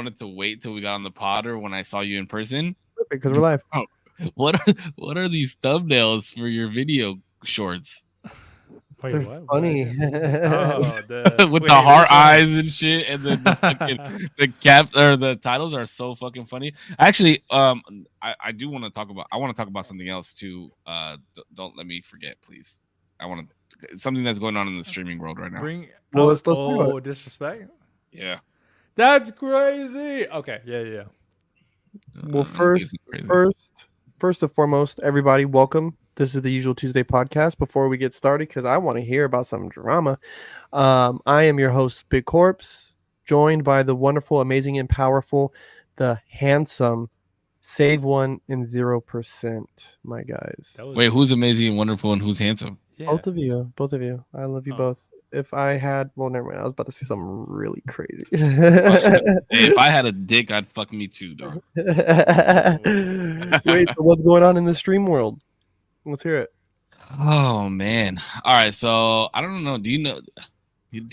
wanted to wait till we got on the pod or when I saw you in person. Because we're live. Oh, what are these thumbnails for your video shorts? Wait, They're what? funny. Oh, With wait, the heart which one? eyes and shit, and then the fucking the cap or the titles are so fucking funny. Actually, I do want to talk about. I want to talk about something else too. Don't let me forget, please. I want to something that's going on in the streaming world right now. Well, let's talk about it. Disrespect. Yeah. That's crazy. Okay, yeah. Well, It's crazy. first and foremost, everybody, welcome. This is the Usual Tuesday podcast. Before we get started, because I want to hear about some drama, I am your host, Big Korpsx, joined by the wonderful, amazing, and powerful, the handsome, Save One and 0%, my guys. Wait, who's amazing and wonderful and who's handsome? Yeah. Both of you. I love you both. If I had, well, never mind. I was about to say something really crazy. Hey, if I had a dick, I'd fuck me too, dog. Wait, so what's going on in the stream world? Let's hear it. Oh man! All right, so I don't know. Do you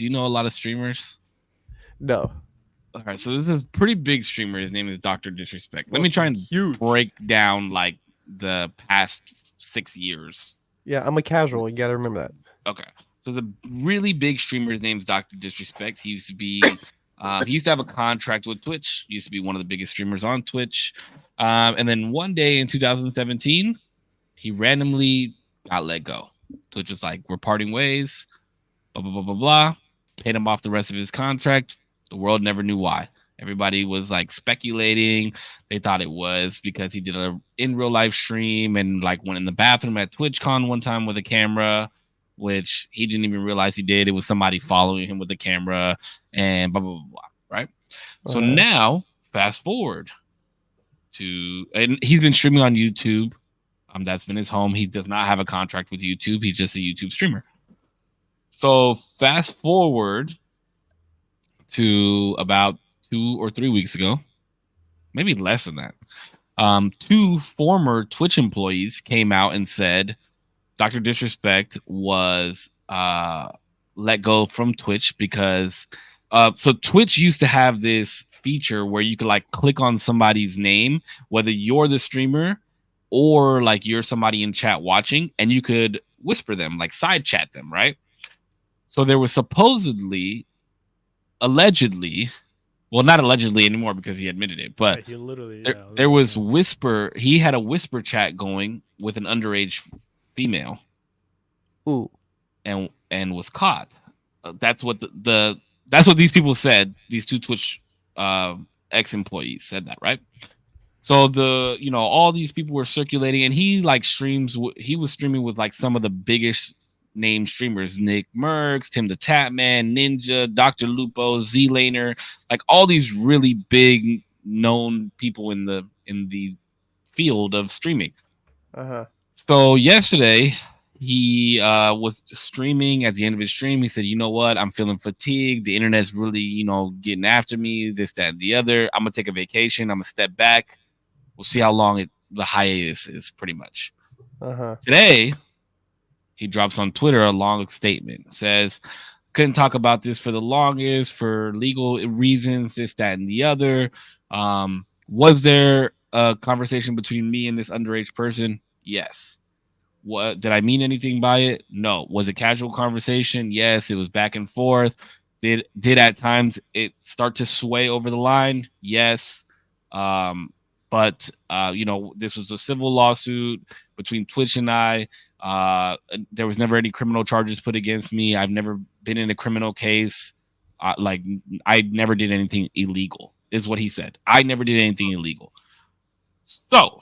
know a lot of streamers? No. All right, so this is a pretty big streamer. His name is Dr. Disrespect. Let me try and break down like the past 6 years. Yeah, I'm a casual. You got to remember that. Okay. So the really big streamer's name is Dr. Disrespect. He used to be, he used to have a contract with Twitch. He used to be one of the biggest streamers on Twitch. And then one day in 2017, he randomly got let go. Twitch was like, we're parting ways, blah, blah, blah, blah, blah. Paid him off the rest of his contract. The world never knew why. Everybody was like speculating. They thought it was because he did a in real life stream and like went in the bathroom at TwitchCon one time with a camera, which he didn't even realize he did. It was somebody following him with the camera and blah, blah, blah, blah, right? So now, fast forward to, and he's been streaming on YouTube. That's been his home. He does not have a contract with YouTube. He's just a YouTube streamer. So fast forward to about 2 or 3 weeks ago, maybe less than that. 2 former Twitch employees came out and said Dr. Disrespect was let go from Twitch because so Twitch used to have this feature where you could like click on somebody's name, whether you're the streamer or like you're somebody in chat watching, and you could whisper them, like side chat them, right? So there was supposedly, allegedly, well, not allegedly anymore because he admitted it, but he literally, there was whisper. He had a whisper chat going with an underage female. Ooh. And was caught. That's what that's what these people said. These 2 Twitch ex-employees said that, right? So all these people were circulating, and he like streams. He was streaming with like some of the biggest name streamers: Nick Merckx, Tim the Tatman, Ninja, Dr. Lupo, Z-Laner, like all these really big known people in the field of streaming. So yesterday he was streaming. At the end of his stream, he said, you know what, I'm feeling fatigued. The internet's really, getting after me, this, that, and the other. I'm going to take a vacation. I'm going to step back. We'll see how long the hiatus is, pretty much. Today, he drops on Twitter a long statement. Says, couldn't talk about this for the longest for legal reasons, this, that, and the other. Was there a conversation between me and this underage person? Yes. What did I mean anything by it? No. Was it casual conversation? Yes. It was back and forth. Did at times it start to sway over the line? Yes. But this was a civil lawsuit between Twitch and I. There was never any criminal charges put against me. I've never been in a criminal case. I never did anything illegal, is what he said. I never did anything illegal. So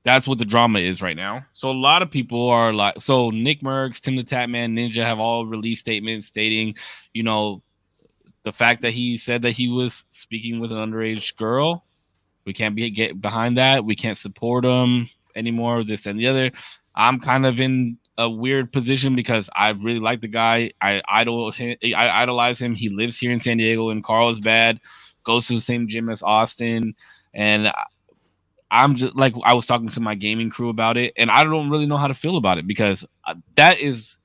that's what the drama is right now. So a lot of people are like, so Nick Merckx, Tim the Tatman, Ninja have all released statements stating, the fact that he said that he was speaking with an underage girl. We can't get behind that. We can't support him anymore, this and the other. I'm kind of in a weird position because I really like the guy. I idolize him. He lives here in San Diego in Carlsbad, goes to the same gym as Austin. And I'm just like, I was talking to my gaming crew about it, and I don't really know how to feel about it because that is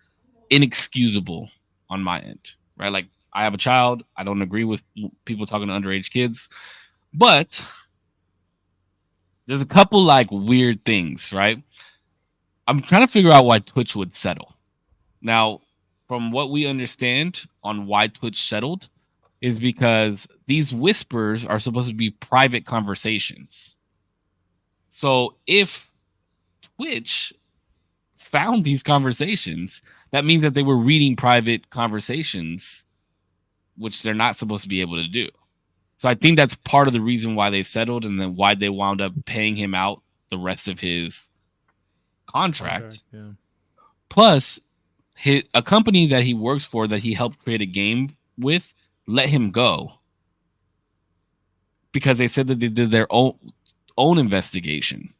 inexcusable on my end, right? Like, I have a child. I don't agree with people talking to underage kids, but there's a couple like weird things, right? I'm trying to figure out why Twitch would settle. Now, from what we understand on why Twitch settled is because these whispers are supposed to be private conversations. So if Twitch found these conversations, that means that they were reading private conversations, which they're not supposed to be able to do. So I think that's part of the reason why they settled and then why they wound up paying him out the rest of his contract. Yeah. Plus, a company that he works for that he helped create a game with let him go because they said that they did their own investigation.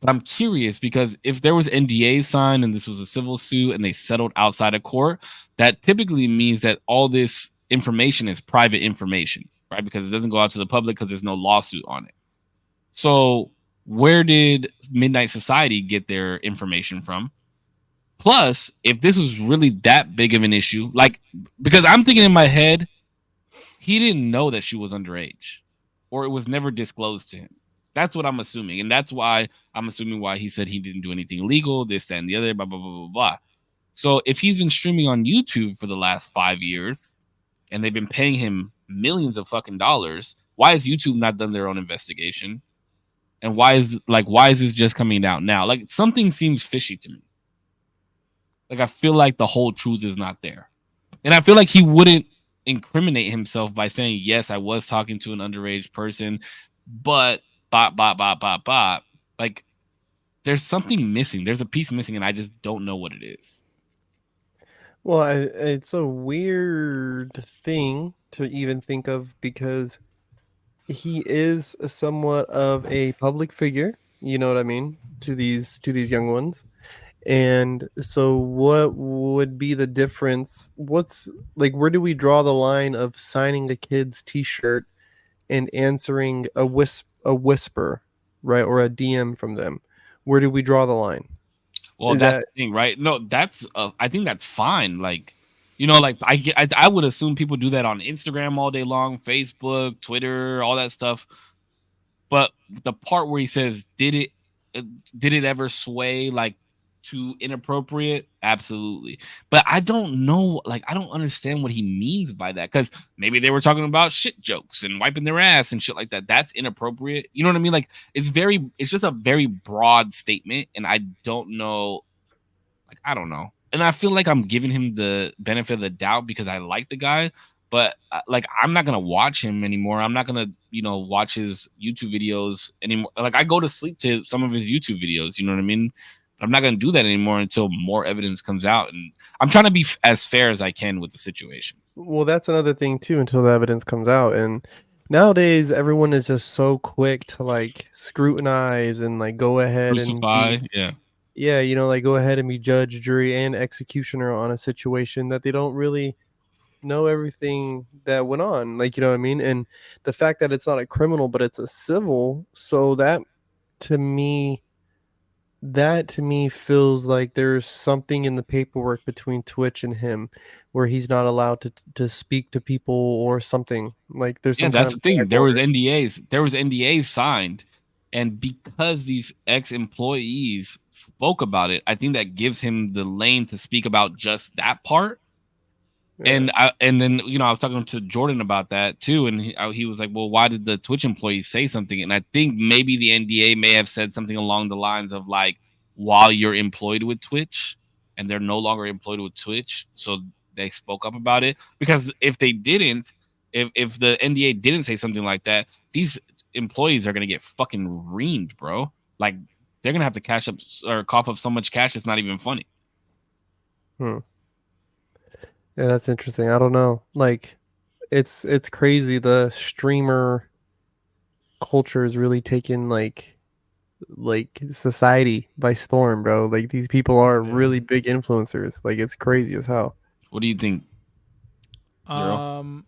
But I'm curious because if there was NDA signed and this was a civil suit and they settled outside of court, that typically means that all this information is private information, right? Because it doesn't go out to the public because there's no lawsuit on it. So where did Midnight Society get their information from? Plus, if this was really that big of an issue, like, because I'm thinking in my head, he didn't know that she was underage or it was never disclosed to him. That's what I'm assuming. And that's why I'm assuming why he said he didn't do anything illegal, this, that, and the other, blah, blah, blah, blah, blah. So if he's been streaming on YouTube for the last 5 years and they've been paying him millions of fucking dollars, why has YouTube not done their own investigation? And why is this just coming out now? Like, something seems fishy to me. Like, I feel like the whole truth is not there. And I feel like he wouldn't incriminate himself by saying, yes, I was talking to an underage person, but like, there's something missing. There's a piece missing, and I just don't know what it is. Well, it's a weird thing to even think of because he is somewhat of a public figure, you know what I mean, to these young ones. And so what would be the difference? What's like, where do we draw the line of signing a kid's t-shirt and answering a whisper, right, or a DM from them? Where do we draw the line? Well, that's the thing, right? No, that's I think that's fine. Like, you know, like I would assume people do that on Instagram all day long, Facebook, Twitter, all that stuff. But the part where he says, did it ever sway like too inappropriate? Absolutely. But I don't know, like, I don't understand what he means by that, because maybe they were talking about shit jokes and wiping their ass and shit like that. That's inappropriate. You know what I mean? Like, it's just a very broad statement, and I don't know. Like, I don't know. And I feel like I'm giving him the benefit of the doubt because I like the guy, but like, I'm not gonna watch him anymore. I'm not gonna, watch his YouTube videos anymore. Like, I go to sleep to some of his YouTube videos. You know what I mean? I'm not going to do that anymore until more evidence comes out. And I'm trying to be as fair as I can with the situation. Well, that's another thing too, until the evidence comes out. And nowadays everyone is just so quick to like scrutinize and like go ahead Crucify, and like go ahead and be judge, jury, and executioner on a situation that they don't really know everything that went on. Like, you know what I mean? And the fact that it's not a criminal, but it's a civil, so that to me feels like there's something in the paperwork between Twitch and him where he's not allowed to speak to people or something. Like, there's some that's kind the of thing. There was NDAs signed, and because these ex-employees spoke about it, I think that gives him the lane to speak about just that part. And then I was talking to Jordan about that too, and he was like, "Well, why did the Twitch employees say something?" And I think maybe the NDA may have said something along the lines of like, "While you're employed with Twitch, and they're no longer employed with Twitch, so they spoke up about it." Because if they didn't, if the NDA didn't say something like that, these employees are gonna get fucking reamed, bro. Like, they're gonna have to cash up or cough up so much cash it's not even funny. Yeah, that's interesting. I don't know. Like, it's crazy. The streamer culture is really taking like society by storm, bro. Like, these people are really big influencers. Like, it's crazy as hell. What do you think, Zero?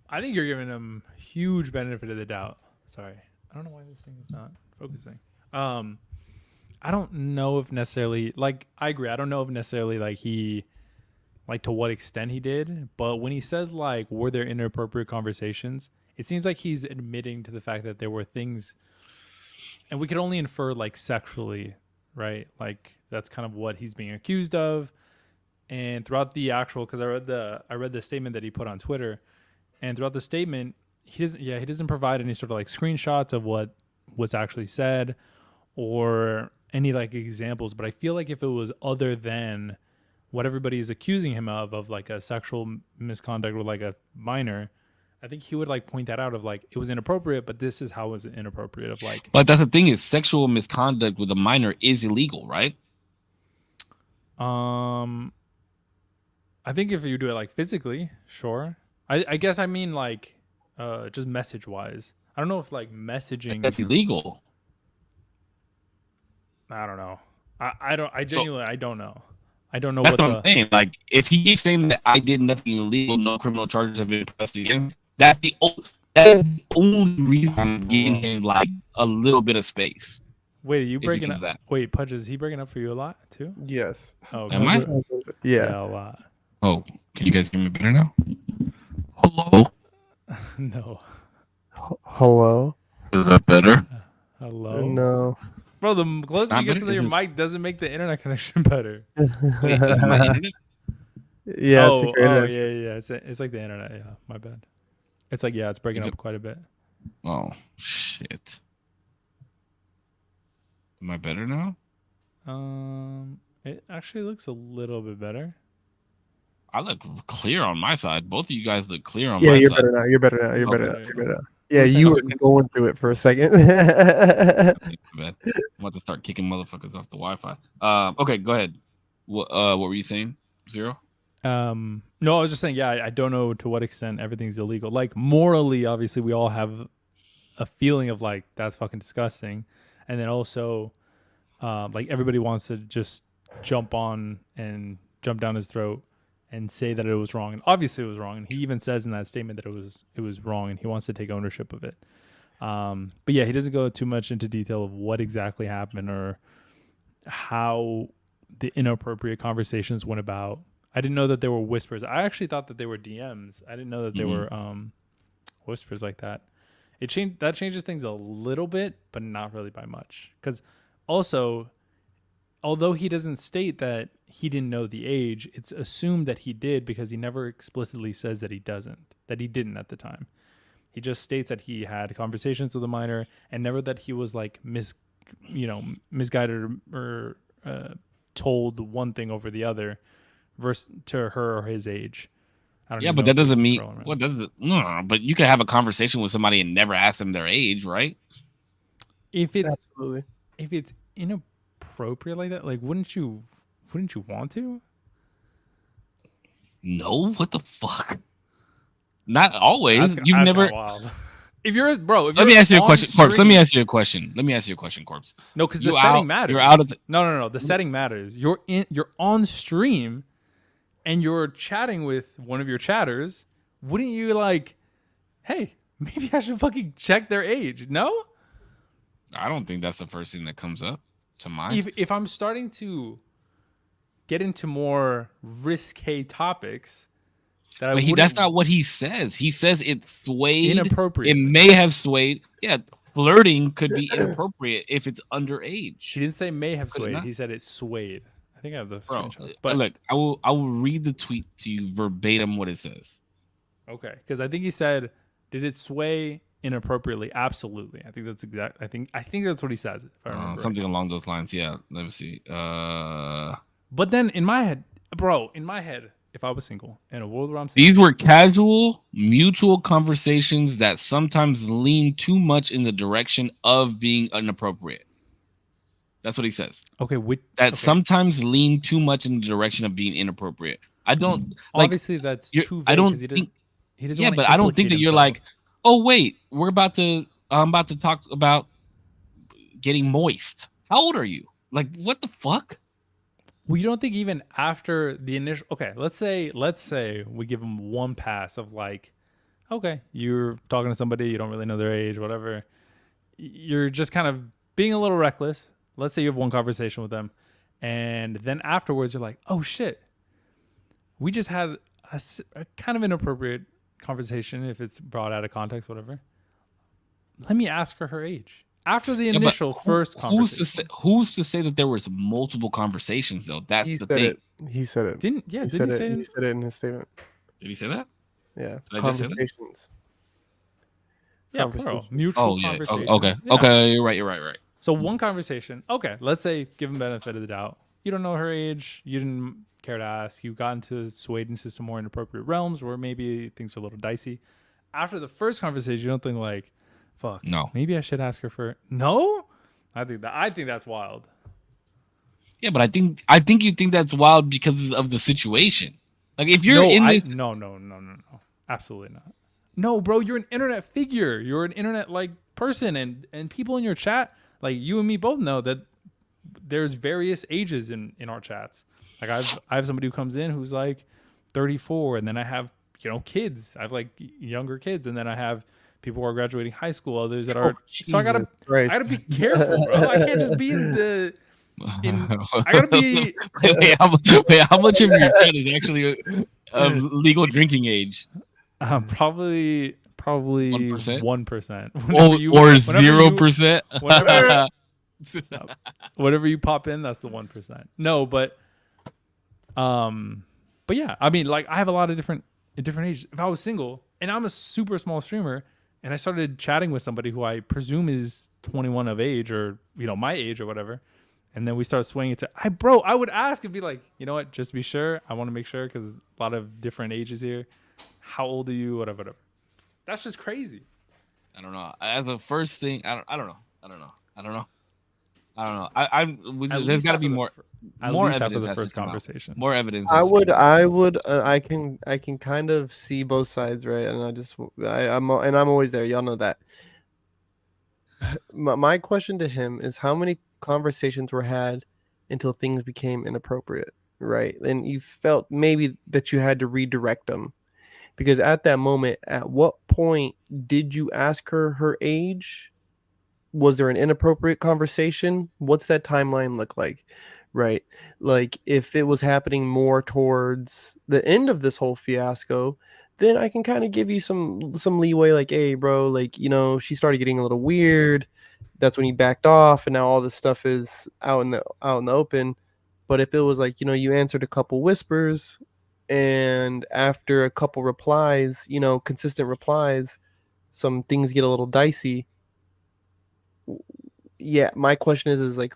I think you're giving them huge benefit of the doubt. Sorry, I don't know why this thing is not focusing. I don't know if necessarily, like, I agree. I don't know if necessarily like he like to what extent he did. But when he says like, were there inappropriate conversations, it seems like he's admitting to the fact that there were things, and we could only infer like sexually, right? Like that's kind of what he's being accused of. And throughout the actual, because I read the statement that he put on Twitter, and throughout the statement, he doesn't provide any sort of like screenshots of what was actually said or any like examples. But I feel like if it was other than what everybody is accusing him of like a sexual misconduct with like a minor, I think he would like point that out of like it was inappropriate, but this is how it was inappropriate of like. But that's the thing is sexual misconduct with a minor is illegal, right? I think if you do it like physically, sure. I guess I mean like just message wise. I don't know if like messaging That's illegal. I don't know. I genuinely I don't know. I don't know That's what what I'm saying. Like, if he keeps saying that I did nothing illegal, no criminal charges have been pressed against, that is the only reason I'm giving him like a little bit of space. Wait, are you breaking because up? of that. Wait, Pudge, is he breaking up for you a lot too? Yes. Oh, Am I? Yeah. a lot. Oh, can you guys hear me better now? Hello? No. Hello? Is that better? Hello. No. Bro, the closer you not get to better? your Is this- mic doesn't make the internet connection better. Wait, is my internet? Yeah. oh, it's great. yeah. It's like the internet. Yeah, my bad. It's like it's breaking Is up it- quite a bit. Oh, shit. Am I better now? It actually looks a little bit better. I look clear on my side. Both of you guys look clear on Yeah, my you're side. better now. You're better now. You're better now. Okay. You're better now. Yeah, For a you were second. going through it for a second. That's not too bad. I'm about to start kicking motherfuckers off the Wi-Fi. Okay, go ahead. What were you saying? Zero? No, I was just saying, I don't know to what extent everything's illegal. Like morally, obviously, we all have a feeling of like that's fucking disgusting, and then also, like everybody wants to just jump on and jump down his throat and say that it was wrong, and obviously it was wrong. And he even says in that statement that it was wrong, and he wants to take ownership of it. But yeah, he doesn't go too much into detail of what exactly happened or how the inappropriate conversations went about. I didn't know that there were whispers. I actually thought that they were DMs. I didn't know that they were whispers like that. That changes things a little bit, but not really by much. Because also, although he doesn't state that he didn't know the age, it's assumed that he did because he never explicitly says that he didn't at the time. He just states that he had conversations with a minor and never that he was like misguided or told one thing over the other versus to her or his age. I don't Yeah, even but know that if he's doesn't mean girl or not. what does it? No, but you could have a conversation with somebody and never ask them their age, right? If it's Absolutely. inappropriate like that, like wouldn't you want to? No, what the fuck? Not always. That's You've that's never. kinda wild. If you're Let me ask you a question, Corpse. Let me ask you a question, Corpse. No, because the You setting out- matters. you're out of the- No. The setting matters. You're on stream, and you're chatting with one of your chatters. Wouldn't you like, hey, maybe I should fucking check their age? No. I don't think that's the first thing that comes up to mind. If I'm starting to get into more risque topics, that But that's not what he says. He says it's swayed. inappropriate. It may have swayed. Yeah, flirting could be inappropriate if it's underage. He didn't say may have Could it swayed. not? He said it swayed. I think I have the Bro, screenshots. but But look, I will read the tweet to you verbatim what it says. okay, because I think he said, "Did it sway inappropriately?" Absolutely. I think that's exact. I think that's what he says. If I remember right. Something along those lines. Yeah. Let me see. But then in my head, if I was single in a world where I'm single, These were casual, mutual conversations that sometimes lean too much in the direction of being inappropriate. That's what he says. okay, Sometimes lean too much in the direction of being inappropriate. I don't like. obviously that's you're- too vague. I don't 'cause he think. doesn't Yeah, wanna but I don't think that implicate you're himself. like, oh wait, I'm about to talk about getting moist. How old are you? Like, what the fuck? Well, you don't think even after the initial, okay, let's say we give him one pass of like, okay, you're talking to somebody, you don't really know their age, whatever. You're just kind of being a little reckless. Let's say you have one conversation with them, and then afterwards you're like, oh shit, we just had a kind of inappropriate conversation if it's brought out of context, whatever. Let me ask her age after the initial first conversation. Who's to say that there was multiple conversations though? That's He the said thing. it. He said it. Didn't He did said he it. say He it? said it in his statement. Did he say that? Yeah. Did I just say that? Conversations. Yeah, plural. Conversation. Mutual Oh yeah. conversations. Okay. Yeah. Okay. You're right. So one conversation. Okay, let's say give him benefit of the doubt. You don't know her age. You didn't care to ask. You got swayed into some more inappropriate realms where maybe things are a little dicey. After the first conversation, you don't think like, "Fuck, No. maybe I should ask her for." No, I think that's wild. Yeah, but I think you think that's wild because of the situation. Like if you're no, absolutely not. No, bro, you're an internet figure. You're an internet like person, and people in your chat, like you and me both know that there's various ages in our chats. Like I have somebody who comes in who's like 34, and then I have kids. I have like younger kids, and then I have people who are graduating high school. Others that are. So I gotta be careful, bro. I can't just be in the. I gotta be. Wait, how much of your chat is actually of legal drinking age? Probably 1%? 1%. Or 0%. Whatever you pop in, that's the 1%. No, but yeah, I mean, like I have a lot of different ages. If I was single and I'm a super small streamer and I started chatting with somebody who I presume is 21 of age or my age or whatever, and then we start swinging it to I would ask and be like, you know what, just be sure. I want to make sure because a lot of different ages here. How old are you? Whatever. That's just crazy. I don't know. As the first thing, I don't know. There's got to be more evidence after the first conversation. More evidence. I can kind of see both sides, right? And I'm always there. Y'all know that. My question to him is how many conversations were had until things became inappropriate, right? And you felt maybe that you had to redirect them. Because at that moment, at what point did you ask her age? Was there an inappropriate conversation? What's that timeline look like? Right? Like if it was happening more towards the end of this whole fiasco, then I can kind of give you some leeway like, hey, bro, like, she started getting a little weird. That's when he backed off and now all this stuff is out in the open. But if it was like, you answered a couple whispers, and after a couple replies, consistent replies, some things get a little dicey. Yeah, my question is like,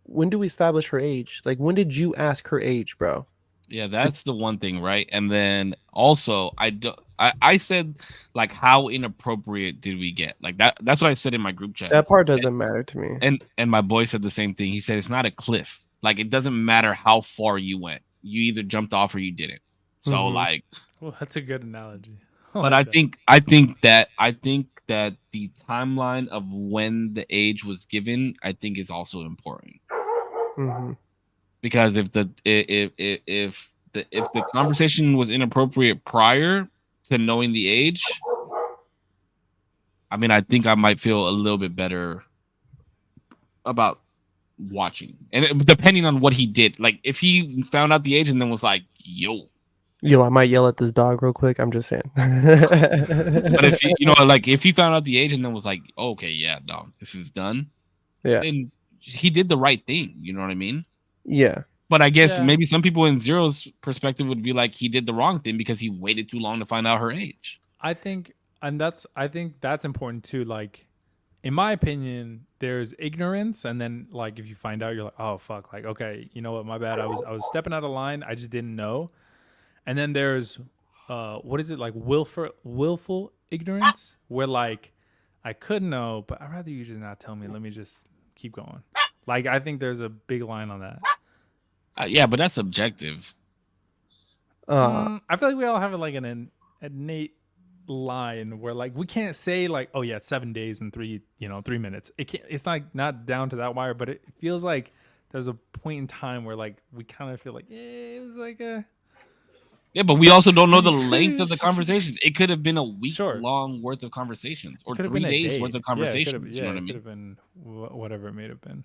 when do we establish her age? Like, when did you ask her age, bro? Yeah, that's the one thing, right? And then also, I said, like, how inappropriate did we get? Like that's what I said in my group chat. That part doesn't matter to me. And my boy said the same thing. He said it's not a cliff. Like it doesn't matter how far you went. You either jumped off or you didn't. So like, well, that's a good analogy. But I think that the timeline of when the age was given, I think is also important. Mm-hmm. Because if the conversation was inappropriate prior to knowing the age, I mean, I think I might feel a little bit better about watching, and depending on what he did. Like if he found out the age and then was like, yo, I might yell at this dog real quick. I'm just saying. But if he, like if he found out the age and then was like, oh, okay, yeah, no, this is done. Yeah. Then he did the right thing. You know what I mean? Yeah. But I guess maybe some people in Zero's perspective would be like he did the wrong thing because he waited too long to find out her age. I think that's important too. Like, in my opinion, there's ignorance, and then like if you find out, you're like, oh fuck, like okay, you know what, my bad. I was stepping out of line. I just didn't know. And then there's what is it, like willful ignorance, where like I could know, but I'd rather you just not tell me. Let me just keep going. Like I think there's a big line on that. Yeah, but that's subjective. I feel like we all have like an innate line where like we can't say like, oh yeah, it's 7 days and 3 minutes. It's not down to that wire, but it feels like there's a point in time where like we kind of feel like it was like a. Yeah, but we also don't know the length of the conversations. It could have been a week long worth of conversations, or 3 days worth of conversations. Yeah, you know what I mean? It could have been whatever it may have been.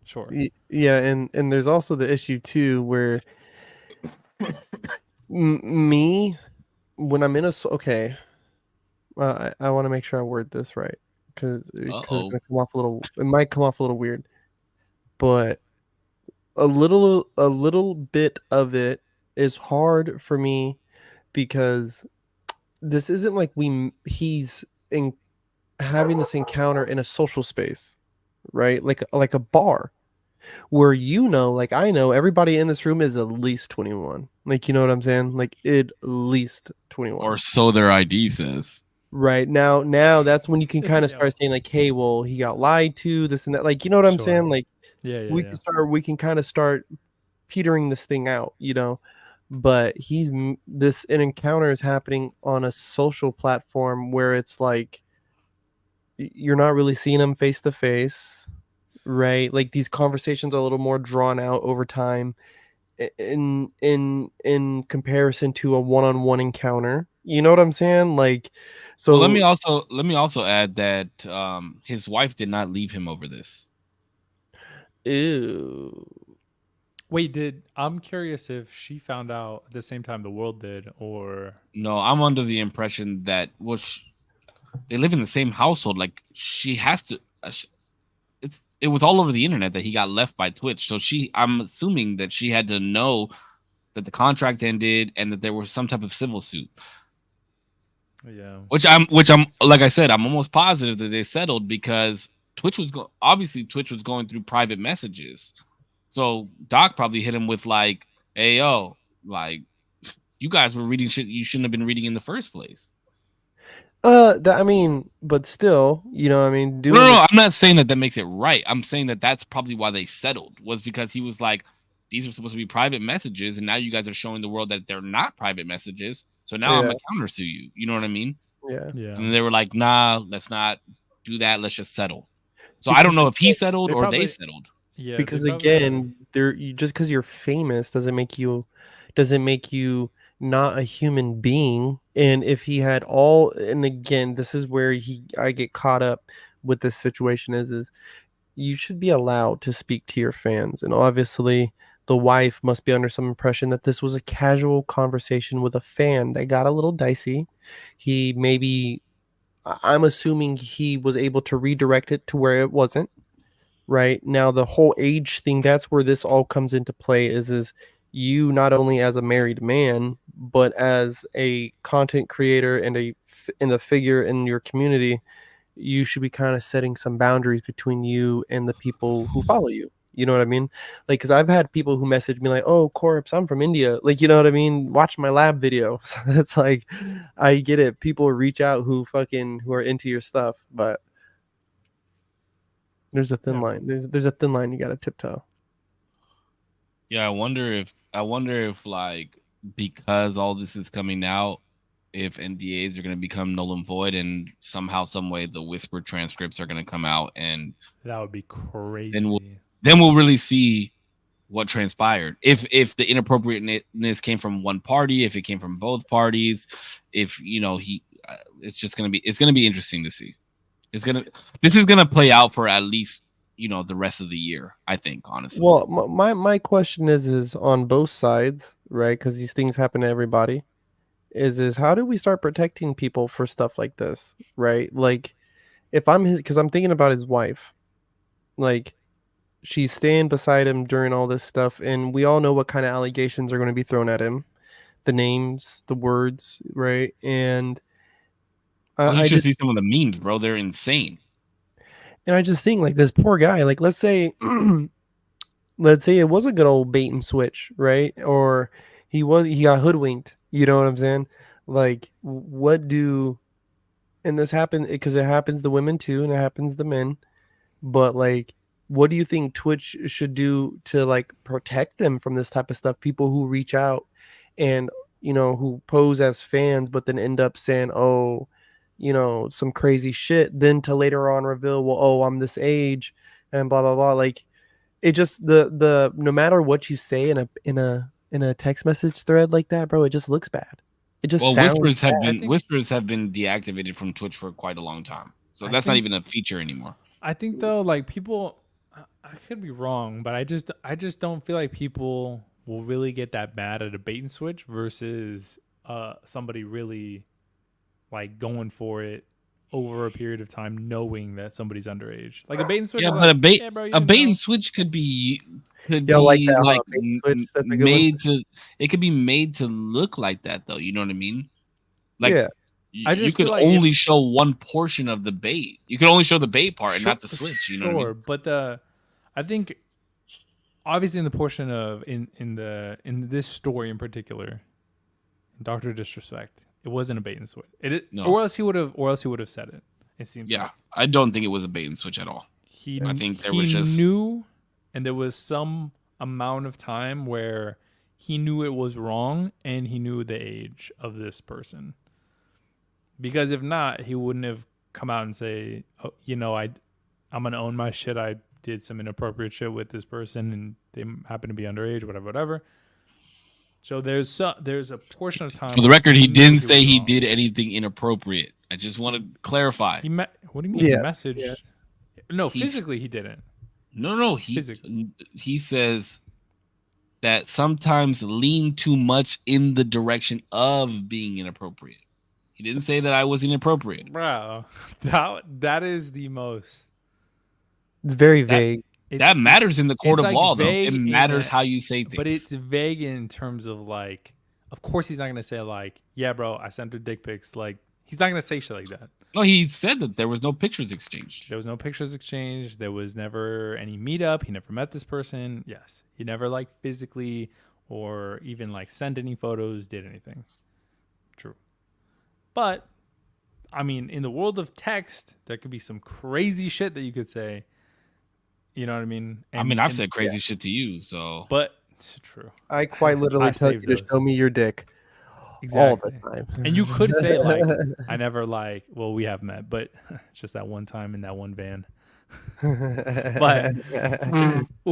Sure. Yeah, and there's also the issue too where Me, when I'm in a okay, I want to make sure I word this right because it's Uh-oh. gonna come off a little. It might come off a little weird, but a little bit of it is hard for me because this isn't like he's in having this encounter in a social space, right? Like a bar where like I know everybody in this room is at least 21. Like you know what I'm saying? Like at least 21. Or so their ID says. Right now that's when you can kind of Yeah. start saying like, hey, well, he got lied to, this and that. Like, you know what I'm Sure. saying? Like Yeah. we can kind of start petering this thing out, but this an encounter is happening on a social platform where it's like you're not really seeing them face to face, right? Like these conversations are a little more drawn out over time in comparison to a one-on-one encounter. You know what I'm saying? Like, Well, so let me also add that his wife did not leave him over this. ew. Wait, I'm curious if she found out at the same time the world did, or No, I'm under the impression that they live in the same household. Like she has to. It was all over the internet that he got left by Twitch. So I'm assuming that she had to know that the contract ended and that there was some type of civil suit. yeah. Which I'm like I said, I'm almost positive that they settled because obviously Twitch was going through private messages. So Doc probably hit him with like, "Hey yo, like you guys were reading shit you shouldn't have been reading in the first place." I mean, but still, I mean, No, I'm not saying that makes it right. I'm saying that that's probably why they settled, was because he was like, these are supposed to be private messages, and now you guys are showing the world that they're not private messages. So now I'm yeah, gonna countersue you. You know what I mean? yeah, Yeah. And they were like, nah, let's not do that. Let's just settle. So I don't because know if he settled They or they probably settled. yeah, they because probably settled. again, just because you're famous doesn't make you not a human being. And if he had and again, this is where I get caught up with this situation is you should be allowed to speak to your fans. And obviously, the wife must be under some impression that this was a casual conversation with a fan that got a little dicey. He maybe, I'm assuming he was able to redirect it to where it wasn't. Right now, the whole age thing, that's where this all comes into play is you not only as a married man, but as a content creator and a figure in your community, you should be kind of setting some boundaries between you and the people who follow you. You know what I mean? Like, because I've had people who message me like, "Oh, Korpsx, I'm from India." Like, you know what I mean? Watch my lab videos. It's like, I get it. People reach out who are into your stuff, but there's a thin Yeah. line. There's a thin line you got to tiptoe. Yeah, I wonder if like because all this is coming out, if NDAs are going to become null and void, and somehow, some way, the whispered transcripts are going to come out, and That would be crazy. then we'll really see what transpired. If the inappropriateness came from one party, if it came from both parties, if it's gonna be interesting to see. This is gonna play out for at least the rest of the year, I think, honestly. Well, my question is on both sides, right? Because these things happen to everybody. Is how do we start protecting people for stuff like this, right? Like, if because I'm thinking about his wife, like she's staying beside him during all this stuff, and we all know what kind of allegations are going to be thrown at him, the names, the words, right? And You I should just see some of the memes, bro. They're insane. and I just think like this poor guy, like let's say let's say it was a good old bait and switch, right? Or he got hoodwinked. You know what I'm saying? Like, what do and this happens because it happens to women too, and it happens to men. But like, what do you think Twitch should do to like protect them from this type of stuff? People who reach out and who pose as fans, but then end up saying, "Oh, some crazy shit," then to later on reveal, "Well, oh, I'm this age," and blah blah blah. Like, it just the no matter what you say in a text message thread like that, bro, it just looks bad. It just Well, sounds whispers have been deactivated from Twitch for quite a long time, so that's not even a feature anymore. I think though, like people, I could be wrong, but I just don't feel like people will really get that mad at a bait and switch versus somebody really like going for it over a period of time, knowing that somebody's underage. Like a bait and switch. Yeah, is but like, yeah, bro, you a didn't bait know. and switch could be Yeah, like that, like huh? Bait and switch, that's a good one. made to. It could be made to look like that though. You know what I mean? Like Yeah. I you just could feel like only show one portion of the bait. You could only show the bait part and Sure- not the switch. You know what I mean? But I think obviously in the portion of in this story in particular, Doctor Disrespect, it wasn't a bait and switch. No. Or else he would have said it. It seems Yeah, like. I don't think it was a bait and switch at all. I think there was just knew, and there was some amount of time where he knew it was wrong, and he knew the age of this person. Because if not, he wouldn't have come out and say, "Oh, I'm gonna own my shit. I did some inappropriate shit with this person, and they happen to be underage, whatever." So there's a portion of time. For the record, he knew didn't say was he wrong. did anything inappropriate. I just want to clarify. What do you mean? Yes, He messaged? yeah. No, He's- physically he didn't. No. He says that sometimes lean too much in the direction of being inappropriate. He didn't say that I was inappropriate. Bro, that is the most. It's very vague. That matters in the court it's of like law, though. vague It in matters a- how you say things. But it's vague in terms of like, of course he's not gonna say like, yeah, bro, I sent her dick pics. Like, he's not gonna say shit like that. No, he said that there was no pictures exchanged. There was no pictures exchanged. There was never any meetup. He never met this person. Yes, he never like physically or even like sent any photos, did anything. True, but I mean, in the world of text, there could be some crazy shit that you could say. You know what I mean? I've said crazy shit to you, so. But it's true. I quite literally I tell you saved to those. show me your dick Exactly. all the time. And you could say like, I never like, well, we have met, but it's just that one time in that one van. But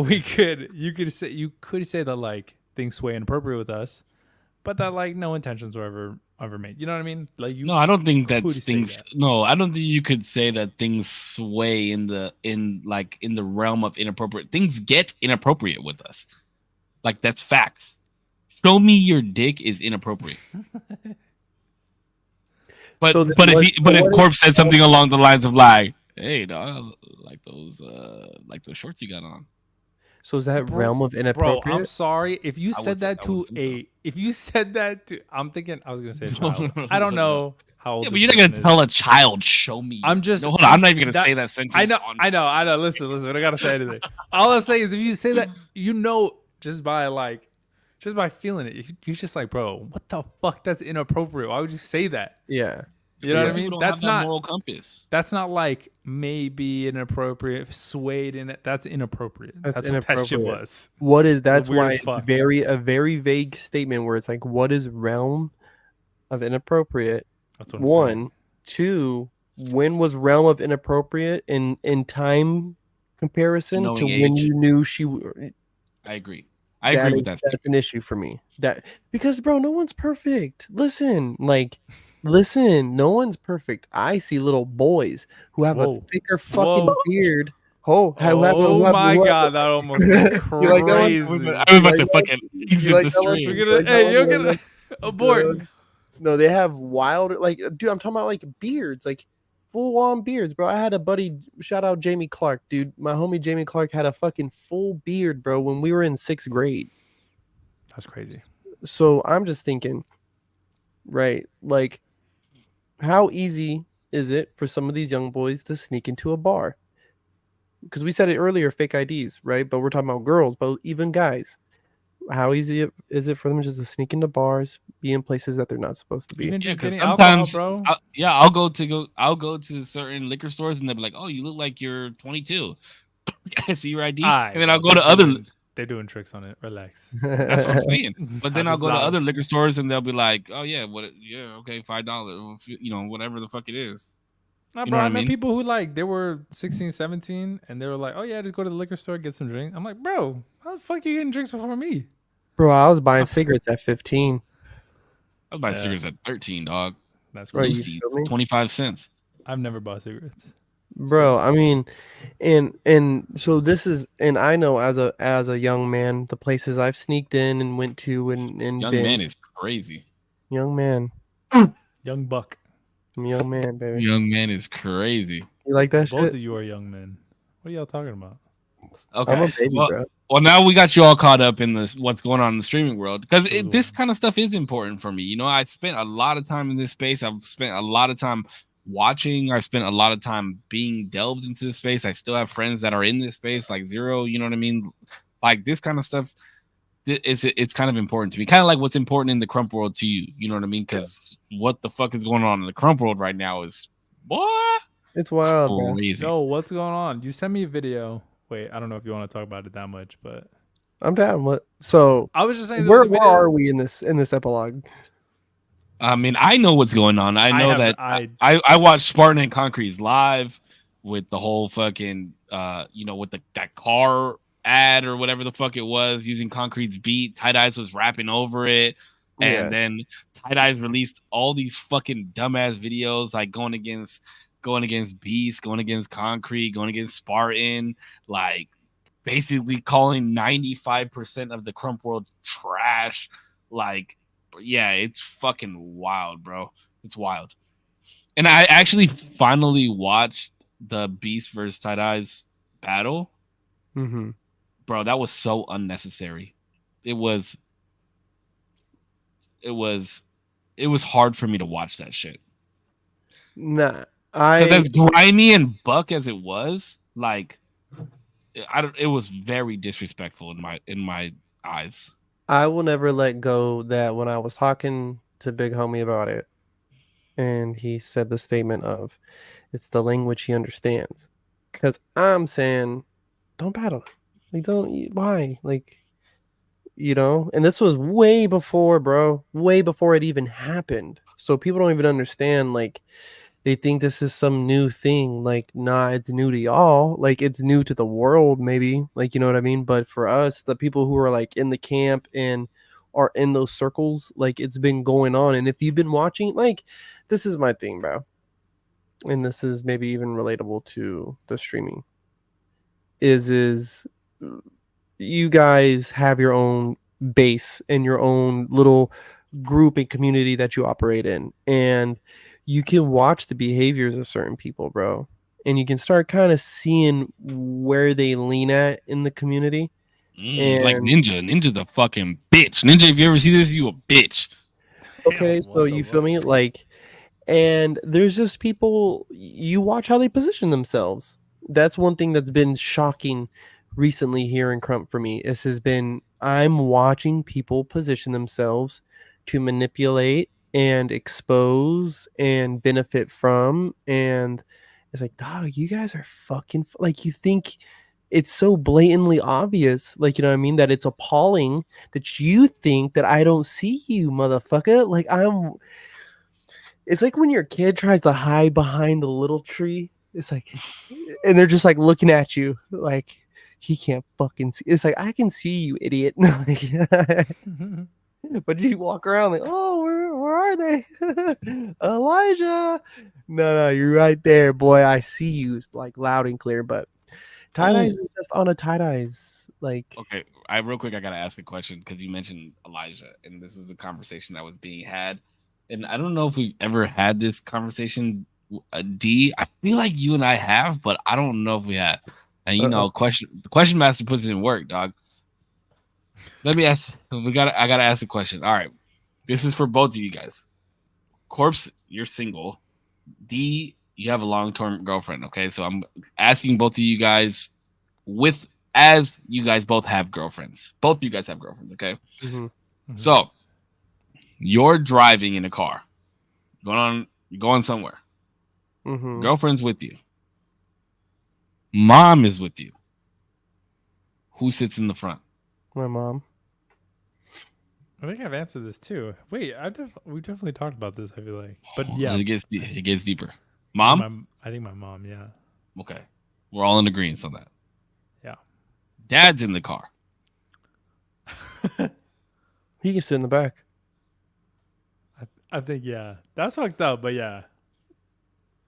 you could say that like things sway inappropriate with us, but that like no intentions were ever made. You know what I mean? Like you. No, I don't think could that's say things. that. No, I don't think you could say that things sway in the realm of inappropriate. Things get inappropriate with us. Like that's facts. Show me your dick is inappropriate. But So then but what- if but if what Corpse said something along the lines of like, hey, dog, like those shorts you got on. So is that Bro- realm of Bro, inappropriate? I'm sorry if you I said would- that I to would assume if you said that to, I'm thinking I was gonna say a No, child. no, I don't no, know how old. Yeah, but this you're not gonna person tell a child, show me. I'm just- No, hold on. I'm not even gonna that- say that sentence. I know, on- I know. Listen. I don't gotta say anything. All I'm saying is, if you say that, just by feeling it, you're just like, bro, what the fuck? That's inappropriate. Why would you say that? Yeah. You know Some what I mean? people don't have That's that not. moral compass. That's not like maybe inappropriate, swayed in it. That's inappropriate. That's That's what that shit inappropriate. was. What is that's weird why as it's fuck. a very vague statement where it's like, what is realm of inappropriate? That's what I'm saying. One, two, when was realm of inappropriate in time comparison to Knowing when age. you knew she w- I agree. I agree with that. that's an issue for me. That because bro, no one's perfect. Listen, no one's perfect. I see little boys who have a Whoa. thicker fucking Whoa. beard. Oh, Oh my god, that almost went You like that one? crazy. I was about to like fucking exit like the that one? stream. We're gonna, hey, you're gonna abort. No, they have wild dude. I'm talking about like beards, like full on beards, bro. I had a buddy. Shout out Jamie Clark, dude. My homie Jamie Clark had a fucking full beard, bro, when we were in 6th grade. That's crazy. So I'm just thinking, right? Like, how easy is it for some of these young boys to sneak into a bar? Because we said it earlier, fake IDs, right? But we're talking about girls, but even guys. How easy is it for them just to sneak into bars, be in places that they're not supposed to be? Even Yeah, just 'cause getting alcohol, sometimes, bro. I'll go to certain liquor stores and they'll be like, "Oh, you look like you're 22." I see your ID, Aight, and then I'll bro, go to other. They're doing tricks on it. Relax. That's what I'm saying. But then I I'll just go to laughed. other liquor stores and they'll be like, "Oh yeah, what? Yeah, okay, $5, whatever the fuck it is." Nah, You bro, know what I I met mean? people who like they were 16, 17, and they were like, "Oh yeah, just go to the liquor store, get some drinks." I'm like, "Bro, how the fuck you getting drinks before me?" Bro, I was buying cigarettes at 15. I was buying Yeah. cigarettes at 13, dog. That's Right, you crazy. Lucy's, feel me? 25 cents. I've never bought cigarettes. bro. I mean, and so this is, and I know as a young man, the places I've sneaked in and went to and Young been man is crazy. young man, Young buck. I'm a young man, baby. Young man is crazy. You like that Both shit? of you are young men. What are y'all talking about? I'm a Okay. baby, bro. Well, now we got you all caught up in this what's going on in the streaming world because So do this I. kind of stuff is important for me. You know, I spent a lot of time in this space. I've spent a lot of time watching. I spent a lot of time being delved into this space. I still have friends that are in this space, like Zero. You know what I mean? Like this kind of stuff. It's kind of important to me. Kind of like what's important in the Crump world to you. You know what I mean? Because what the fuck is going on in the Crump world right now is what It's wild, bro. crazy. Yo, what's going on? You sent me a video. Wait, I don't know if you want to talk about it that much, but I'm down. What? So I was just saying there was a where video. are we in this epilogue? I mean, I know what's going on. I know that I I watched Spartan and Concrete's live with the whole fucking with that car ad or whatever the fuck it was using Concrete's beat. Tight Eyes was rapping over it. Yeah. And then Tight Eyes released all these fucking dumbass videos like going against Beast, going against Concrete, going against Spartan, like basically calling 95% of the Crump world trash. Like, yeah, it's fucking wild, bro. It's wild. And I actually finally watched the Beast versus Tight Eyes battle. Mm-hmm. Bro, that was so unnecessary. It was hard for me to watch that shit. Nah, Because as grimy and buck as it was, like it was very disrespectful in my eyes. I will never let go that when I was talking to Big Homie about it, and he said the statement of, "It's the language he understands," because I'm saying, don't battle him. Like, don't. Why? Like, and this was way before, bro. Way before it even happened. So people don't even understand. Like, they think this is some new thing. Like, nah, it's new to y'all. Like, it's new to the world, maybe. Like, you know what I mean? But for us, the people who are like in the camp and are in those circles, like, it's been going on. And if you've been watching, like, this is my thing, bro. And this is maybe even relatable to the streaming. Is you guys have your own base and your own little group and community that you operate in, and you can watch the behaviors of certain people, bro, and you can start kind of seeing where they lean at in the community. Like And Ninja's a fucking bitch. Ninja, if you ever see this, you a bitch. okay, Damn, so what the you feel fuck? me, like, and there's just people, you watch how they position themselves. That's one thing that's been shocking recently here in Crump for me. This has been, I'm watching people position themselves to manipulate and expose and benefit from. And it's like, dog, you guys are fucking, like, you think it's so blatantly obvious, like, you know what I mean, that it's appalling that you think that I don't see you, motherfucker. Like, it's like when your kid tries to hide behind the little tree. It's like, and they're just like looking at you, like he can't fucking see. It's like, I can see you, idiot. But you walk around like, oh, where are they? Elijah. No, you're right there, boy. I see you, like loud and clear. But Tight Eyes is just on a Tight Eyes, like. Okay, real quick, I gotta ask a question because you mentioned Elijah, and this is a conversation that was being had, and I don't know if we've ever had this conversation. D, I feel like you and I have, but I don't know if we have. And Uh-oh. the question master puts it in work, dog. Let me ask. I gotta ask a question. All right, this is for both of you guys. Corpse, you're single. D, you have a long-term girlfriend. Okay, so I'm asking both of you guys as you guys both have girlfriends. Both of you guys have girlfriends, okay? Mm-hmm. So you're driving in a car, going somewhere. Mm-hmm. Girlfriend's with you. Mom is with you. Who sits in the front? My mom. I think I've answered this too. Wait, we definitely talked about this. I feel like, but yeah, it gets deeper. Mom? I think my mom. Yeah. Okay, we're all in agreement on that. Yeah. Dad's in the car. He can sit in the back. I think yeah, that's fucked up. But yeah,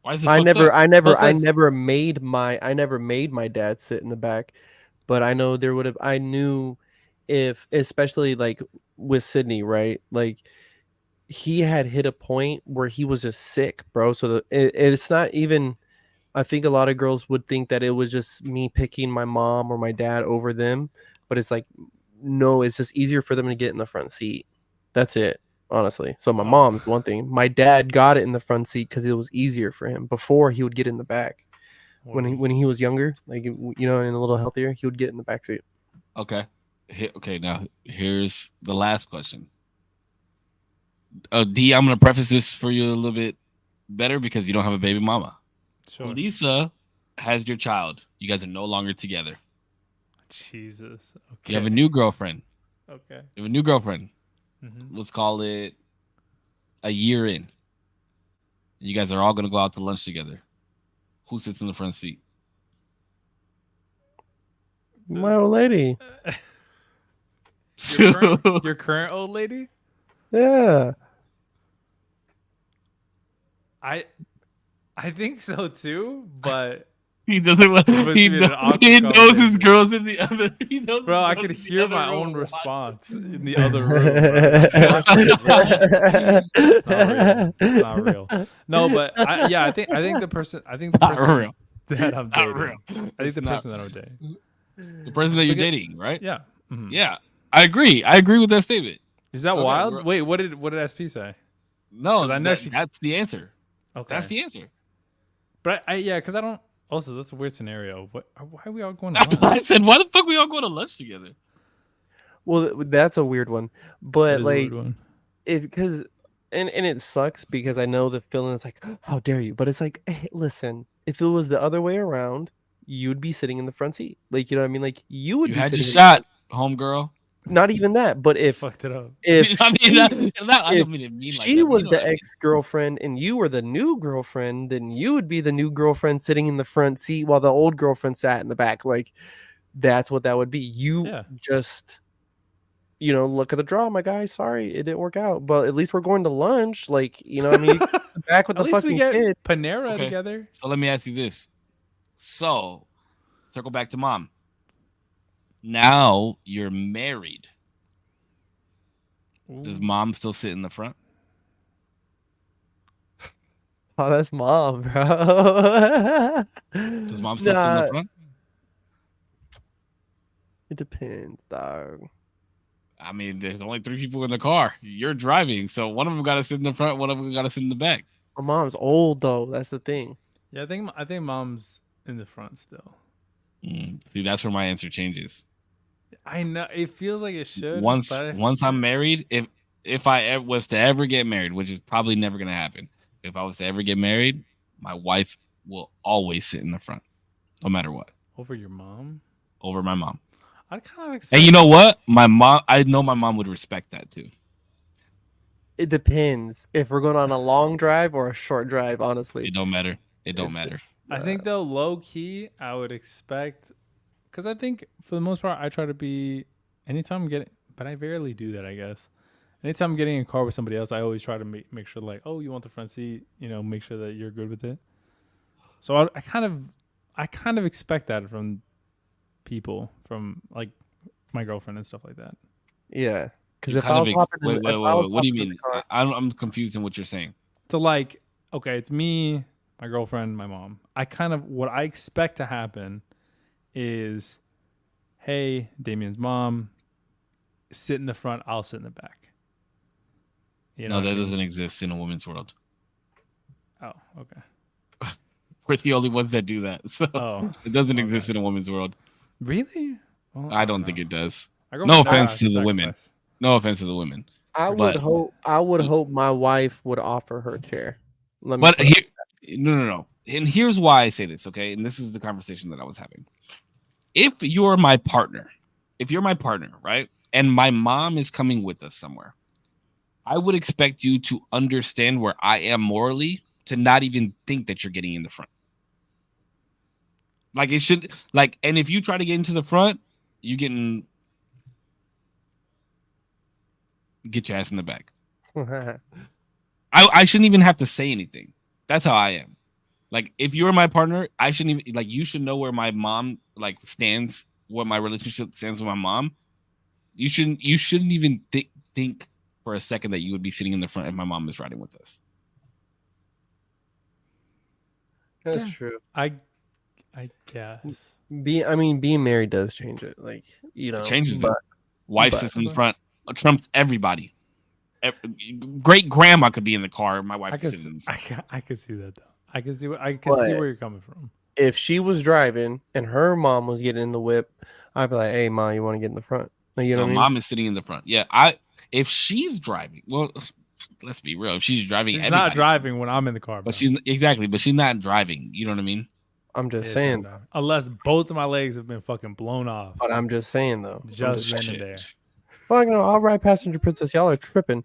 Why is it fucked up? I Because- never made my dad sit in the back, but I know there would have. I knew if, especially like with Sydney, right? Like he had hit a point where he was just sick, bro. So it's not even. I think a lot of girls would think that it was just me picking my mom or my dad over them, but it's like, no, it's just easier for them to get in the front seat. That's it, honestly. So my Oh. mom's one thing. My dad got it in the front seat because it was easier for him. Before he would get in the back when he was younger, like and a little healthier, he would get in the back seat. Okay. Okay. Now here's the last question. D, I'm gonna preface this for you a little bit better because you don't have a baby mama. Sure. Lisa has your child. You guys are no longer together. Jesus. Okay. You have a new girlfriend. Okay. You have a new girlfriend. Mhm. Let's call it a year in. You guys are all gonna go out to lunch together. Who sits in the front seat? My old lady. Your current old lady? Yeah. I think so too, but He doesn't want. must He be an awkward knows his conversation. girls in the other. He knows bro, his I girls could in the hear other my room own watching. response in the other room. Bro. It's not real. It's not real. No, but I think the person Not real. that I'm Not dating. real. I think It's the not. person that I'm dating. The person that you're Look at- dating, right? Yeah. Mhm. Yeah, I agree. I agree with that statement. Is that Okay, wild? we're- Wait, what did SP say? No, 'Cause I know she- that's the answer. Okay. That's the answer. But because I don't. Also, that's a weird scenario. Why are we all going? That's To why I lunch? said, why the fuck we all going to lunch together? Well, that's a weird one, That but is a like weird one. it because and it sucks because I know the feeling is like, how dare you? But it's like, hey, listen, if it was the other way around, you'd be sitting in the front seat. Like, you know what I mean? Like you would You be had your sitting shot, homegirl. not even that, but if Fucked it up. if I mean, she, I if don't mean it mean like she that, but was you know the what I mean. ex-girlfriend and you were the new girlfriend, then you would be the new girlfriend sitting in the front seat while the old girlfriend sat in the back. Like that's what that would be. You Yeah. just look at the draw, my guy. Sorry, it didn't work out. But at least we're going to lunch. Like, I mean, back with At the least we fucking get kid. Panera Okay. together. So let me ask you this. So, circle back to mom. Now you're married. Does Ooh. mom still sit in the front? Oh, that's mom, bro. Does mom still sit in the front? It depends, dog. I mean, there's only 3 people in the car. You're driving, so one of them got to sit in the front, one of them got to sit in the back. My mom's old though. That's the thing. Yeah, I think mom's in the front still. See, that's where my answer changes. I know it feels like it should. Once but I'm married, if I was to ever get married, which is probably never gonna happen, if I was to ever get married, my wife will always sit in the front, no matter what, over your mom, over my mom. I kind of expect. And you know what? I know my mom would respect that too. It depends if we're going on a long drive or a short drive. Honestly, It don't matter. It don't matter. I think though, low key, I would expect, because I think for the most part, I try to be anytime I'm getting, but I rarely do that. I guess anytime I'm getting in a car with somebody else, I always try to make sure like, oh, you want the front seat, make sure that you're good with it. So I kind of expect that from people, from like my girlfriend and stuff like that. yeah. Because You if kind I of was hopping, wait, in, wait, if wait, I was wait. What do you hopping in mean? the car- I'm confused in what you're saying. So like, okay, it's me, my girlfriend, my mom. What I expect to happen is, hey, Damien's mom, sit in the front, I'll sit in the back. No, that doesn't exist in a woman's world. Oh, okay. We're the only ones that do that. So Oh, it doesn't okay. exist in a woman's world. really? Well, I don't think it does. My No girlfriend offense has to to the women. sacrifice. No offense to the women. I would But- hope. I would hope my wife would offer her chair. Let me But put it- here, no. And here's why I say this, okay? And this is the conversation that I was having. If you're my partner, right? And my mom is coming with us somewhere, I would expect you to understand where I am morally to not even think that you're getting in the front. Like it should, like, and if you try to get into the front, you get your ass in the back. I shouldn't even have to say anything. That's how I am. Like, if you're my partner, I shouldn't even like. You should know where my mom like stands, what my relationship stands with my mom. You shouldn't even think for a second that you would be sitting in the front if my mom is riding with us. That's true. I guess. Being married does change it. Like, It changes but, it. Wife but- sits in the front, trumps everybody. Great grandma could be in the car. My wife I is could sitting in the front. I could see that though. I can see But- see where you're coming from. if she was driving and her mom was getting in the whip, I'd be like, "Hey, mom, you want to get in the front?" Like, you know No, what I mean? mom is sitting in the front. Yeah, if she's driving, well, let's be real. If she's driving, She's not everybody- driving when I'm in the car, bro. But she's not driving. You know what I mean? I'm just Yeah, saying. she's not. Unless both of my legs have been fucking blown off. But I'm just saying though. Just then Shit. and there. Fuck no, I'll ride passenger princess. Y'all are tripping.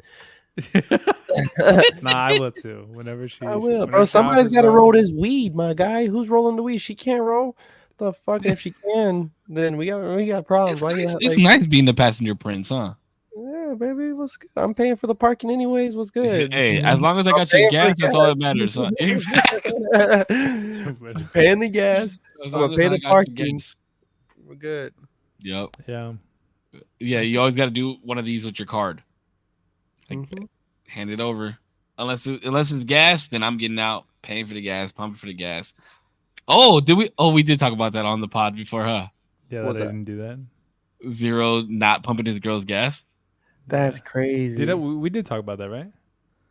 Nah, I will too. Whenever she, I she- will, whenever bro. she Somebody's offers, got to bro, roll this weed, my guy. Who's rolling the weed? She can't roll. The fuck? And if she can, then we got problems. It's nice being the passenger prince, huh? Yeah, baby, what's good? I'm paying for the parking anyways. What's good? Hey, as long as I I'm got your paying for gas, the that's all that gas. matters. Huh? Exactly. Stupid. Paying the gas. As I'm long gonna as pay I the got your parking. gas. We're good. Yep. Yeah. Yeah, you always got to do one of these with your card. Like, Mhm. hand it over. Unless it's gas, then I'm getting out, paying for the gas, pumping for the gas. Oh, did we? Oh, we did talk about that on the pod before, huh? Yeah, What's that I that? didn't do that. Zero not pumping his girl's gas. That's Yeah. crazy. We did talk about that, right?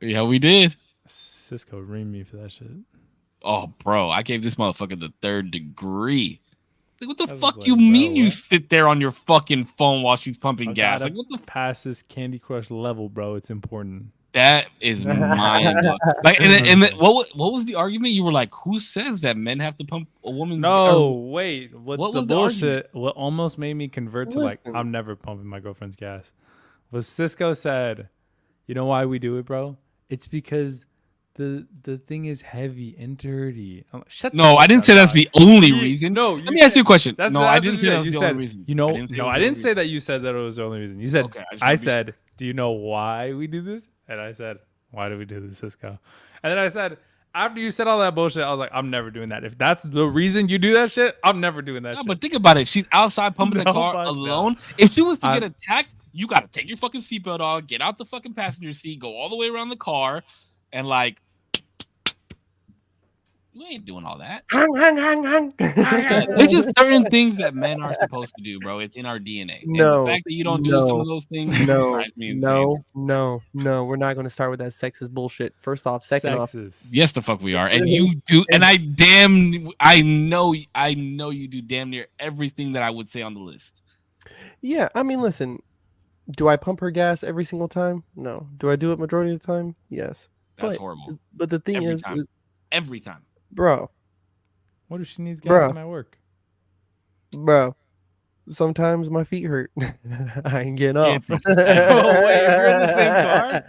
Yeah, we did. Cisco reamed me for that shit. Oh, bro, I gave this motherfucker the 3rd degree. Like, what the I was fuck like, you bro, mean you what? sit there on your fucking phone while she's pumping I gas? gotta Like, what the pass this Candy Crush level, bro. It's important. that is mind blowing. Like, and then, what was the argument? You were like, who says that men have to pump a woman's No, wait. What's what the was the bullshit? What almost made me convert to like, Listen. I'm never pumping my girlfriend's gas. Was Cisco said, you know why we do it, bro? It's because the thing is heavy and dirty. I'm like, shut the No, fuck I didn't up, say that's dog. the only You- reason. No, Let me ask you a question. That's No, the, I that's didn't what say you that said. was You the said, only reason. you know, I didn't say it no, was I the didn't only say that you said that it was the only reason. You said, Okay, I just I wanna be said, do you know why we do this? And I said, why do we do this, Cisco? And then I said, after you said all that bullshit, I was like, I'm never doing that. If that's the reason you do that shit, I'm never doing that No, shit. but think about it. She's outside pumping the No, car fuck no. alone. If she was to get I- attacked, you got to take your fucking seatbelt off, get out the fucking passenger seat, go all the way around the car, and like, you ain't doing all that. Hung, hung, hung, hung. There's just certain things that men are supposed to do, bro. It's in our DNA. And No, the fact that you don't do some no, of those things No, drives me insane. no. We're not going to start with that sexist bullshit. First off, second off, Sexist. Yes, the fuck we are, and you do, and I know you do damn near everything that I would say on the list. yeah. I mean, listen. Do I pump her gas every single time? No. Do I do it majority of the time? Yes. That's But- horrible. But the thing Every is, time. Every time. bro, What if she needs gas Bruh. in my work? sometimes my feet hurt. I ain't getting off. Get Oh, wait, if you're in the same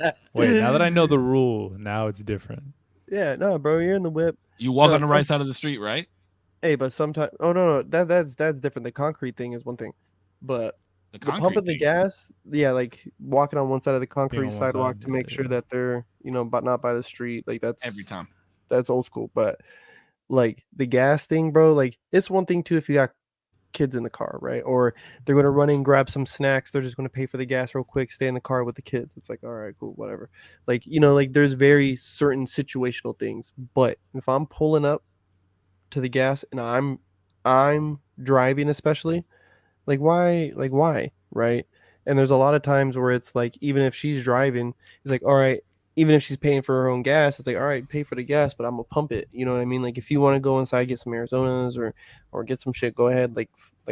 car? Wait, now that I know the rule, now it's different. Yeah, no, bro, you're in the whip. You walk No, on the right side of the street, right? Hey, but sometimes, oh no, that's different. The concrete thing is one thing, but The the concrete pumping the thing. gas, yeah, like walking on one side of the concrete on one sidewalk side, to make yeah, sure yeah. that they're, but not by the street. Like that's Every time. That's old school. But like the gas thing, bro, like it's one thing too if you got kids in the car, right? Or they're gonna run in, grab some snacks, they're just gonna pay for the gas real quick, stay in the car with the kids. It's like, all right, cool, whatever. Like, like there's very certain situational things. But if I'm pulling up to the gas and I'm driving, especially, like why, right? And there's a lot of times where it's like, even if she's driving, it's like, all right, even if she's paying for her own gas, it's like, all right, pay for the gas, but I'm gonna pump it. You know what I mean? Like if you want to go inside, get some Arizonas or get some shit, go ahead, like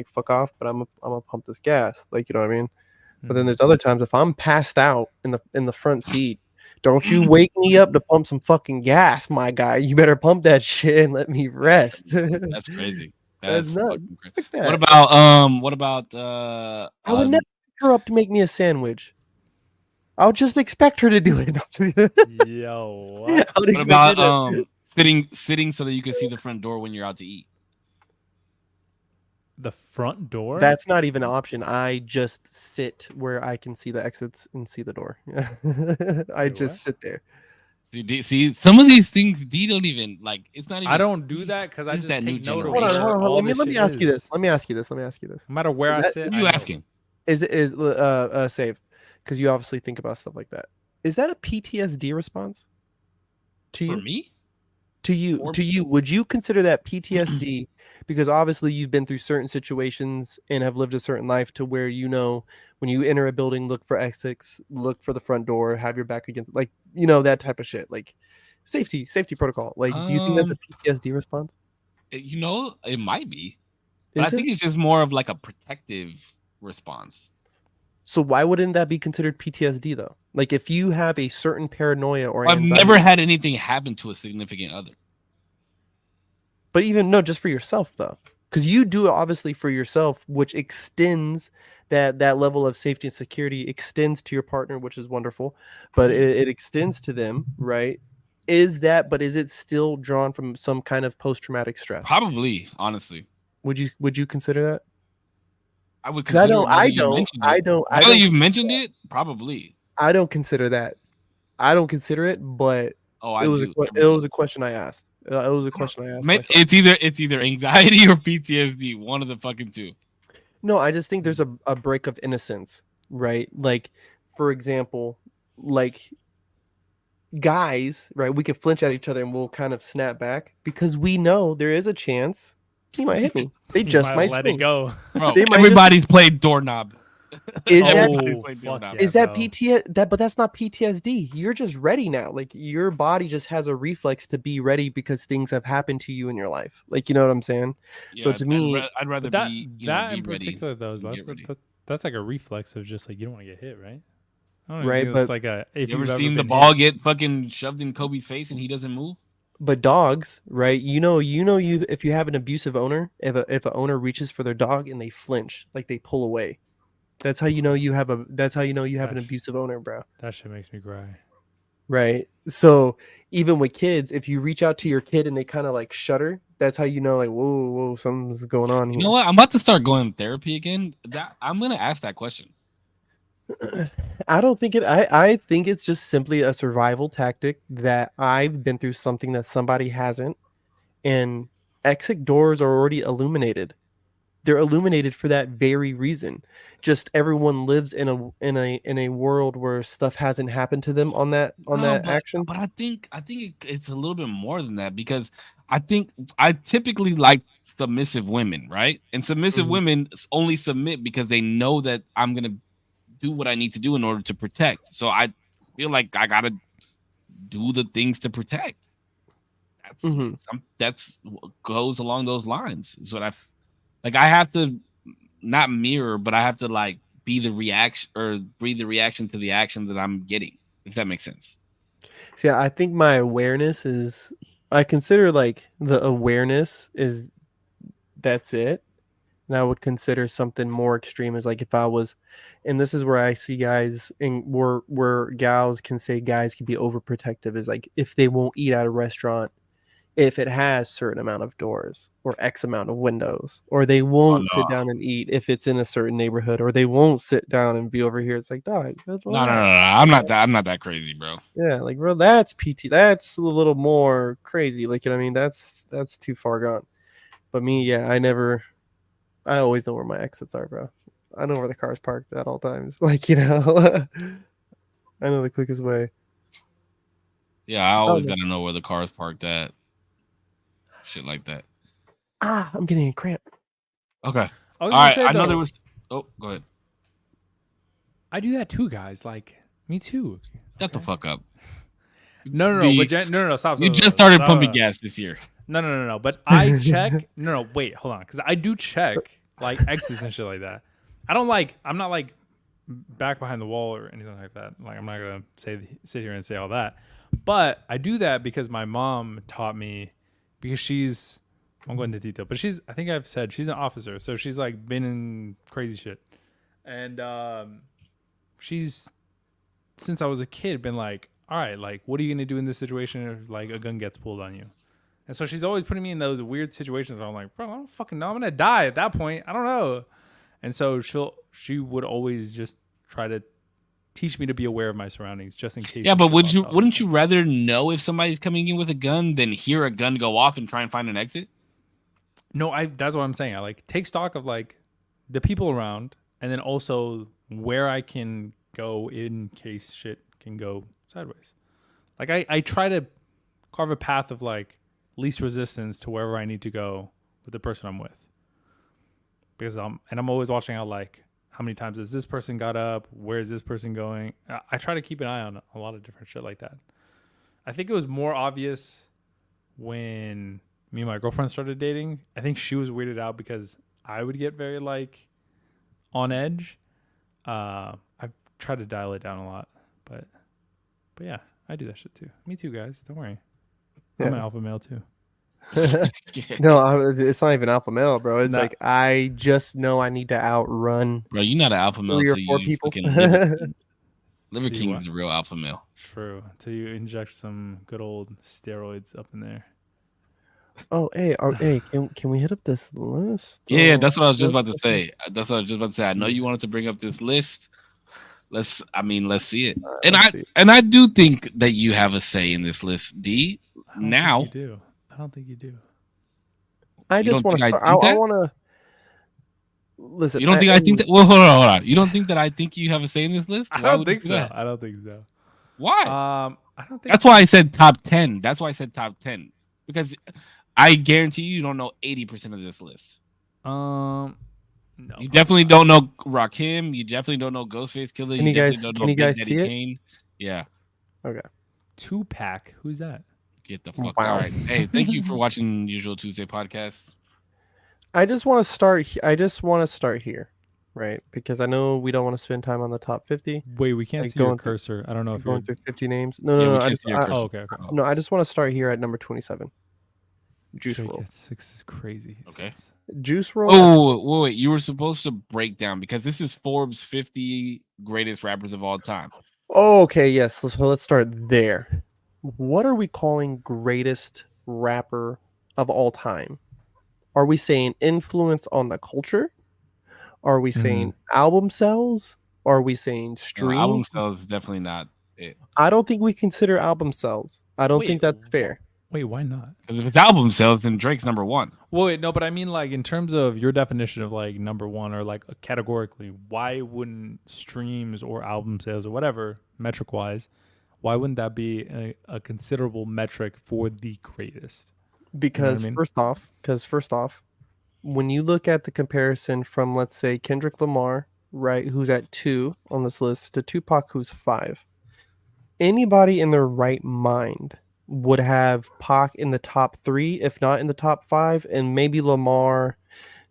fuck off, but I'm gonna pump this gas. Like, you know what I mean? But then there's other times if I'm passed out in the front seat, don't you wake me up to pump some fucking gas, my guy. You better pump that shit and let me rest. That's crazy. That's nuts. fucking crazy. Fuck that. What about I would never pick her up to make me a sandwich. I'll just expect her to do it. Yo, what? I would what expect about her to- sitting so that you can see the front door when you're out to eat? The front door? That's not even an option. I just sit where I can see the exits and see the door. I Wait, just what? sit there. See, some of these things D don't even like. It's not even. I don't do that because I This is just that new take note of Hold on, generation. where hold on. all Let me this let me shit ask you this. is. Let me ask you this. Let me ask you this. No matter where I That- sit, Who I you know. asking? Is save because you obviously think about stuff like that. Is that a PTSD response to For you? me? Or- To you, would you consider that PTSD? Because obviously you've been through certain situations and have lived a certain life to where you know when you enter a building, look for exits, look for the front door, have your back against, like that type of shit, like safety protocol. Like, do you think that's a PTSD response? It might be, but I Is it? think it's just more of like a protective response. So why wouldn't that be considered PTSD though? Like if you have a certain paranoia or I've anxiety, never had anything happen to a significant other. but even no, just for yourself though, because you do it obviously for yourself, which extends that level of safety and security extends to your partner, which is wonderful, but it extends to them, right? Is it still drawn from some kind of post-traumatic stress? Probably, honestly, Would you consider that? I would Because I consider don't it now I that you don't mentioned I it. don't I Now that don't you've mentioned it, probably. I don't consider that. I don't consider it, but Oh, it I was do. it was a question I asked. It was a question I asked myself. It's either anxiety or PTSD. One of the fucking two. No, I just think there's a break of innocence, right? Like, for example, like guys, right? We could flinch at each other and we'll kind of snap back because we know there is a chance he might hit me. They You just might might let swing. it go. Bro, They might everybody's played doorknob. Is that Everybody's Oh, played fuck doorknob. yeah. is that bro. PTSD? But that's not PTSD. You're just ready now. Like your body just has a reflex to be ready because things have happened to you in your life. Like you know what I'm saying? So Yeah, to me, I'd rather But that be in ready particular though is than get ready. that's like a reflex of just like you don't want to get hit, right? I don't even right? think But it's like a if You ever you've ever seen the been ball hit. get fucking shoved in Kobe's face and he doesn't move? but dogs, right? You if you have an abusive owner, if a owner reaches for their dog and they flinch, like they pull away, that's how you know you have an That, sh- abusive owner, bro. that shit makes me cry. Right. So even with kids, if you reach out to your kid and they kind of like shudder, that's how you know, like, whoa, something's going on You know here. what? I'm about to start going to therapy again. That I'm gonna ask that question. I don't think it. I think it's just simply a survival tactic that I've been through something that somebody hasn't, and exit doors are already illuminated. They're illuminated for that very reason. Just everyone lives in a world where stuff hasn't happened to them on No, that action. but I think it's a little bit more than that because I think I typically like submissive women, right? And submissive Mhm. women only submit because they know that I'm gonna do what I need to do in order to protect. So I feel like I gotta do the things to protect. Mhm. That's what goes along those lines. Is what like. I have to not mirror, but I have to like be the reaction or breathe the reaction to the action that I'm getting. If that makes sense. See, I think my awareness is. I consider like the awareness is that's it. And I would consider something more extreme as like if I was, and this is where I see guys and where gals can say guys can be overprotective is like if they won't eat at a restaurant if it has certain amount of doors or X amount of windows, or they Oh won't no, sit down and eat if it's in a certain neighborhood, or they won't sit down and be over here. It's like, dog, no. relax. I'm not that crazy, bro. Yeah, like bro, that's PT. That's a little more crazy. Like you know what I mean? That's too far gone. But me, yeah, I always know where my exits are, bro. I know where the car's parked at all times. Like, I know the quickest way. Yeah, I Oh, always no. gotta know where the car is parked at. Shit like that. I'm getting a cramp. Okay. I All was gonna right. say I know though, there was. Oh, go ahead. I do that too, guys. Like me too. Shut the Okay? fuck up. No. The But no. Stop. you Stop, just stop, started stop, pumping stop. gas this year. No. But I check. No. Wait. Hold on. Because I do check like X's and shit like that. I don't like. I'm not like back behind the wall or anything like that. Like I'm not gonna sit here and say all that. But I do that because my mom taught me. Because she's. I'm going into detail, but I think I've said she's an officer, so she's like been in crazy shit, and she's since I was a kid been like, all right, like what are you gonna do in this situation if like a gun gets pulled on you? And so she's always putting me in those weird situations where I'm like, bro, I don't fucking know. I'm gonna die at that point. I don't know. And so she would always just try to teach me to be aware of my surroundings just in case. Yeah, some but shit pops out. wouldn't you rather know if somebody's coming in with a gun than hear a gun go off and try and find an exit? No, that's what I'm saying. I like take stock of like the people around, and then also where I can go in case shit can go sideways. Like I try to carve a path of like least resistance to wherever I need to go with the person I'm with. Because I'm always watching out like how many times has this person got up, where is this person going? I try to keep an eye on a lot of different shit like that. I think it was more obvious when me and my girlfriend started dating. I think she was weirded out because I would get very like on edge. I've tried to dial it down a lot, but yeah, I do that shit too. Me too, guys. Don't worry. I'm an alpha male too. No, it's not even alpha male, bro. It's Nah. like I just know I need to outrun Bro, you're not an alpha male 3 or until 4 you people. fucking Liver King. Liver Tell you King what. is the real alpha male. True. Until you inject some good old steroids up in there. Oh, hey, can we hit up this list? Yeah, Oh, that's what I was just about to let's say. That's what I was just about to say. I know you wanted to bring up this list. Let's see it. see. And I do think that you have a say in this list, D. I don't Now, think you do. I don't think you do. I You just don't want to think I start. think I that? want to listen. you don't think I think that? Well, hold on. You don't think that I think you have a say in this list? I Why don't would you think say so. that? I don't think so. Why? I don't think That's why I said top 10. That's why I said top 10. Because I guarantee you don't know 80% of this list. no. You definitely don't know Rakim. You definitely don't know Ghostface Killer. Can You you definitely guys- don't can know you Big guys Daddy see it? Kane. Yeah. Okay. Tupac. Who's that? Get the fuck. Wow. All right. Hey, thank you for watching Usual Tuesday podcast. I just want to start. I just want to start here, right? Because I know we don't want to spend time on the top 50. Wait, we can't Like see your going through- cursor. I don't know if you're. Going through 50 names. No, Yeah, no, we no. can't see your cursor. Oh, okay. No, I just want to start here at number 27. Juice Drake WRLD. at 6 is crazy. he Okay. says. Juice WRLD. Oh, wait. You were supposed to break down because this is Forbes 50 greatest rappers of all time. Oh, okay, yes. So let's start there. What are we calling greatest rapper of all time? Are we saying influence on the culture? Are we saying album sales? Are we saying No, streams? album sales is definitely not it. I don't think we consider album sales. I don't Wait, think that's fair. Wait, why not? Because if it's album sales, then Drake's number one. Well, wait, no, but I mean, like, in terms of your definition of like number one or like categorically, why wouldn't streams or album sales or whatever metric wise, why wouldn't that be a considerable metric for the greatest? Because mean? first off, when you look at the comparison from, let's say, Kendrick Lamar, right, who's at 2 on this list, to Tupac, who's 5, anybody in their right mind would have Pac in the top 3, if not in the top 5, and maybe Lamar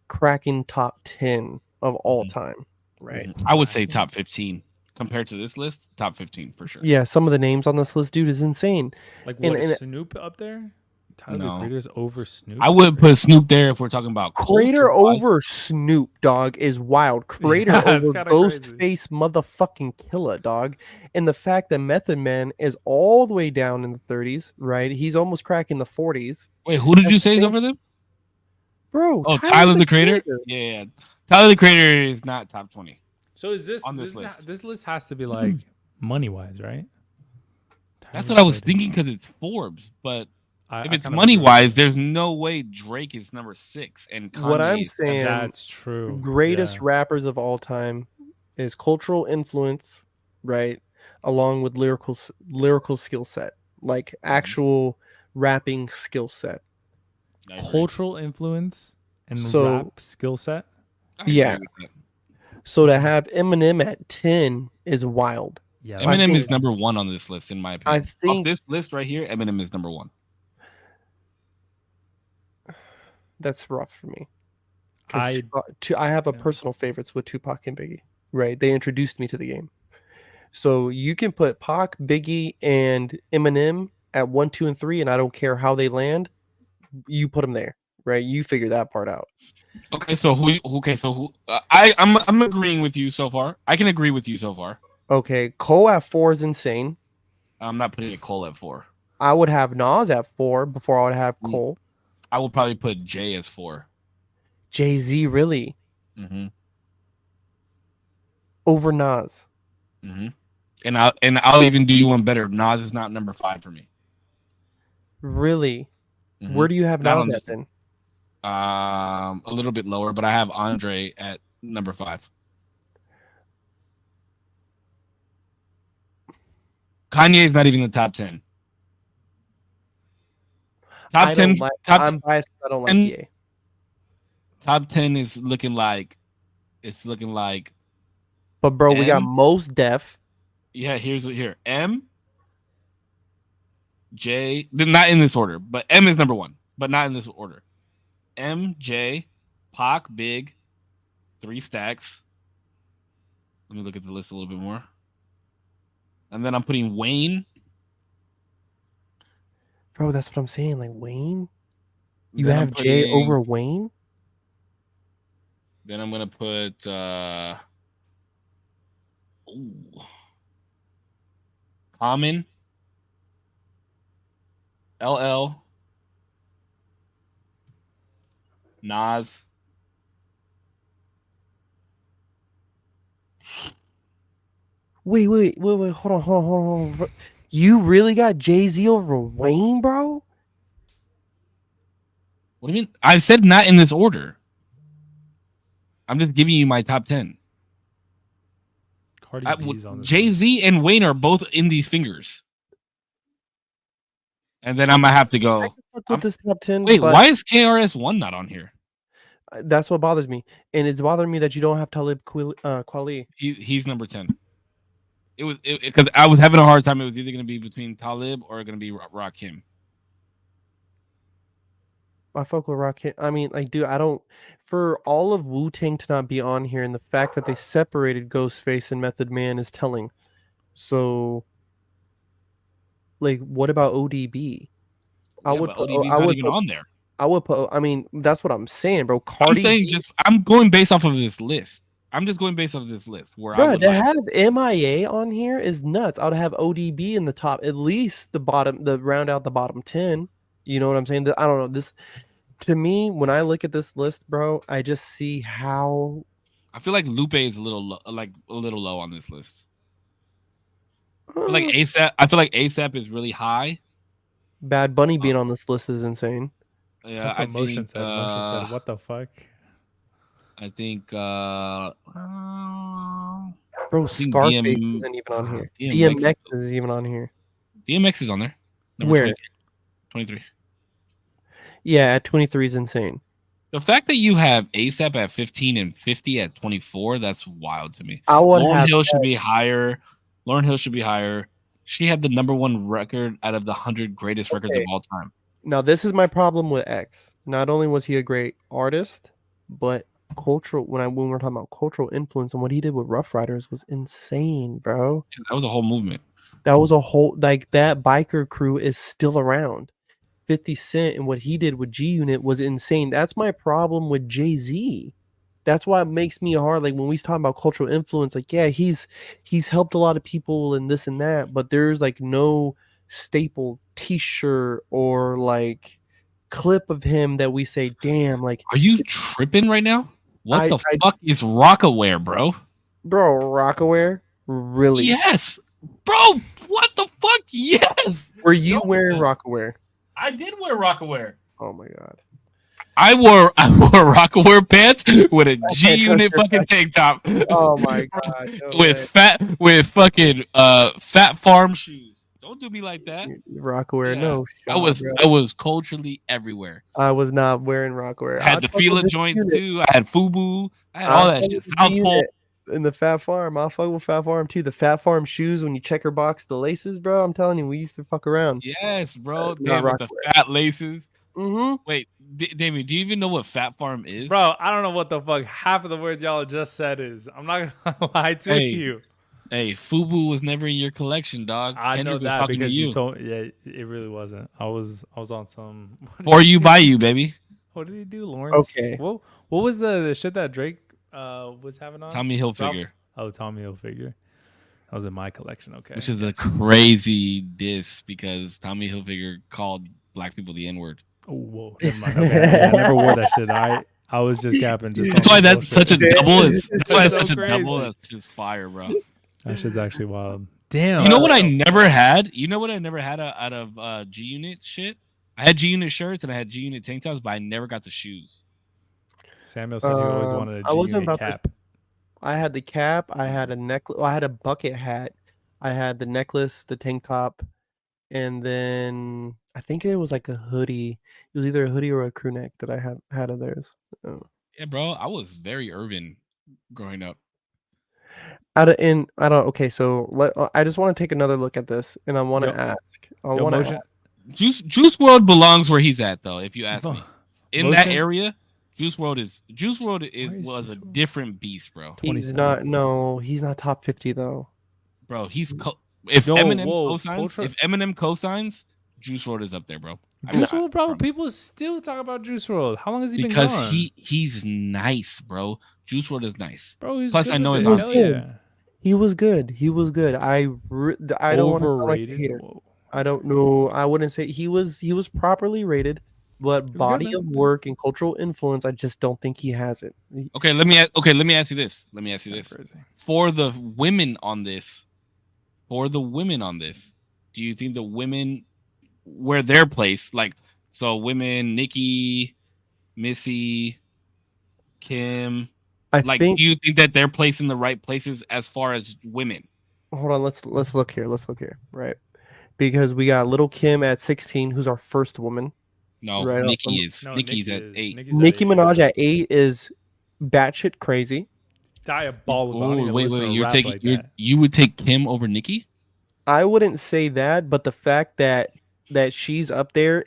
cracking top 10 of all time, right? I would say top 15 compared to this list. Top 15 for sure. Yeah, some of the names on this list, dude, is insane. Like, And- what is and- Snoop up there? Tyler No. the Creator's over Snoop. I would put Snoop there if we're talking about Crater culture-wise. over Snoop, dog, is wild. Crater Yeah, it's over kinda crazy. Ghostface motherfucking Killer, dog. And the fact that Method Man is all the way down in the 30s, right? He's almost cracking the 40s. Wait, who did I you say is think- over them? Bro, Oh, Tyler the Creator. Yeah, Tyler the Creator is not top 20. So is this on this this list. this list has to be like money wise, right? That's Tyler what I was the thinking because it's Forbes. But Creator. if I it's kind of money agree. wise, there's no way Drake is number 6 and Kanye What I'm is saying, That's true. greatest Yeah. rappers of all time is cultural influence, right? Along with lyrical skill set, like actual rapping skill set. I agree. Cultural influence and So- rap skill set. I agree Yeah. with that. So to have Eminem at 10 is wild. Yeah, I Eminem think- is number 1 on this list, in my opinion. Off think- this list right here, Eminem is number 1. That's rough for me. I I have a yeah. personal favorites with Tupac and Biggie, right? They introduced me to the game. So you can put Pac, Biggie, and Eminem at 1, 2, and 3, and I don't care how they land. You put them there, right? You figure that part out. Okay, so who? I'm agreeing with you so far. I can agree with you so far. Okay, Cole at 4 is insane. I'm not putting a Cole at 4. I would have Nas at 4 before I would have Mm. Cole. I will probably put Jay as 4. Jay-Z, really? Mm-hmm. Over Nas. Mm-hmm. And I'll even do you one better. Nas is not number 5 for me. Really? Mhm. Where do you have Not Nas on at this then? A little bit lower, but I have Andre at number 5. Kanye is not even in the top 10. Top I 10. don't like. I'm biased. I don't like 10, Ye. Top 10 is looking like But bro, we got M. Mos Def. Yeah, here. M, J. Not in this order, but M is number 1, but not in this order. M, J, Pac, Big, 3 Stacks. Let me look at the list a little bit more. And then I'm putting Wayne. Bro, that's what I'm saying. Like Wayne. You Then have Jay over Wayne? Then I'm gonna put Common, LL, Nas. Wait. Hold on. You really got Jay-Z over Wayne, bro? What do you mean? I said not in this order. I'm just giving you my top 10. Cardi B's on this Jay-Z and Wayne are both in these fingers. And then I'm gonna have to go. With this top 10. Wait, but why is KRS-One not on here? that's what bothers me, and it's bothering me that you don't have Talib Kweli. He's number 10. It was because I was having a hard time. It was either gonna be between Talib or gonna be Rakim. I fuck with Rakim. I mean, like, dude, I don't. For all of Wu-Tang to not be on here, and the fact that they separated Ghostface and Method Man is telling. So, like, what about ODB? I would put ODB's not even on there. I would put. I mean, that's what I'm saying, bro. I'm going based off of this list. I'm just going based off of this list. Bro, to have MIA on here is nuts. I'd have ODB in the top, at least the round out the bottom 10. You know what I'm saying? I don't know. This, to me, when I look at this list, bro, I just see how. I feel like Lupe is a little low on this list. I feel like ASAP is really high. Bad Bunny being on this list is insane. Yeah, that's what Motion said. Motion said, "What the fuck?" I think, bro, Scarface isn't even on here. DMX is even on here. DMX is on there. Where? 23. Yeah, at 23 is insane. The fact that you have ASAP at 15 and 50 at 24, that's wild to me. Lauryn Hill should be higher. Lauryn Hill should be higher. She had the number 1 record out of the 100 greatest records of all time. Now, this is my problem with X. Not only was he a great artist, but cultural. When we're talking about cultural influence and what he did with Rough Riders was insane, bro. That was a whole movement. That was a whole, like, that biker crew is still around. 50 Cent and what he did with G Unit was insane. That's my problem with Jay-Z. That's why it makes me hard. Like, when we talk about cultural influence, like, yeah, he's helped a lot of people and this and that, but there's like no staple t-shirt or like clip of him that we say, damn, like, are you tripping right now? What the fuck is Rockaware, bro? Bro, Rockaware? Really? Yes. Bro, what the fuck? Yes. Were you wearing Rockaware? I did wear Rockaware. Oh my god. I wore Rockaware pants with a G Unit fucking tank top. Oh my god. No with fucking Fat Farm shoes. Don't do me like that. Rockaware, yeah. No. Shot, I was culturally everywhere. I was not wearing Rockaware. I had the Fila joints too. I had FUBU. I had all that shit. South Pole. In the Fat Farm, I'll fuck with Fat Farm too. The Fat Farm shoes, when you checker box the laces, bro, I'm telling you, we used to fuck around. Yes, bro. Damn, with the fat laces. Mm-hmm. Wait, Damien, do you even know what Fat Farm is? Bro, I don't know what the fuck half of the words y'all just said is. I'm not gonna lie to you. Hey, FUBU was never in your collection, dog. I Kendrick know that because you told. Yeah, it really wasn't. I was on some. For you, by you, baby. What did he do, Lawrence? Okay. What was the shit that Drake was having on? Tommy Hilfiger. Oh, Tommy Hilfiger. That was in my collection. Okay. Which is a crazy diss because Tommy Hilfiger called black people the N-word. Oh, whoa. Never mind. Okay, I never wore that shit. I was just capping. That's why that's such a double. That's why it's such a double. That's just fire, bro. That shit's actually wild. Damn. You know what I never had? You know what I never had out of G Unit shit? I had G Unit shirts and I had G Unit tank tops, but I never got the shoes. Samuel said he always wanted a I wasn't G-Unit about to- cap. I had the cap. I had a necklace. I had a bucket hat. I had the necklace, the tank top, and then I think it was like a hoodie. It was either a hoodie or a crew neck that I had of theirs. Yeah, bro. I was very urban growing up. I don't. Okay, so I just want to take another look at this, and I want to Yo- ask. Yo, Motion, Juice World belongs where he's at, though. If you ask me, in that Motion? area, Juice World was Where a is Juice WRLD? different beast, bro. He's 27. not. No, he's not top 50 though. Bro, if Yo, Eminem whoa, cosigns, Ultra- if Eminem cosigns, Juice WRLD is up there, bro. Juice I WRLD, bro. promise. People still talk about Juice WRLD. How long has he been Because gone? he's nice, bro. Juice WRLD is nice. Bro, he's Plus, good I know with his it. auntie. Hell yeah. He was good. He was good. I don't want to sound like a Overrated. hater. Whoa. I don't know. I wouldn't say he was properly rated, but good, body man. of work and cultural influence, I just don't think he has it. Okay, let me ask you this. Crazy. For the women on this, do you think the women where their place, like so women, Nikki, Missy, Kim, I like think. do you think that they're placed in the right places as far as women? Hold on. Let's look here. Right, because we got Little Kim at 16, who's our first woman. No, Right, Nikki's No, at 8. Nicki Nicki Minaj at 8 is batshit crazy. Diabolical. I don't Oh, even wait, listen to you're rap taking like that. you would take Kim over Nikki? I wouldn't say that, but the fact that she's up there,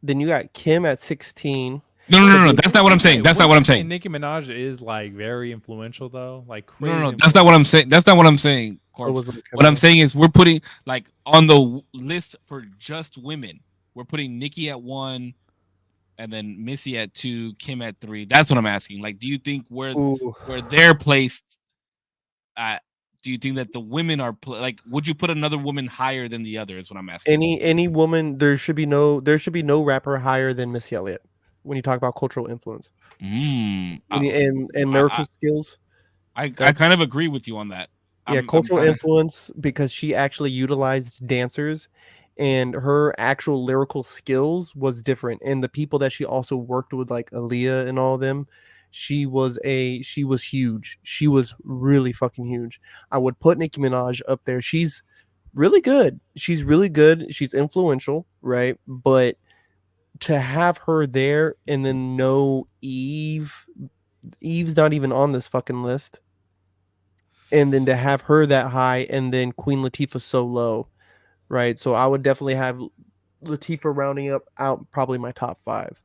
then you got Kim at 16. No. That's not what I'm saying. That's not what I'm saying. Nicki Minaj is like very influential though, like crazy. No. That's not what I'm saying. That's not what I'm saying. What Corpse. was Little Kim What I'm at? saying is we're putting like on the list for just women. We're putting Nikki at 1, and then Missy at 2, Kim at 3. That's what I'm asking. Like, do you think where Ooh. they're placed at? Do you think that the women are like? Would you put another woman higher than the other? Is what I'm asking. Any woman, there should be no rapper higher than Missy Elliott when you talk about cultural influence and lyrical skills. I kind of agree with you on that. Yeah, cultural influence, because she actually utilized dancers, and her actual lyrical skills was different. And the people that she also worked with, like Aaliyah and all of them, she was huge. She was really fucking huge. I would put Nicki Minaj up there. She's really good. She's influential, right? But to have her there and then no Eve's not even on this fucking list. And then to have her that high and then Queen Latifah so low, right? So I would definitely have Latifah rounding out probably my top 5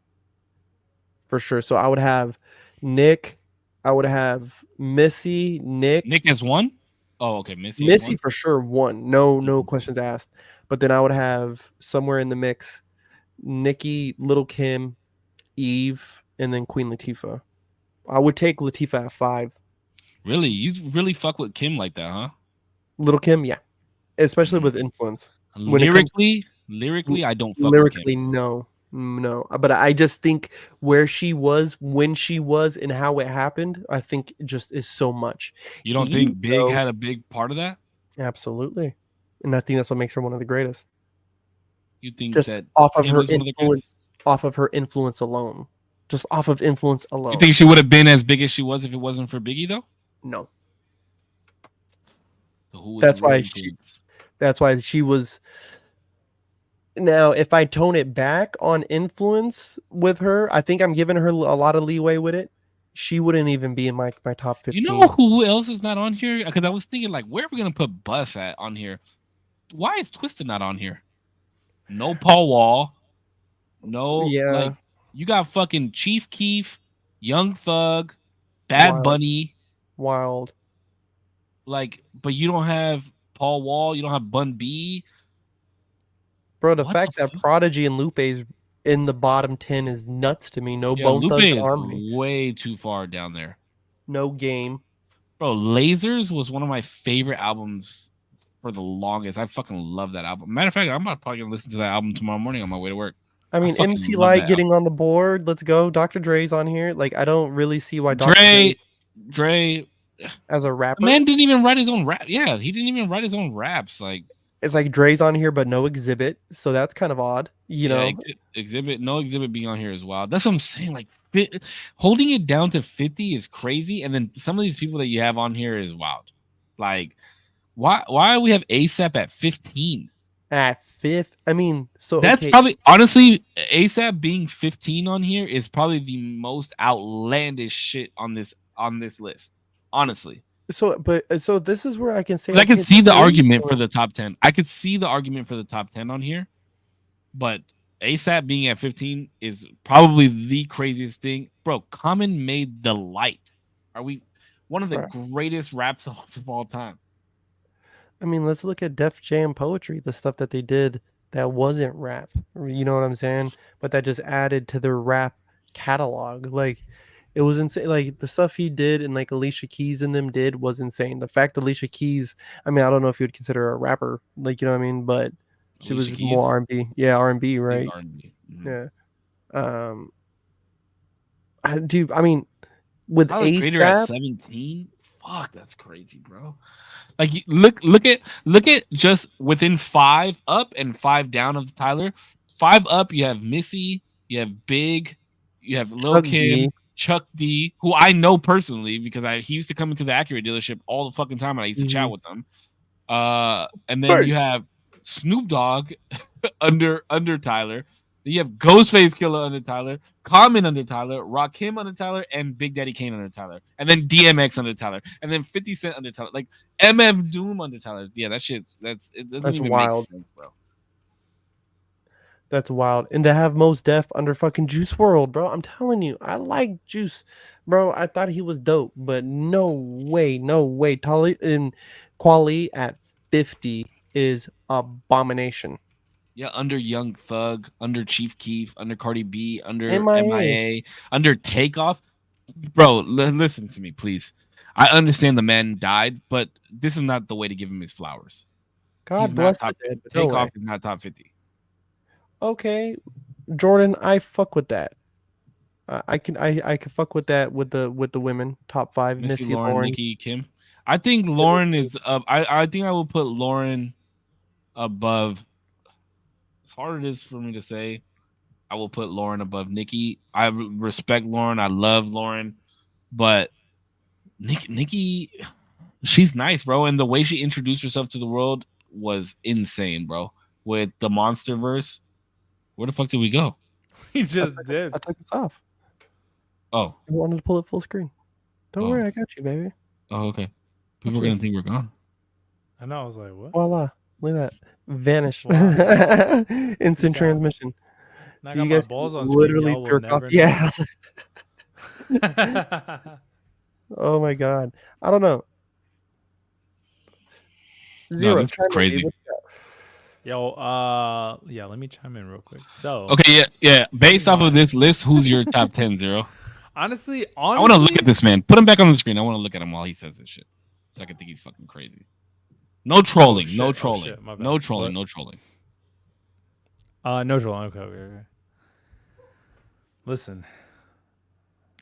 for sure. So I would have Nick, I would have Missy, Nick has 1. Oh, okay, Missy for sure 1. No questions asked. But then I would have somewhere in the mix Nikki, Little Kim, Eve, and then Queen Latifah. I would take Latifah at 5. Really, you really fuck with Kim like that, huh? Little Kim, yeah, especially with influence. When Lyrically, I don't fuck lyrically, with Kim. no. But I just think where she was, when she was, and how it happened, I think just is so much. You don't think Big had a big part of that? Absolutely, and I think that's what makes her one of the greatest. You think Just that off of Kim her was one of the influence, greatest? off of her influence alone, just off of influence alone. You think she would have been as big as she was if it wasn't for Biggie, though? No. So who was That's the real why influence? That's why she was. Now, if I tone it back on influence with her, I think I'm giving her a lot of leeway with it. She wouldn't even be in my top 15. You know who else is not on here? Because I was thinking, like, where are we gonna put Bus on here? Why is Twisted not on here? No Paul Wall. No, Yeah. like you got fucking Chief Keef, Young Thug, Bad Bunny. Wild. Like, but you don't have Paul Wall. You don't have Bun B. Bro, the What fact the that fuck? Prodigy and Lupe's in the bottom 10 is nuts to me. No Yeah, Bone Lupe Thugs is Army. way too far down there. No Game. Bro, Lasers was one of my favorite albums for the longest. I fucking love that album. Matter of fact, I'm probably gonna listen to that album tomorrow morning on my way to work. I mean, fucking MC love Light that getting on the board. Let's go. Dr. Dre's on here. Like, I don't really see why Dr. Dre, as a The rapper. man didn't even write his own rap. Yeah, he didn't even write his own raps. Like, It's like Dre's on here, but no Exhibit, so that's kind of odd. You know, exhibit, no exhibit being on here as well. That's what I'm saying. Like, holding it down to 50 is crazy, and then some of these people that you have on here is wild. Like, why we have ASAP at 15? at fifth. I mean, so That's okay. probably, honestly, ASAP being 15 on here is probably the most outlandish shit on this list. Honestly. So this is where I can say I could okay, see the Drake argument for or- the top 10. I could see the argument for the top 10 on here, but ASAP being at 15 is probably the craziest thing. Bro, Common made The Light. Are we one of the Right. greatest rap songs of all time? I mean, let's look at Def Jam Poetry, the stuff that they did that wasn't rap. You know what I'm saying? But that just added to their rap catalog. Like it was insane. Like the stuff he did and like Alicia Keys and them did was insane. The fact Alicia Keys, I mean, I don't know if you would consider her a rapper, like you know what I mean, but she Alicia was Keys? more R&B. Yeah, R&B, He's right? R&B. Mhm. Yeah. I mean, with Tyler Creator at ASAP, 17? Fuck, that's crazy, bro. Like, look at just within 5 up and 5 down of Tyler. 5 up, you have Missy, you have Big, you have Lil Chuck Kim, D. Chuck D, who I know personally because he used to come into the Acura dealership all the fucking time, and I used to chat with him. And then you have Snoop Dogg under Tyler. Then you have Ghostface Killer under Tyler, Common under Tyler, Rakim under Tyler, and Big Daddy Kane under Tyler, and then DMX under Tyler, and then 50 Cent under Tyler, like MF Doom under Tyler. Yeah, that shit. It doesn't even wild. make sense, bro. That's wild. And to have Mos Def under fucking Juice World, bro. I'm telling you, I like Juice, bro. I thought he was dope, but no way. Tali and Quali at 50 is abomination. Yeah, under Young Thug, under Chief Keef, under Cardi B, under MIA. MIA, under Takeoff. Bro, listen to me, please. I understand the man died, but this is not the way to give him his flowers. God He's bless not the top. dead. But no Takeoff way. is not top 50. Okay, Jordan, I fuck with that. I can fuck with that with the women top 5. Missy, Lauren, Nicki, Kim. I think Lauren is up. I think I will put Lauren above. As hard it is for me to say, I will put Lauren above Nicki. I respect Lauren. I love Lauren, but Nicki, she's nice, bro. And the way she introduced herself to the world was insane, bro. With the Monster Verse, where the fuck did we go? He just did. I took this off. Oh, I wanted to pull it full screen. Don't worry, I got you, baby. Oh, okay. People are gonna think we're gone. I know. I was like, what? Voila! Look at that. Vanish. Wow. Instant transmission. I So got you my guys balls on literally screen, y'all will jerk off. never Yeah. know. Oh my god. I don't know. Zero. that's chime in, crazy. dude. What you got? Yo, yeah, let me chime in real quick. So, Okay, yeah. Based off of this list, who's your top 10, Zero? honestly, I want to look at this man. Put him back on the screen. I want to look at him while he says this shit, so I can think he's fucking crazy. No trolling. shit. No Oh, trolling. shit. My bad. No trolling. What? No trolling. No trolling. Okay. Listen,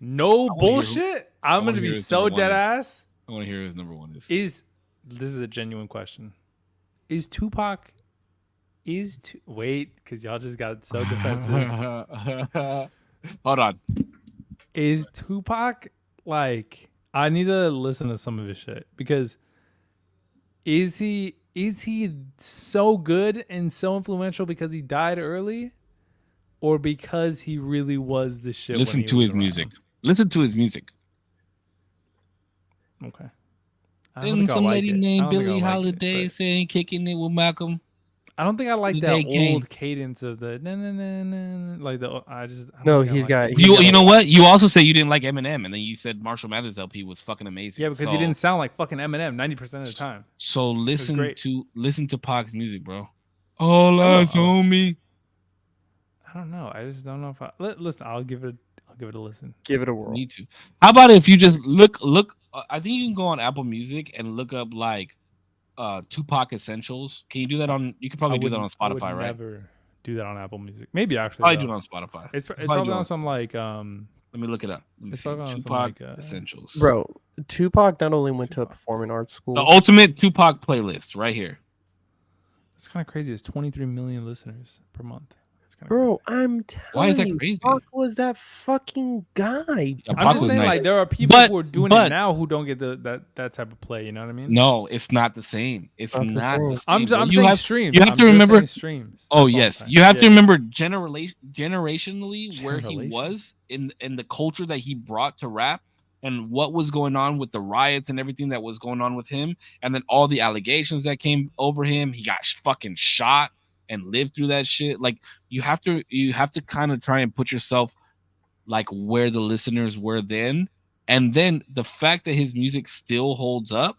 no bullshit. I'm wanna gonna hear be his so number one dead is. ass. I want to hear who his number one is. This is a genuine question? Is Tupac? Wait, because y'all just got so defensive. Hold on. Is Tupac like? I need to listen to some of his shit because is he so good and so influential because he died early, or because he really was the shit? Listen when he to was his around? music. Listen to his music. Okay. I don't Then think I some like lady it. I named don't think I Billie like it, Holiday but saying kicking it with Malcolm. I don't think I like Today that came. old cadence of the like the. I don't No, think I he's like got- it. he- You know what? You also say you didn't like Eminem, and then you said Marshall Mathers LP was fucking amazing. Yeah, because he So- didn't sound like fucking Eminem 90% of the time. So listen great. to Pac's music, bro. All I will. eyes on me. I don't know. I just don't know if I listen. I'll give it a listen. Give it a whirl. Need to. How about if you just look? I think you can go on Apple Music and look up like Tupac Essentials. Can you do that on? You could probably do that on I would Spotify, right? Never do that on Apple Music. Maybe actually. Probably though. do it on Spotify. It's Probably probably do on on- some like Let me look it up. Let me It's see. probably on some, Tupac like, Essentials. Bro, Tupac not only went to a performing arts school. The ultimate Tupac playlist right here. It's kind of crazy. It's 23 million listeners per month. Bro, I'm telling Why is that you, crazy? Pac was that fucking guy. Yeah, I'm Pac just was saying, nice. like, there are people But- who are doing but- it now who don't get that type of play. You know what I mean? No, it's not the same. It's Not the not same. the same. bro. I'm You saying have- streams. You have I'm to just remember. saying streams. Oh That's all I'm yes, saying. you have to Yeah. remember generationally where he Generation. was in the culture that he brought to rap and what was going on with the riots and everything that was going on with him, and then all the allegations that came over him. He got fucking shot and lived through that shit. Like you have to kind of try and put yourself like where the listeners were then, and then the fact that his music still holds up.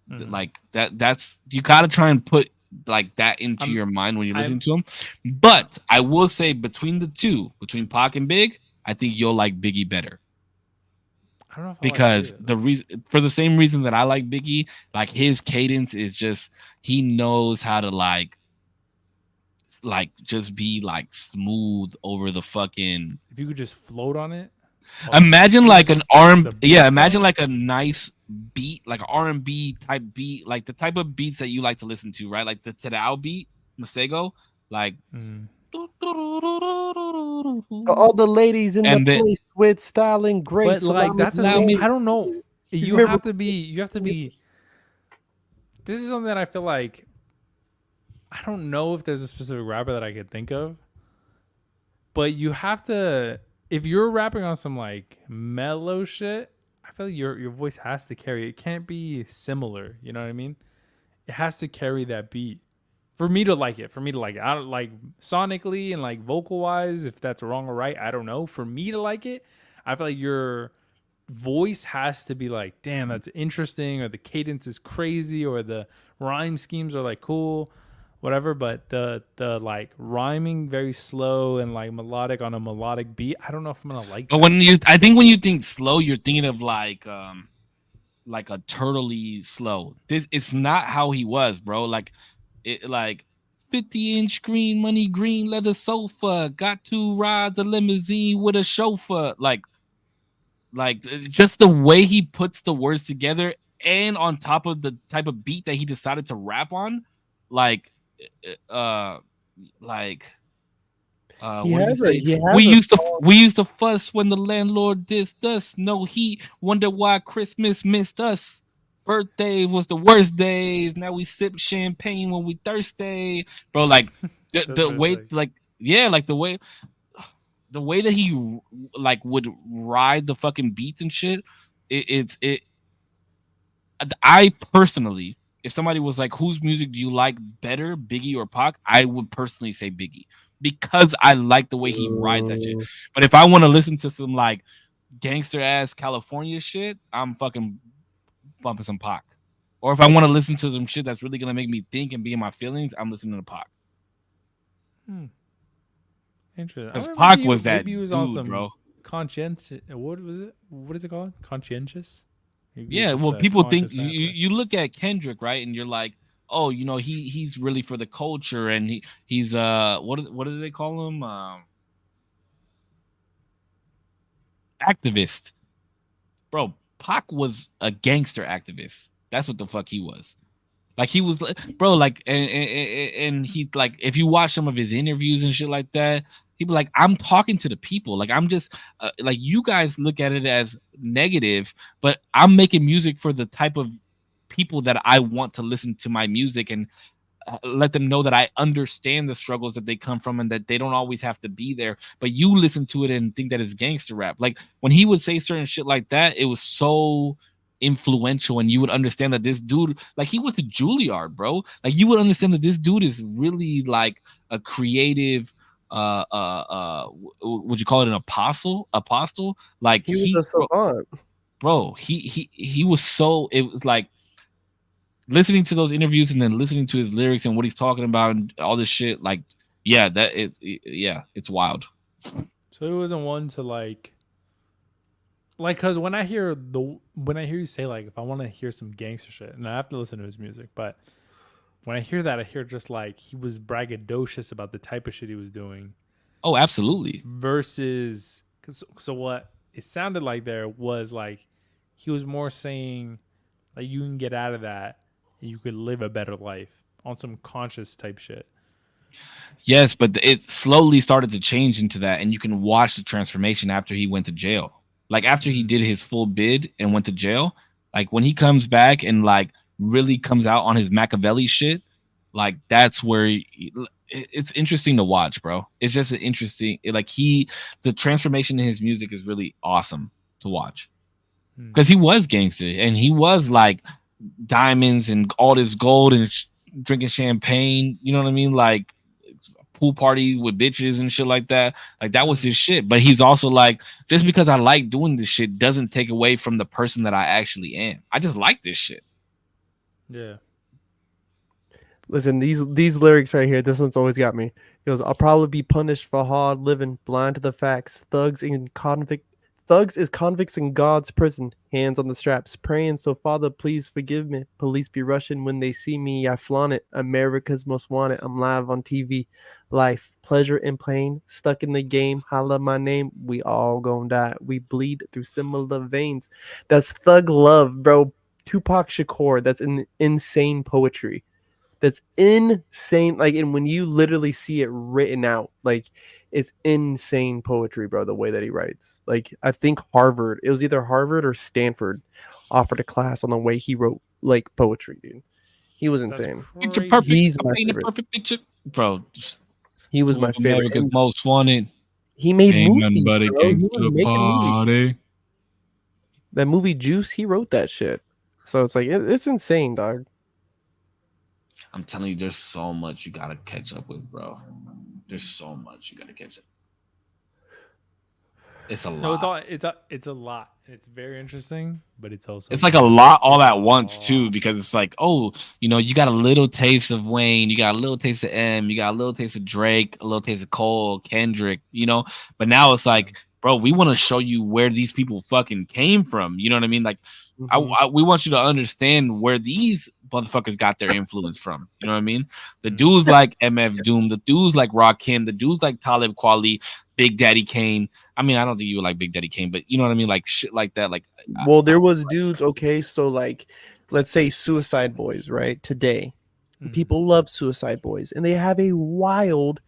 Like that's you got to try and put like that into your mind when you're listening to him. But I will say between the two, between Pac and Big, I think you'll like Biggie better. I don't know if Because I like the reason, for the same reason that I like Biggie, like his cadence is just, he knows how to like just be like smooth over the fucking. if you could just float on it. Imagine like an R&B, the beat, yeah. Imagine though. like a nice beat, like an R&B type beat, like the type of beats that you like to listen to, right? Like the Tadao beat, Masego, like. All the ladies in And the then- place with style and grace. But like allow that's me the to thing. dance. I don't know. You remember- have to be. This is something that I feel like. I don't know if there's a specific rapper that I could think of. But you have to, if you're rapping on some like mellow shit, I feel like your voice has to carry. It can't be similar. You know what I mean? It has to carry that beat. For me to like it, I don't like sonically and like vocal wise, if that's wrong or right, I don't know. For me to like it, I feel like your voice has to be like, damn, that's interesting, or the cadence is crazy, or the rhyme schemes are like cool, whatever. But the like rhyming very slow and like melodic on a melodic beat, I don't know if I'm gonna like But that. I think when you think slow, you're thinking of like a turtley slow. This it's not how he was, bro. Like it like 50-inch screen, money green leather sofa, got 2 rides, a limousine with a chauffeur. Like just the way he puts the words together, and on top of the type of beat that he decided to rap on, like He what does has he a- say? he has we a used to fuss when the landlord dissed us. No heat. Wonder why Christmas missed us. Birthday was the worst days. Now we sip champagne when we thirsty, bro. Like the way, like yeah, like the way that he like would ride the fucking beats and shit. I personally, if somebody was like, whose music do you like better, Biggie or Pac? I would personally say Biggie, because I like the way he rides that shit. But if I want to listen to some like gangster ass California shit, I'm fucking bumping some Pac. Or if I want to listen to some shit that's really gonna make me think and be in my feelings, I'm listening to Pac. Interesting. Because Maybe Pac he- was that maybe he was dude, on some bro. conscientious. What was it? What is it called? Conscientious. Maybe Yeah, he's well, just a people think conscious rapper. you look at Kendrick, right, and you're like, oh, you know, he's really for the culture, and he's what do they call him? Activist. Bro, Pac was a gangster activist. That's what the fuck he was. Like he was, bro. Like and he like, if you watch some of his interviews and shit like that, he'd be like, I'm talking to the people. Like I'm just like, you guys look at it as negative, but I'm making music for the type of people that I want to listen to my music, and let them know that I understand the struggles that they come from and that they don't always have to be there. But you listen to it and think that it's gangster rap. Like when he would say certain shit like that, it was so influential, and you would understand that this dude, like, he went to Juilliard, bro. Like you would understand that this dude is really like a creative would you call it an apostle? Like He was a savant. bro, he was so, it was like listening to those interviews and then listening to his lyrics and what he's talking about and all this shit. Like, yeah, that is, yeah, it's wild. So it wasn't one to like, because when I hear you say like, if I want to hear some gangster shit, and I have to listen to his music, but when I hear that, I hear just like he was braggadocious about the type of shit he was doing. Oh, absolutely. Versus, so what it sounded like there was like he was more saying like you can get out of that and you could live a better life on some conscious type shit. Yes, but it slowly started to change into that, and you can watch the transformation after he went to jail. Like after he did his full bid and went to jail, like when he comes back and like really comes out on his Machiavelli shit, like that's where it's interesting to watch, bro. It's just an interesting, the transformation in his music is really awesome to watch because he was gangster and he was like diamonds and all this gold and drinking champagne. You know what I mean? Like pool party with bitches and shit like that. Like that was his shit. But he's also like, just because I like doing this shit doesn't take away from the person that I actually am. I just like this shit. Yeah. Listen, these lyrics right here, this one's always got me. He goes, I'll probably be punished for hard living, blind to the facts. Thugs is convicts in God's prison, hands on the straps, praying, so Father, please forgive me. Police be rushing when they see me, I flaunt it. America's most wanted, I'm live on TV. Life, pleasure and pain, stuck in the game, holla my name, we all gonna die. We bleed through similar veins. That's thug love, bro. Tupac Shakur, that's insane poetry. That's insane. Like, and when you literally see it written out, like, it's insane poetry, bro. The way that he writes, like, I think it was either Harvard or Stanford, offered a class on the way he wrote like poetry, dude. He was insane. Picture perfect. He's my paint a favorite. perfect picture, bro. He was my favorite. America's most wanted. He made Ain't movies, nothing but a bro. He was gangster making movies. party. That movie Juice, he wrote that shit. So it's like it's insane, dog. I'm telling you, there's so much you gotta catch up with, bro. There's so much you gotta catch up. It's a lot. No, it's a lot. It's very interesting, but it's also It's like a lot all at once too, because it's like, oh, you know, you got a little taste of Wayne, you got a little taste of M, you got a little taste of Drake, a little taste of Cole, Kendrick, you know. But now it's like, bro, we want to show you where these people fucking came from. You know what I mean? Like, we want you to understand where these motherfuckers got their influence from. You know what I mean? The dudes like MF Doom, the dudes like Rakim, the dudes like Talib Kweli, Big Daddy Kane. I mean, I don't think you would like Big Daddy Kane, but you know what I mean? Like shit like that. Like, well, there was dudes. Okay, so like, let's say Suicide Boys, right? Today, people love Suicide Boys, and they have a wild,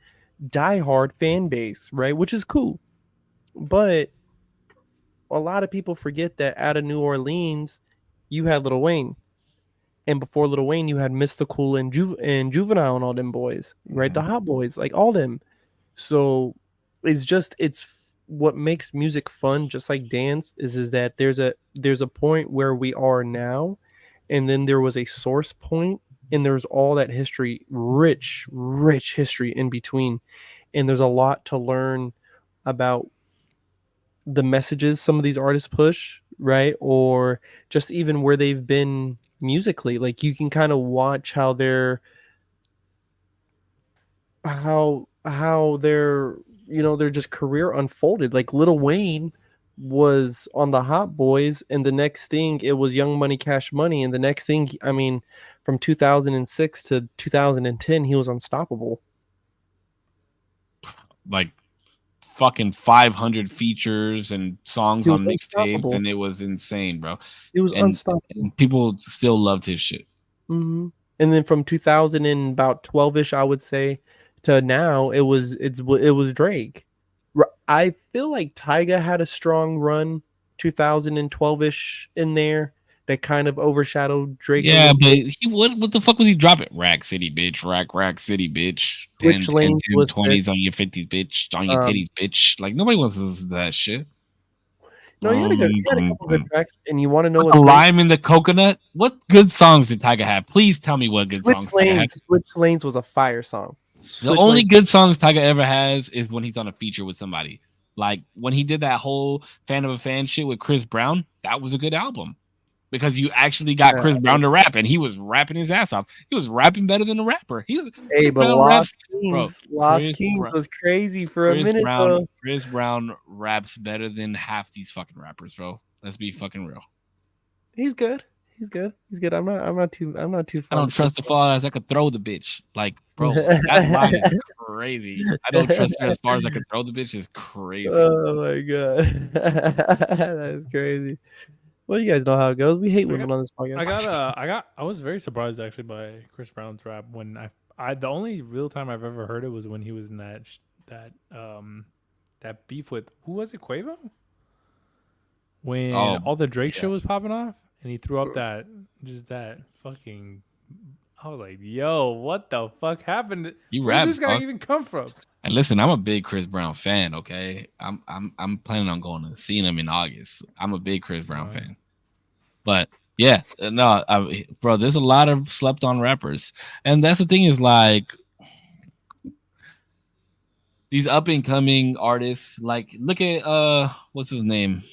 diehard fan base, right? Which is cool, but a lot of people forget that out of New Orleans, you had Lil Wayne, and before Lil Wayne, you had Mystical and Juvenile and all them boys, right? The Hot Boys, like all them. So it's what makes music fun, just like dance, is that there's a point where we are now, and then there was a source point, and there's all that history, rich history in between, and there's a lot to learn about the messages some of these artists push, right? Or just even where they've been musically. Like you can kind of watch how their their just career unfolded. Like Lil Wayne was on the Hot Boys, and the next thing it was Young Money Cash Money, and the next thing, I mean, from 2006 to 2010 he was unstoppable. Like fucking 500 features and songs on mixtapes, and it was insane, bro. It was unstoppable, and people still loved his shit. And then from 2000 and about 12ish, I would say, to now, it was Drake. I feel like Tyga had a strong run 2012ish in there that kind of overshadowed Drake. Yeah, but what the fuck was he dropping? Rack City, bitch. Rack City, bitch. 10 20s on your 50s, bitch. On your titties, bitch. Like, nobody wants to listen to that shit. No, he had a couple good tracks, and you want to know what? Lime in the Coconut? What good songs did Tyga have? Please tell me what good songs Tyga had. Switch Lanes was a fire song. The only good songs Tyga ever has is when he's on a feature with somebody. Like, when he did that whole Fan of a Fan shit with Chris Brown, that was a good album. Because you actually got Chris Brown to rap, and he was rapping his ass off. He was rapping better than a rapper. Lost Kings was crazy for a minute, though. Chris Brown raps better than half these fucking rappers, bro. Let's be fucking real. He's good. I'm not too. I don't trust the fall as I could throw the bitch. Like, bro, that line is crazy. I don't trust her as far as I can throw the bitch. Is crazy. Oh my god, that is crazy. Well, you guys know how it goes. We hate women on this podcast. I was very surprised actually by Chris Brown's rap when the only real time I've ever heard it was when he was in that beef with, who was it, Quavo? When all the Drake shit was popping off and he threw up that fucking, I was like, yo, what the fuck happened? Where did this guy even come from? And listen, I'm a big Chris Brown fan. Okay, I'm planning on going to see him in August. I'm a big Chris Brown fan. But yeah, no, bro, there's a lot of slept on rappers, and that's the thing is like these up and coming artists. Like, look at what's his name?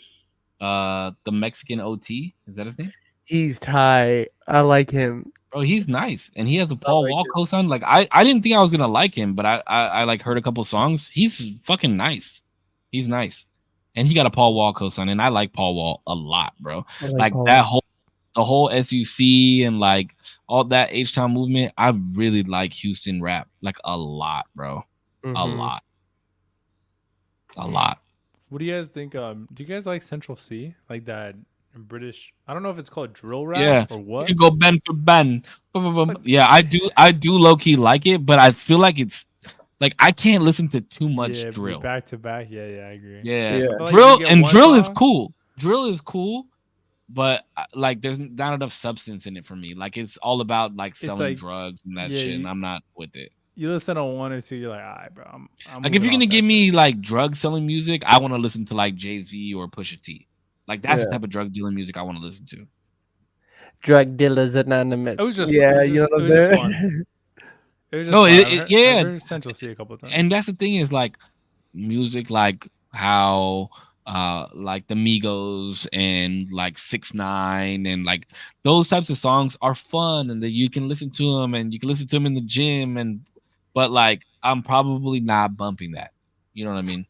The Mexican OT, is that his name? He's tight. I like him. Bro, he's nice, and he has a Paul Wall co-sign. Like, I didn't think I was gonna like him, but I like heard a couple songs. He's fucking nice. He's nice, and he got a Paul Wall co-sign, and I like Paul Wall a lot, bro. Like the whole SUC and like all that H-Town movement. I really like Houston rap, like a lot, bro. A lot. What do you guys think? Do you guys like Central C, like that British? I don't know if it's called drill rap or what. You go Ben for Ben. Yeah, I do low key like it, but I feel like it's like I can't listen to too much drill back to back. Yeah, I agree. Yeah. Drill is cool. Drill is cool, but like there's not enough substance in it for me. Like it's all about like selling drugs and that shit, and I'm not with it. You listen to one or two, you're like, all right, bro. I'm like, if you're gonna give me like drug selling music, I want to listen to like Jay-Z or Pusha T. Like that's the type of drug dealing music I want to listen to. Drug Dealers Anonymous. It was just you know what I'm saying? It was just I heard Central C a couple of times. And that's the thing is like music, like how like the Migos and like 6ix9ine and like those types of songs are fun, and that you can listen to them, and you can listen to them in the gym, but like I'm probably not bumping that. You know what I mean?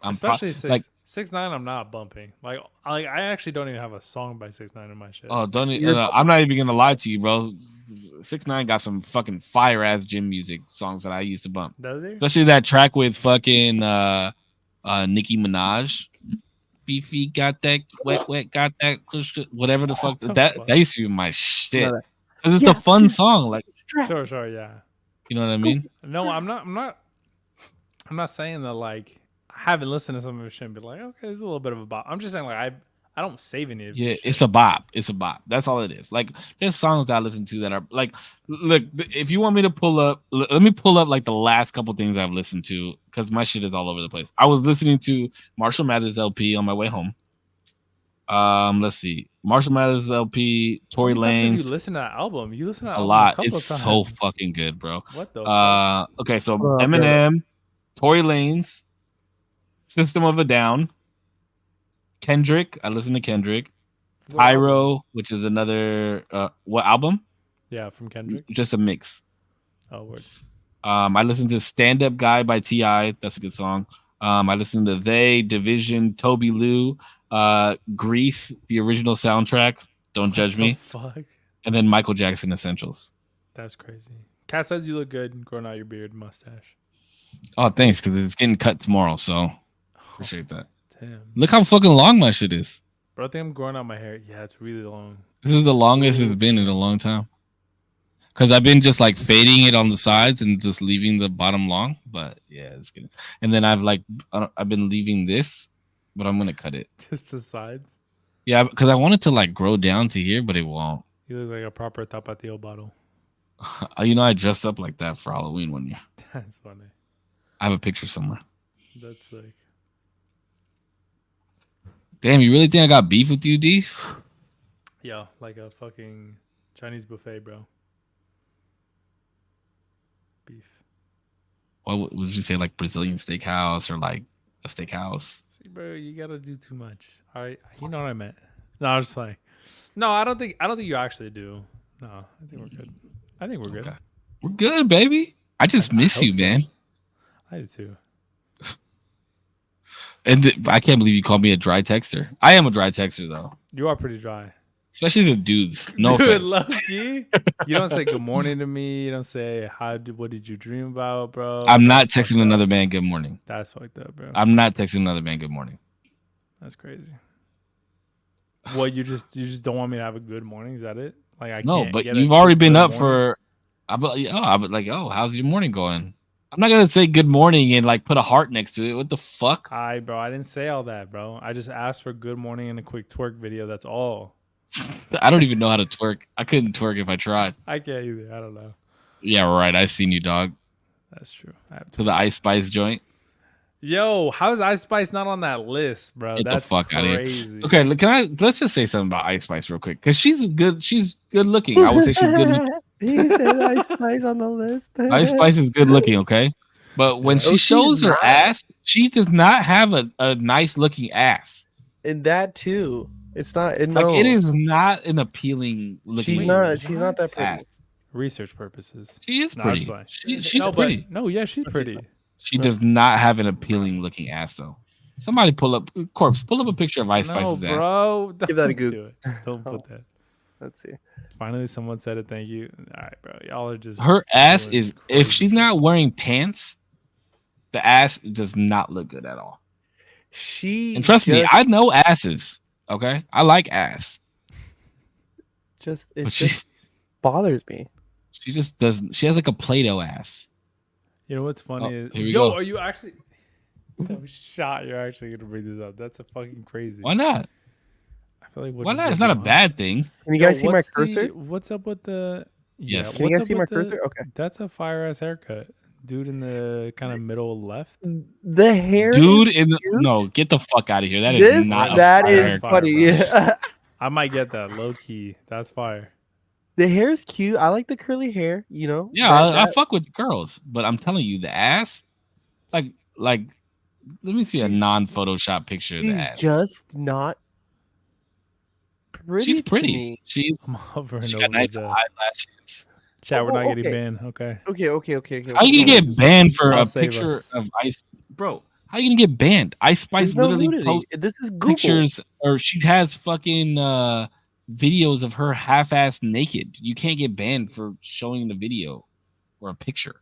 Especially 6ix9ine, I'm not bumping. Like I actually don't even have a song by 6ix9ine in my shit. Oh, I'm not even gonna lie to you, bro. 6ix9ine got some fucking fire ass gym music songs that I used to bump. Does he? Especially that track with fucking Nicki Minaj. Beefy got that wet got that whatever the fuck that used to be my shit. Cause it's a fun song. Like sure, yeah. You know what I mean? No, I'm not saying that like I haven't listened to some of his shit and be like, okay, it's a little bit of a bop. I'm just saying like I don't save any of it. It's a bop. It's a bop. That's all it is. Like there's songs that I listen to that are like, look, if you want me to pull up, let me pull up like the last couple things I've listened to, because my shit is all over the place. I was listening to Marshall Mathers LP on my way home. Let's see. Marshall Mathers LP, Tory Lanez. You listen to that album? You listen to that a lot. It's so fucking good, bro. What the? Okay, so Eminem, Tory Lanez, System of a Down, Kendrick. I listen to Kendrick. Pyro, which is another what album? Yeah, from Kendrick. Just a mix. Oh, word. I listened to Stand Up Guy by T.I. That's a good song. I listened to They, Division, Toby Lou, Grease, the original soundtrack. Don't judge me. Fuck. And then Michael Jackson Essentials. That's crazy. Kat says you look good growing out your beard and mustache. Oh, thanks, because it's getting cut tomorrow, so appreciate that. Damn. Look how fucking long my shit is. Bro, I think I'm growing out my hair. Yeah, it's really long. This is the longest it's been in a long time. Because I've been just like fading it on the sides and just leaving the bottom long. But yeah, it's good. And then I've been leaving this, but I'm going to cut it. Just the sides? Yeah, because I want it to like grow down to here, but it won't. You look like a proper Tapatio bottle. You know, I dressed up like that for Halloween one year. That's funny. I have a picture somewhere. That's like... Damn, you really think I got beef with you, D? Yeah, like a fucking Chinese buffet, bro. Beef. What would you say, like Brazilian steakhouse or like a steakhouse? See, bro, you gotta do too much. All right, you know what I meant. No, I was just like, no, I don't think you actually do. No, I think we're good. I think we're good. Okay. We're good, baby. I just miss you, man. I do too. And I can't believe you called me a dry texter. I am a dry texter, though. You are pretty dry. especially the dudes. No Dude, offense. low key. You don't say good morning to me. You don't say what did you dream about, bro? I'm not That's fucked texting up. another man good morning. That's fucked up, bro. I'm not texting another man good morning. That's crazy. What you just don't want me to have a good morning? Is that it? Like I No, can't but get a you've already been good up morning? for. I'll be like, oh, how's your morning going? I'm not gonna say good morning and like put a heart next to it. What the fuck? Hi, bro. I didn't say all that, bro. I just asked for good morning and a quick twerk video. That's all. I don't even know how to twerk. I couldn't twerk if I tried. I can't either. I don't know. Yeah, right. I've seen you, dog. That's true. I have To the Ice Spice joint. Yo, how is Ice Spice not on that list, bro? Get the That's fuck out of here. crazy. Okay, let's just say something about Ice Spice real quick because she's good looking. I would say she's good looking. He said Ice Spice on the list. Ice Spice is good looking, okay? But when she she's shows her not. ass, she does not have a nice looking ass. And that too. It's not. Like No, it is not an appealing looking. She's Wait, not. She's not that pretty. ass. Research purposes. She is No, pretty. that's fine. She's no, pretty. But, no, yeah, she's pretty. She does not have an appealing looking ass though. Somebody pull up a picture of Ice No, Spice's ass. bro. Give that a don't Goog. do it. Don't put that. Let's see. Finally, someone said it. Thank you. All right, bro. Y'all are just. Her ass doing is crazy if she's shit. not wearing pants, the ass does not look good at all. She And trust me, just- I know asses. Okay, I like ass, it but she just bothers me. she just doesn't. She has like a Play-Doh ass. You know what's funny Oh, is, here we yo, go. are you actually? No shot. You're actually gonna bring this up. That's a fucking crazy. Why not? I feel like we're Why just not? It's making not a on- bad thing. Can you Yo, guys see my what's cursor? What's up with the? Yes. Can you what's guys up see my with the- cursor? Okay. That's a fire ass haircut, dude. In the kind of middle left. The hair, Dude, is in the, cute. no, get the fuck out of here. That is This not a that fire is haircut. fire, funny. bro. I might get that low key. That's fire. The hair is cute. I like the curly hair. You know. Yeah, I fuck with the girls, but I'm telling you, the ass, like, let me see a She's- non-Photoshop picture of the She's ass. just not pretty. She's to pretty. me. I'm hovering She over got nice the eyelashes. chat. We're Oh, not getting okay. banned. Okay. Okay. How you gonna get banned for I'll a save picture us. of Ice, bro? How you gonna get banned? Ice Spice There's no literally nudity. posts This is Google. pictures, or she has fucking videos of her half-ass naked. You can't get banned for showing the video or a picture.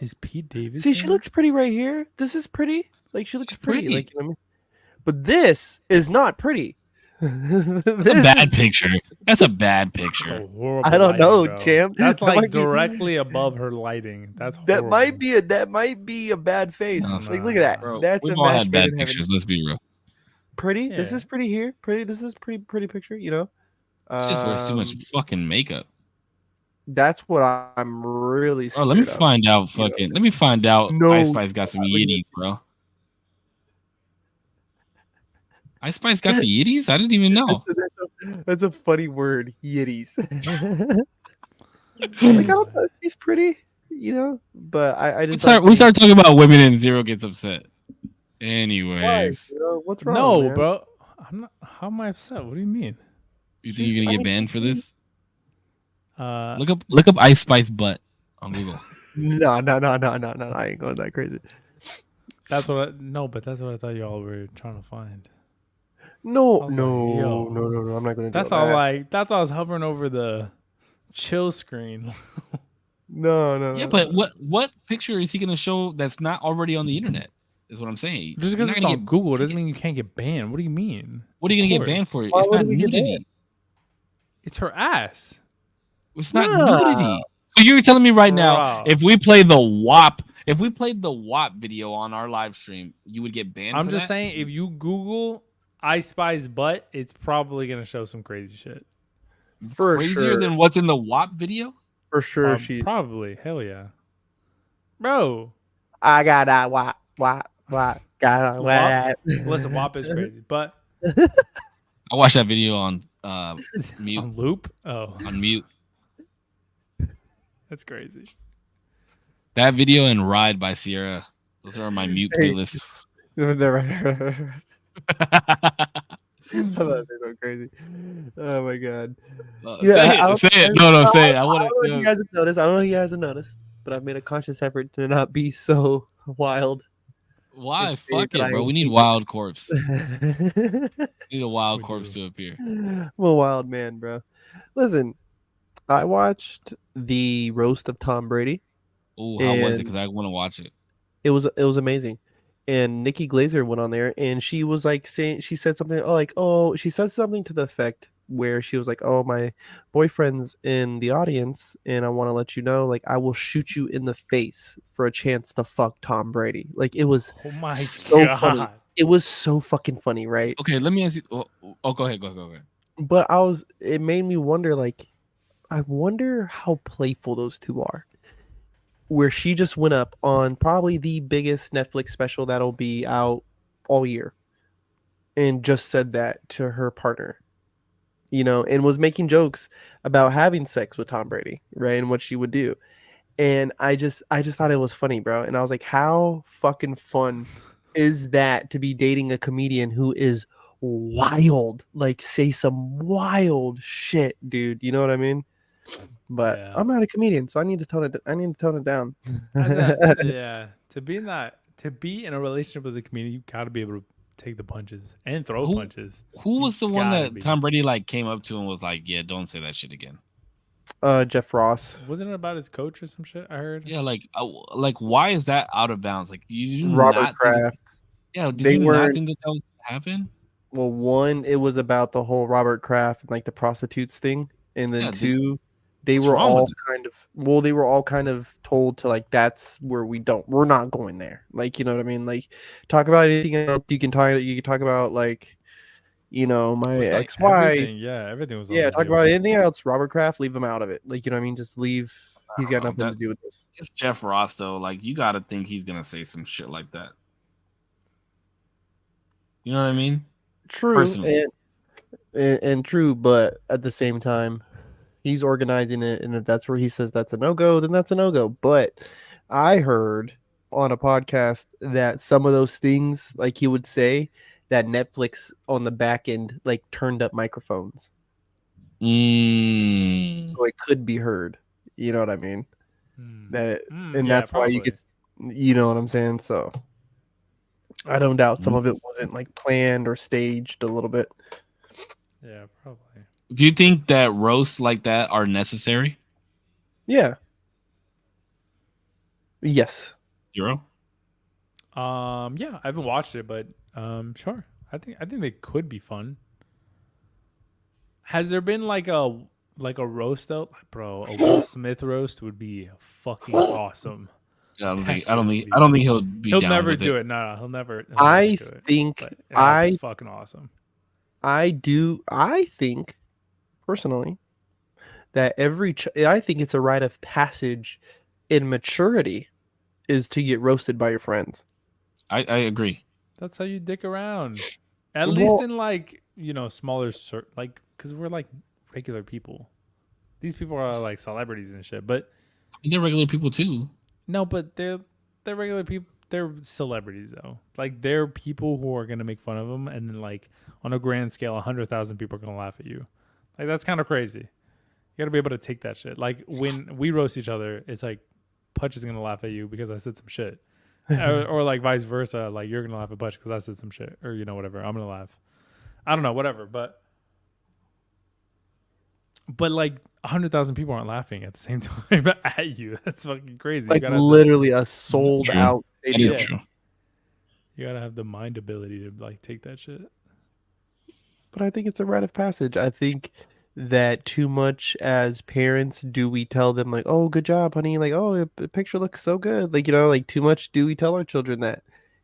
Is Pete Davidson? See, she looks pretty right here. This is pretty. Like she looks She's pretty. pretty. Like you know what I mean? But this is not pretty. That's a bad picture. That's a bad picture. That's a horrible I don't know, lighting, bro. champ. That's That like might be- directly above her lighting. That's That horrible. might be a bad face. No, like look at that. Bro, That's we've a all match had made bad in heaven. pictures. Let's be real. Pretty. This Yeah. is pretty here. Pretty. This is pretty picture. You know. She just wears too much fucking makeup. That's what I'm really. Bro, let me scared of. find out. Fucking. Let me find out. No. Ice Spice got some yitties, bro. Ice Spice got the yitties? I didn't even know. That's a funny word, yitties. Like, I don't know, she's pretty, you know, but I just We start talking about women and Zero gets upset. Anyways, You know, what's wrong? No, man? bro. I'm not. How am I upset? What do you mean? you think you're gonna get banned for this? Look up Ice Spice butt on Google. No. I ain't going that crazy. That's what. But that's what I thought y'all were trying to find. No. I'm not going to. That's all. That's all. I was hovering over the chill screen. No. Yeah, but what picture is he gonna show that's not already on the internet? Is what I'm saying. Just You're because not it's gonna on get- Google doesn't mean you can't get banned. What do you mean? What are you gonna Of get banned course. for? Why It's would not we get nudity. banned? It's her ass. It's not Nah. nudity. So you're telling me right now, Bro. if we played the WAP video on our live stream, you would get banned? I'm for just that? saying, if you Google Ice Spice butt, it's probably gonna show some crazy shit. For crazier sure. than what's in the WAP video. For sure, Probably. Hell yeah, bro. I got that. What? Got WAP? Listen, WAP is crazy, but I watched that video on mute. on loop. Oh, On mute. that's crazy. That video and Ride by Sierra. Those are on my mute Hey. playlists. Never. I thought they go crazy. Oh my god. Say it. No, say it. I I want don't know if you to. guys have noticed. I don't know if you guys have noticed, but I've made a conscious effort to not be so wild. Why? and say Fuck that it, I bro. We need hate wild corpse. it. We need a wild We corpse do. to appear. I'm a wild man, bro. Listen, I watched the roast of Tom Brady, Oh, how was it? and Because I want to watch it. it was amazing. And Nikki Glazer went on there, and she was like saying, she said something, she said something to the effect where she was like, "Oh, my boyfriend's in the audience, and I want to let you know, like, I will shoot you in the face for a chance to fuck Tom Brady." Like, it was Oh my so funny. god. It was so fucking funny, right? Okay, let me ask you. Go ahead. Go ahead. But it made me wonder, like, I wonder how playful those two are. Where she just went up on probably the biggest Netflix special that'll be out all year and just said that to her partner, and was making jokes about having sex with Tom Brady, right? And what she would do. And I just thought it was funny, bro. And I was like, how fucking fun is that to be dating a comedian who is wild, like say some wild shit, dude. You know what I mean? But Yeah. I'm not a comedian, so I need to tone it down. Yeah. To be in a relationship with a comedian, you gotta be able to take the punches and throw Who punches. who You was the one gotta that be. Tom Brady like came up to and was like, "Yeah, don't say that shit again." Jeff Ross, Wasn't it about his coach or some shit? I heard. Yeah, like why is that out of bounds? Like, you do Robert not think? Kraft. Yeah, did They you not weren't think that was gonna happen? well. One, it was about the whole Robert Kraft and like the prostitutes thing, and then Yeah, two, what's wrong with it? they were all kind of told to like that's where we're not going there. Like you know what I mean? Like talk about anything else you can talk about like my What's that? ex-wife. Everything. Yeah, everything was on Yeah, the talk table. about anything else. Robert Kraft, leave him out of it. Like, you know what I mean? Just leave. He's got Oh, nothing to do with this. it's Jeff Ross though. Like, you got to think he's gonna say some shit like that. You know what I mean? True, Personally, and true, but at the same time, he's organizing it, and if that's where he says that's a no-go, then that's a no-go. But I heard on a podcast that some of those things, like he would say, that Netflix on the back end like turned up microphones, so it could be heard. You know what I mean? That, and Yeah, that's why you probably. get, you know what I'm saying? So I don't doubt some of it wasn't like planned or staged a little bit. Yeah, probably. do you think that roasts like that are necessary? Yeah. Yes. Zero. Yeah, I haven't watched it, but sure. I think they could be fun. Has there been like a roast though? Like, bro, a Will Smith roast would be fucking awesome. Yeah, I don't That think. shit I don't would think. be- I don't think he'll be. He'll down never with do it. it. No, he'll never I do it. think But that'd be fucking awesome. I think personally that I think it's a rite of passage in maturity is to get roasted by your friends. I agree. That's how you dick around. At Well- least in like, smaller like cuz we're like regular people. These people are like celebrities and shit, but They're regular people too. no, but they're regular people. They're celebrities though. Like they're people who are gonna make fun of them, and then like on a grand scale, 100,000 people are gonna laugh at you. Like that's kind of crazy. You gotta be able to take that shit. Like when we roast each other, it's like Putch is gonna laugh at you because I said some shit, or like vice versa. Like you're gonna laugh at Putch because I said some shit, or whatever. I'm gonna laugh. I don't know, whatever. But like 100,000 people aren't laughing at the same time at you. That's fucking crazy. Like you gotta literally a sold True. out That stadium. is true. You gotta have the mind ability to like take that shit. But I think it's a rite of passage. I think that too much as parents do we tell them like, "Oh, good job, honey." Like, "Oh, the picture looks so good." Like, like too much do we tell our children that,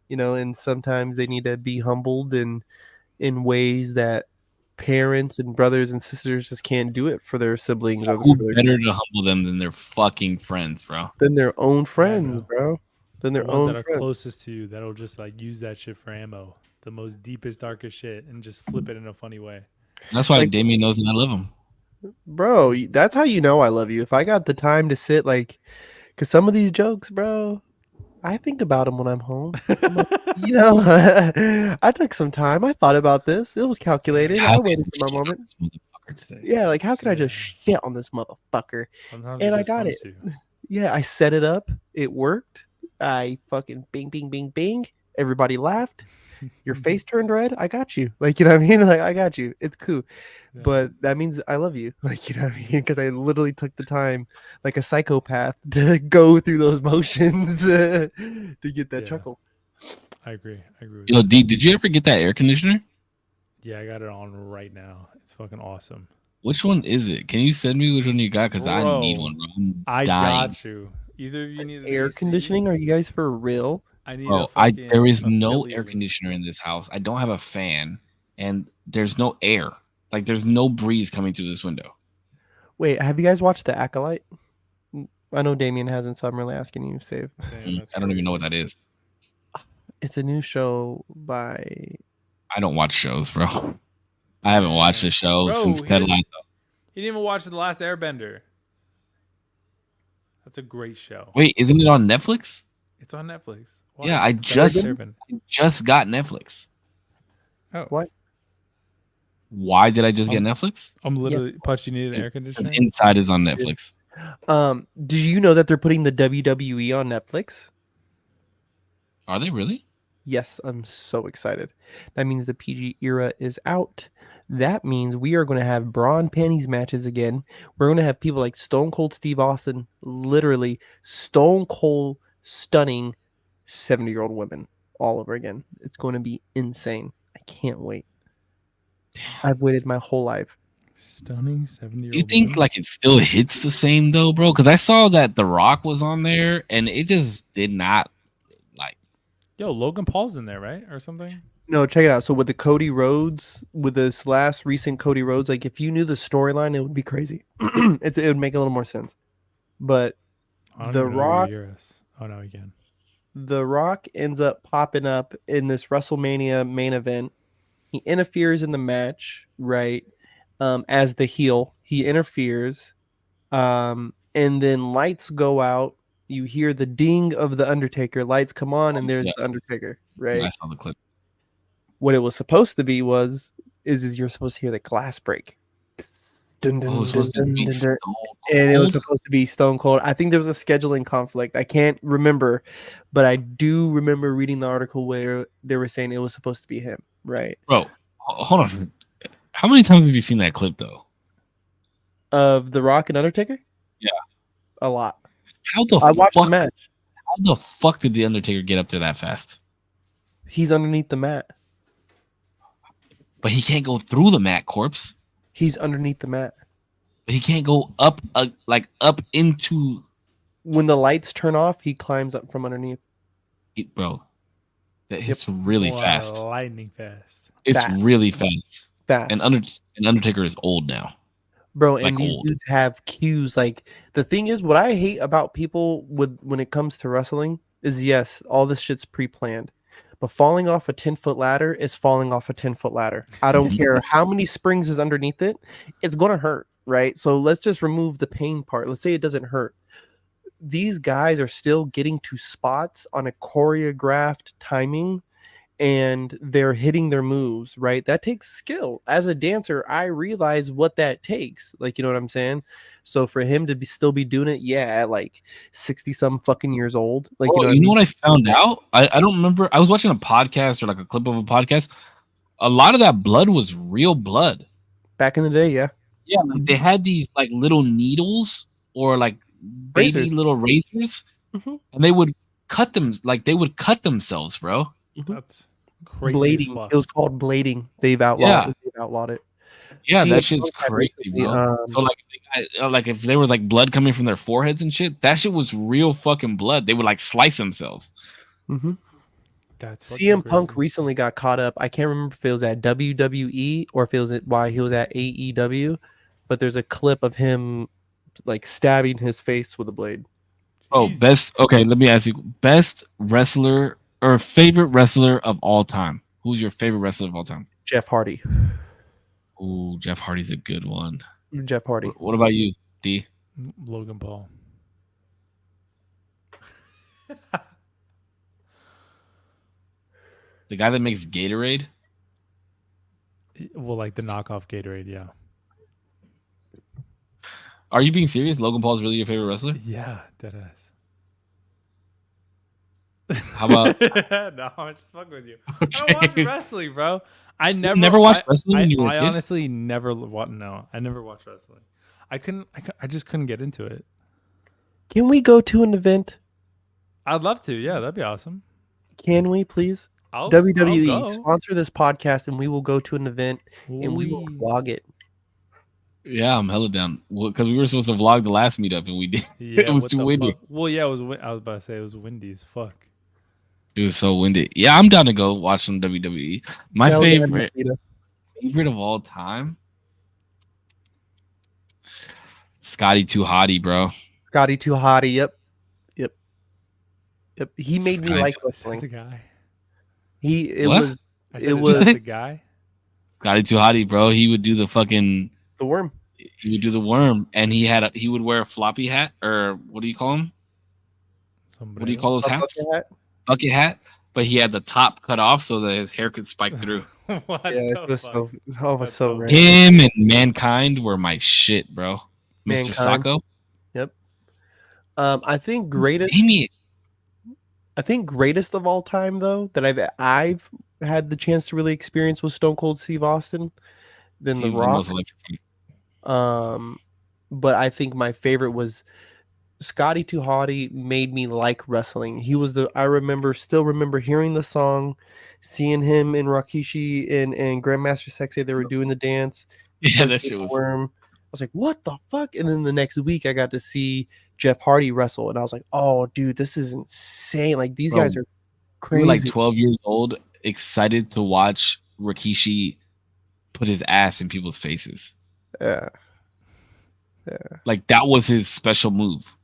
and sometimes they need to be humbled in ways that parents and brothers and sisters just can't do it for their siblings or Who for their better to humble them than their fucking friends, bro? than their own friends, bro. Than The their ones own that are friends. closest to you that'll just like use that shit for ammo. The most deepest, darkest shit and just flip it in a funny way. That's why Like- Damien knows that I love him. Bro, that's how you know I love you. If I got the time to sit like, because some of these jokes, bro, I think about them when I'm home. I'm like, I took some time. I thought about this. It was calculated. I How waited can for my you shit on moment. this motherfucker today? Yeah, like how could I just Yeah. shit on this motherfucker? Sometimes And it I just got comes it. to you. Yeah, I set it up. It worked. I fucking bing, bing, bing, bing. Everybody laughed. Your face turned red. I got you. Like, you know what I mean? Like, I got you. It's cool. Yeah. But that means I love you. Like, you know what I mean? Because I literally took the time, like a psychopath, to go through those motions to get that Yeah. chuckle. I agree. With Yo, that. D, did you ever get that air conditioner? Yeah, I got it on right now. It's fucking awesome. Which one is it? Can you send me which one you got? Because I need Bro, one, bro. I'm I dying. got you. Either of you need an Air AC? conditioning? Are you guys for real? I need a Bro, fucking there is no air affiliate link. conditioner in this house. I don't have a fan, and there's no air. Like, there's no breeze coming through this window. Wait, have you guys watched The Acolyte? I know Damien hasn't, so I'm really asking you, Save. Damn, that's I don't even know what crazy. that is. It's a new show by. I don't watch shows, bro. I haven't watched a show Bro, since he Ted didn't- Lasso. He didn't even watch The Last Airbender. That's a great show. Wait, isn't it on Netflix? It's on Netflix. Yeah, I The just- Last Airbender. Just got Netflix. Oh. What? Why did I just get Netflix? I'm literally Putch, you need an air conditioner? Inside is on Netflix. Did you know that they're putting the WWE on Netflix? Are they really? Yes, I'm so excited. That means the PG era is out. That means we are going to have bra and panties matches again. We're going to have people like Stone Cold Steve Austin, literally stone cold stunning 70-year-old women all over again. It's going to be insane. I can't wait. I've waited my whole life. Stunning 70-year-old. You think like it still hits the same though, bro? Because I saw that The Rock was on there, and it just did not like. Yo, Logan Paul's in there, right? Or something? No, check it out. So with the Cody Rhodes, with this last recent Cody Rhodes, like if you knew the storyline, it would be crazy. It would make a little more sense. But I don't The even know where you Rock- hear us. Oh no, you can. The Rock ends up popping up in this WrestleMania main event. He interferes in the match, right? As the heel, he interferes, and then lights go out. You hear the ding of the Undertaker. Lights come on, and there's Yeah. the Undertaker, right? I saw the clip. What it was supposed to be is you're supposed to hear the glass break. Dun, dun, Oh, it was dun, supposed to dun, be dun, Stone dun. And it was Cold? supposed to be Stone Cold. I think there was a scheduling conflict. I can't remember, but I do remember reading the article where they were saying it was supposed to be him, right? Bro, hold on. How many times have you seen that clip though? Of The Rock and Undertaker? Yeah. A lot. How the I watched fuck? the match. How the fuck did the Undertaker get up there that fast? He's underneath the mat. But he can't go through the mat, corpse. He's underneath the mat. But he can't go up, up into. When the lights turn off, he climbs up from underneath. Bro, it's really Boy, fast. Lightning fast. It's Fast. really fast. Fast. And Undertaker is old now. Bro, and like these old. dudes have cues. Like the thing is, what I hate about people when it comes to wrestling is yes, all this shit's pre-planned. But falling off a 10-foot ladder is falling off a 10-foot ladder. I don't care how many springs is underneath it, it's gonna hurt, right? So let's just remove the pain part. Let's say it doesn't hurt. These guys are still getting to spots on a choreographed timing, and they're hitting their moves, right? That takes skill. As a dancer, I realize what that takes. Like, you know what I'm saying? So for him to still be doing it, yeah, at like 60 some fucking years old, like, Bro, you know what I found out? I don't remember. I was watching a podcast or like a clip of a podcast. A lot of that blood was real blood. back in the day, yeah. Yeah, like they had these like little needles or like baby Razors. little razors, Mhm. and they would cut them. Like they would cut themselves, bro. That's crazy. as Blading. fuck. It was called blading. They've outlawed it. Yeah, CM that shit's Punk had crazy, recently, bro. So like if there was like blood coming from their foreheads and shit, that shit was real fucking blood. They would like slice themselves. mhm. That's fucking CM Punk crazy. recently got caught up. I can't remember if it was at WWE or if it was why he was at AEW, but there's a clip of him like stabbing his face with a blade. Oh, Jesus. best. Okay, let me ask you: best wrestler or favorite wrestler of all time? Who's your favorite wrestler of all time? Jeff Hardy. Ooh, Jeff Hardy's a good one. Jeff Hardy. What about you, D? Logan Paul. The guy that makes Gatorade? Well, like the knockoff Gatorade, yeah. Are you being serious? Logan Paul's really your favorite wrestler? Yeah, that is. How about No, I'm just fucking with you. I don't watch okay? wrestling, bro. You never watched wrestling when you were a I kid? honestly never what no, I never watched wrestling. I just couldn't get into it. Can we go to an event? I'd love to. Yeah, that'd be awesome. Can we please? I'll WWE go. sponsor this podcast, and we will go to an event and we will Ooh-wee. vlog it. Yeah, I'm hella down. Because we were supposed to vlog the last meetup and we did. Yeah, It was what too the windy. fuck? Well, yeah, it was. I was about to say it was windy as fuck. It was so windy. Yeah, I'm down to go watch some WWE. My Hell yeah, favorite Nikita. of all time, Scotty Too Hottie, bro. Scotty Too Hottie. Yep. He made me Scotty like Too- That's the wrestling. guy. It What? was I said, It is was- that the guy? Scotty Too Hottie, bro. He would do the fucking. the worm. He would do the worm, and he would wear a floppy hat, or what do you call him? What do you call those A hats? bucket hat. Bucket hat. But he had the top cut off so that his hair could spike through. What Yeah, the it was fuck? so. Oh, it was What so the- rad. Him and Mankind were my shit, bro. Mr. Mankind. Sacco. I think greatest. Amy. I think greatest of all time though that I've had the chance to really experience was Stone Cold Steve Austin. Then He's The the Rock. most electrifying. But I think my favorite was Scotty Too Hottie made me like wrestling. He was still remember hearing the song, seeing him and Rakishi and Grandmaster Sexay, they were doing the dance. Yeah, that Sexay shit was. Worm. I was like, what the fuck? And then the next week I got to see Jeff Hardy wrestle, and I was like, oh dude, this is insane. Like these Bro, guys are We crazy. were like 12 years old, excited to watch Rikishi put his ass in people's faces. Yeah. Like that was his special move.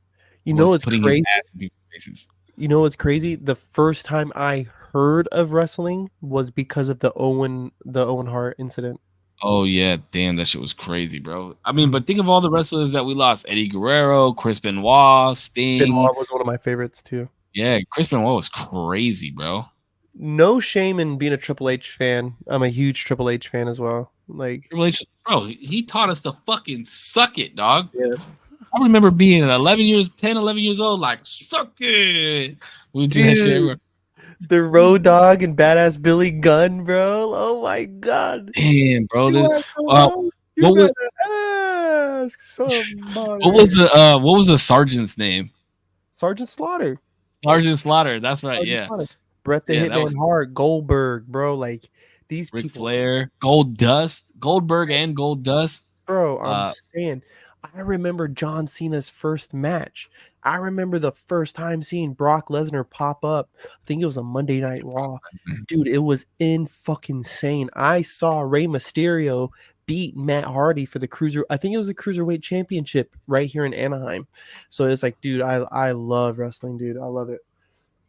You know was it's putting crazy. his ass in people's faces. You know what's crazy? The first time I heard of wrestling was because of the Owen Hart incident. Oh yeah, damn, that shit was crazy, bro. I mean, but think of all the wrestlers that we lost: Eddie Guerrero, Chris Benoit, Sting. Benoit was one of my favorites too. Yeah, Chris Benoit was crazy, bro. No shame in being a Triple H fan. I'm a huge Triple H fan as well. Like, Triple H, bro, he taught us to fucking suck it, dog. yeah. I remember being 11 years old, like, suck it. We would do that shit. Dude. The Road Dog and Badass Billy Gunn, bro. Oh my god. Damn, bro. You this- gotta what ask somebody. what was the sergeant's name? Sergeant Slaughter? Sergeant Slaughter. That's right. Sergeant Yeah. Slaughter. Bret the Yeah, that Hitman was- Hart, Goldberg, bro. Like these Ric people, Flair, Goldberg and Gold Dust. bro. I'm saying, I remember John Cena's first match. I remember the first time seeing Brock Lesnar pop up. I think it was a Monday Night Raw. Dude, it was fucking insane. I saw Rey Mysterio beat Matt Hardy for the I think it was the Cruiserweight Championship right here in Anaheim. So it's like, dude, I love wrestling, dude. I love it.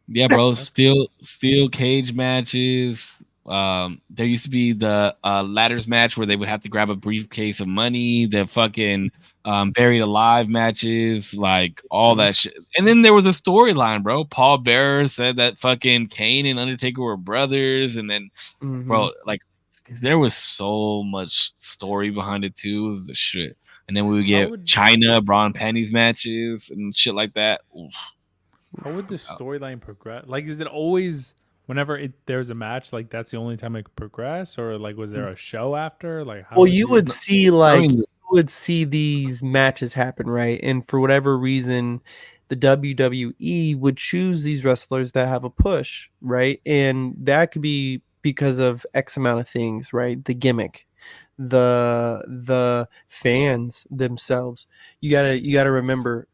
Yeah, bro. Steel cage matches. There used to be the ladders match where they would have to grab a briefcase of money. The fucking buried alive matches, like all that shit. And then there was a storyline, bro. Paul Bearer said that fucking Kane and Undertaker were brothers, and then, bro, like there was so much story behind it too. It was the shit. And then we would get China bra and panties matches and shit like that. Oof. How would the storyline progress? Like, is it always whenever there's a match, like that's the only time it could progress, or like was there a show after? Like, how well, you would see these matches happen, right? And for whatever reason, the WWE would choose these wrestlers that have a push, right? And that could be because of X amount of things, right? The gimmick, the fans themselves. You gotta remember,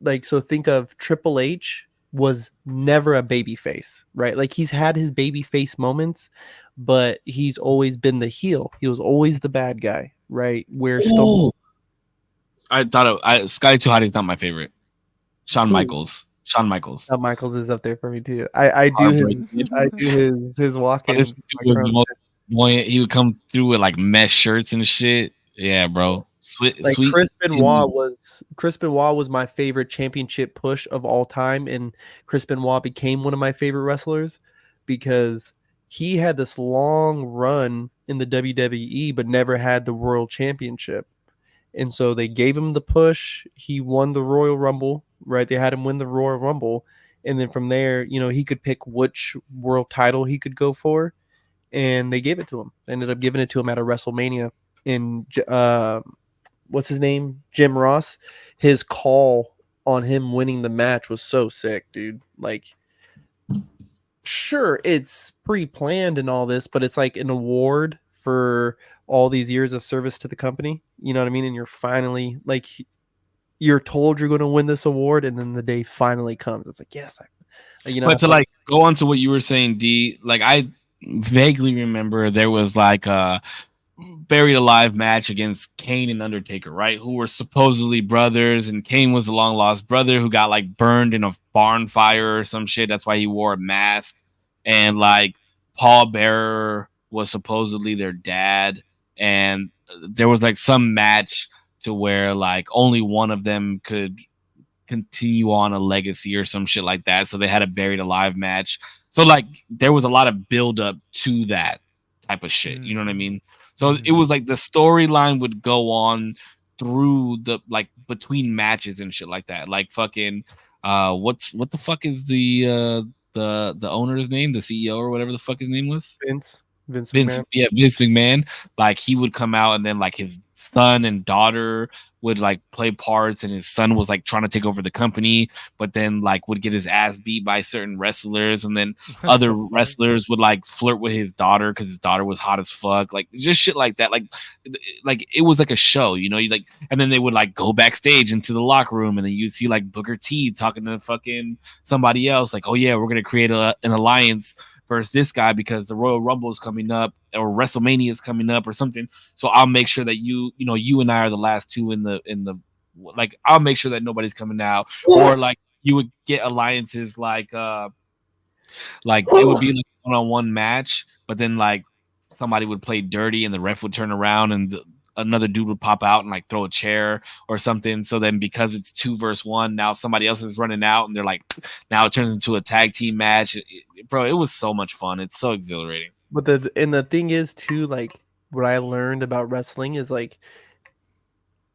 like, so think of Triple H was never a baby face, right? Like he's had his baby face moments, but he's always been the heel. He was always the bad guy, right? Where I thought Scotty Too Hottie is not my favorite. Shawn Michaels. Shawn Michaels is up there for me too. I do his walk in. He would come through with like mesh shirts and shit. Yeah, bro. Sweet. Chris Benoit was my favorite championship push of all time, and Chris Benoit became one of my favorite wrestlers because he had this long run in the WWE but never had the world championship. And so they gave him the push. He won the Royal Rumble, right? They had him win the Royal Rumble, and then from there, he could pick which world title he could go for, and they gave it to him. They ended up giving it to him at a WrestleMania. And what's his name? Jim Ross. His call on him winning the match was so sick, dude. Like, sure, it's pre-planned and all this, but it's like an award for all these years of service to the company. You know what I mean? And you're finally like, you're told you're going to win this award, and then the day finally comes. It's like, yes, But to like go on to what you were saying, D, like I vaguely remember there was like a buried alive match against Kane and Undertaker, right? Who were supposedly brothers, and Kane was a long lost brother who got like burned in a barn fire or some shit. That's why he wore a mask. And like Paul Bearer was supposedly their dad, and there was like some match to where like only one of them could continue on a legacy or some shit like that. So they had a buried alive match. So like there was a lot of build up to that type of shit. You know what I mean? So it was like the storyline would go on through the like between matches and shit like that. Like fucking what the fuck is the owner's name, the CEO or whatever the fuck his name was? Vince McMahon. Yeah, Vince McMahon. Like he would come out, and then like his son and daughter would like play parts, and his son was like trying to take over the company, but then like would get his ass beat by certain wrestlers, and then other wrestlers would like flirt with his daughter because his daughter was hot as fuck, like just shit like that. Like it was like a show, you like, and then they would like go backstage into the locker room, and then you see like Booker T talking to fucking somebody else, like, oh yeah, we're gonna create an alliance versus this guy because the Royal Rumble is coming up or WrestleMania is coming up or something. So I'll make sure that you and I are the last two in the like, I'll make sure that nobody's coming out. Or like you would get alliances like it would be like a one-on-one match, but then like somebody would play dirty and the ref would turn around and another dude would pop out and like throw a chair or something. So then because it's 2 versus 1, now somebody else is running out and they're like, now it turns into a tag team match. Bro, it was so much fun. It's so exhilarating. But the thing is too, like what I learned about wrestling is like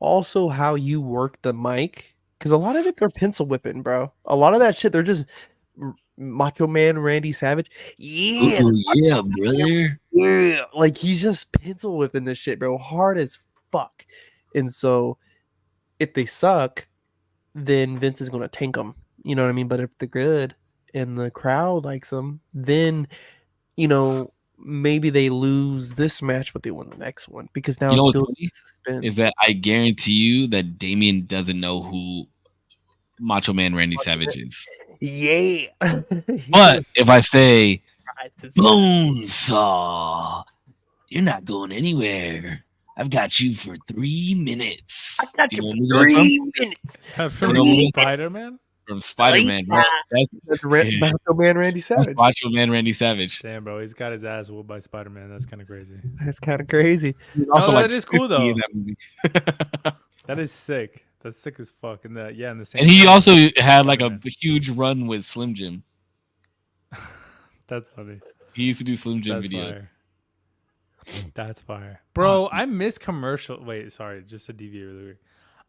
also how you work the mic, because a lot of it they're pencil whipping, bro. A lot of that shit they're just Macho Man Randy Savage. Yeah, ooh, yeah, brother. Yeah, like he's just pencil whipping this shit, bro, hard as fuck. And so if they suck, then Vince is gonna tank them. You know what I mean? But if they're good and the crowd likes them, then maybe they lose this match, but they win the next one, because now it's still suspense. Is that I guarantee you that Damien doesn't know who Macho Man Randy Savage is. Yeah. But if I say Bonesaw, you're not going anywhere. I've got you for 3 minutes. I got you for 3 minutes. From Spider-Man? From Spider-Man, bro. That's Macho Man Randy Savage. Macho Man Randy Savage. Damn, bro, he's got his ass whooped by Spider-Man. That's kind of crazy. That's kind of crazy. Also, that is cool though. That, that is sick. That's sick as fuck. In the same. And he also had like a huge run with Slim Jim. That's funny. He used to do Slim Jim videos. Fire. That's fire, bro. I miss commercial. Wait, sorry, just to deviate really weird.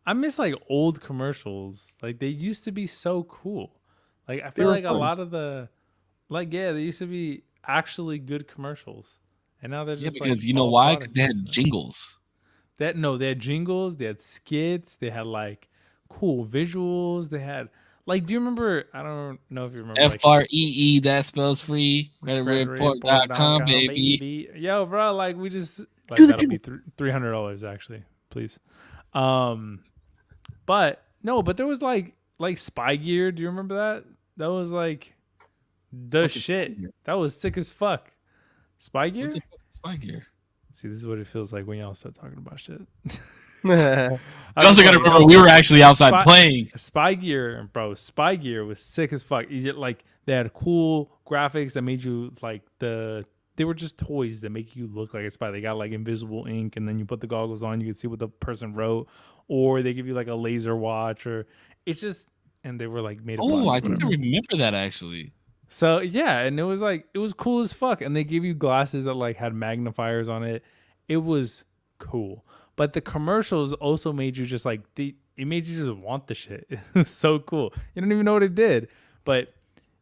I miss like old commercials. Like they used to be so cool. Like I feel like a lot of the, they used to be actually good commercials, and now they're just because like, you know why? Because they had jingles. They had jingles. They had skits. They had like cool visuals. They had like, do you remember? I don't know if you remember. FREE, that spells free. RedditReport.com, baby. Yo, bro, like we just like that'll be $300 actually, please. But there was like Spy Gear. Do you remember that? That was like the shit. That was sick as fuck. Spy Gear? What the fuck is Spy Gear? See, this is what it feels like when y'all start talking about shit. I also got to remember we were actually outside playing. Spy Gear, bro. Spy Gear was sick as fuck. Like they had cool graphics that made you like they were just toys that make you look like a spy. They got like invisible ink, and then you put the goggles on, you can see what the person wrote, or they give you like a laser watch, or it's just, and they were like made of plastic. I think I remember that actually. So yeah, and it was cool as fuck, and they gave you glasses that like had magnifiers on it. It was cool, but the commercials also made you just like it made you just want the shit. It was so cool. You don't even know what it did, but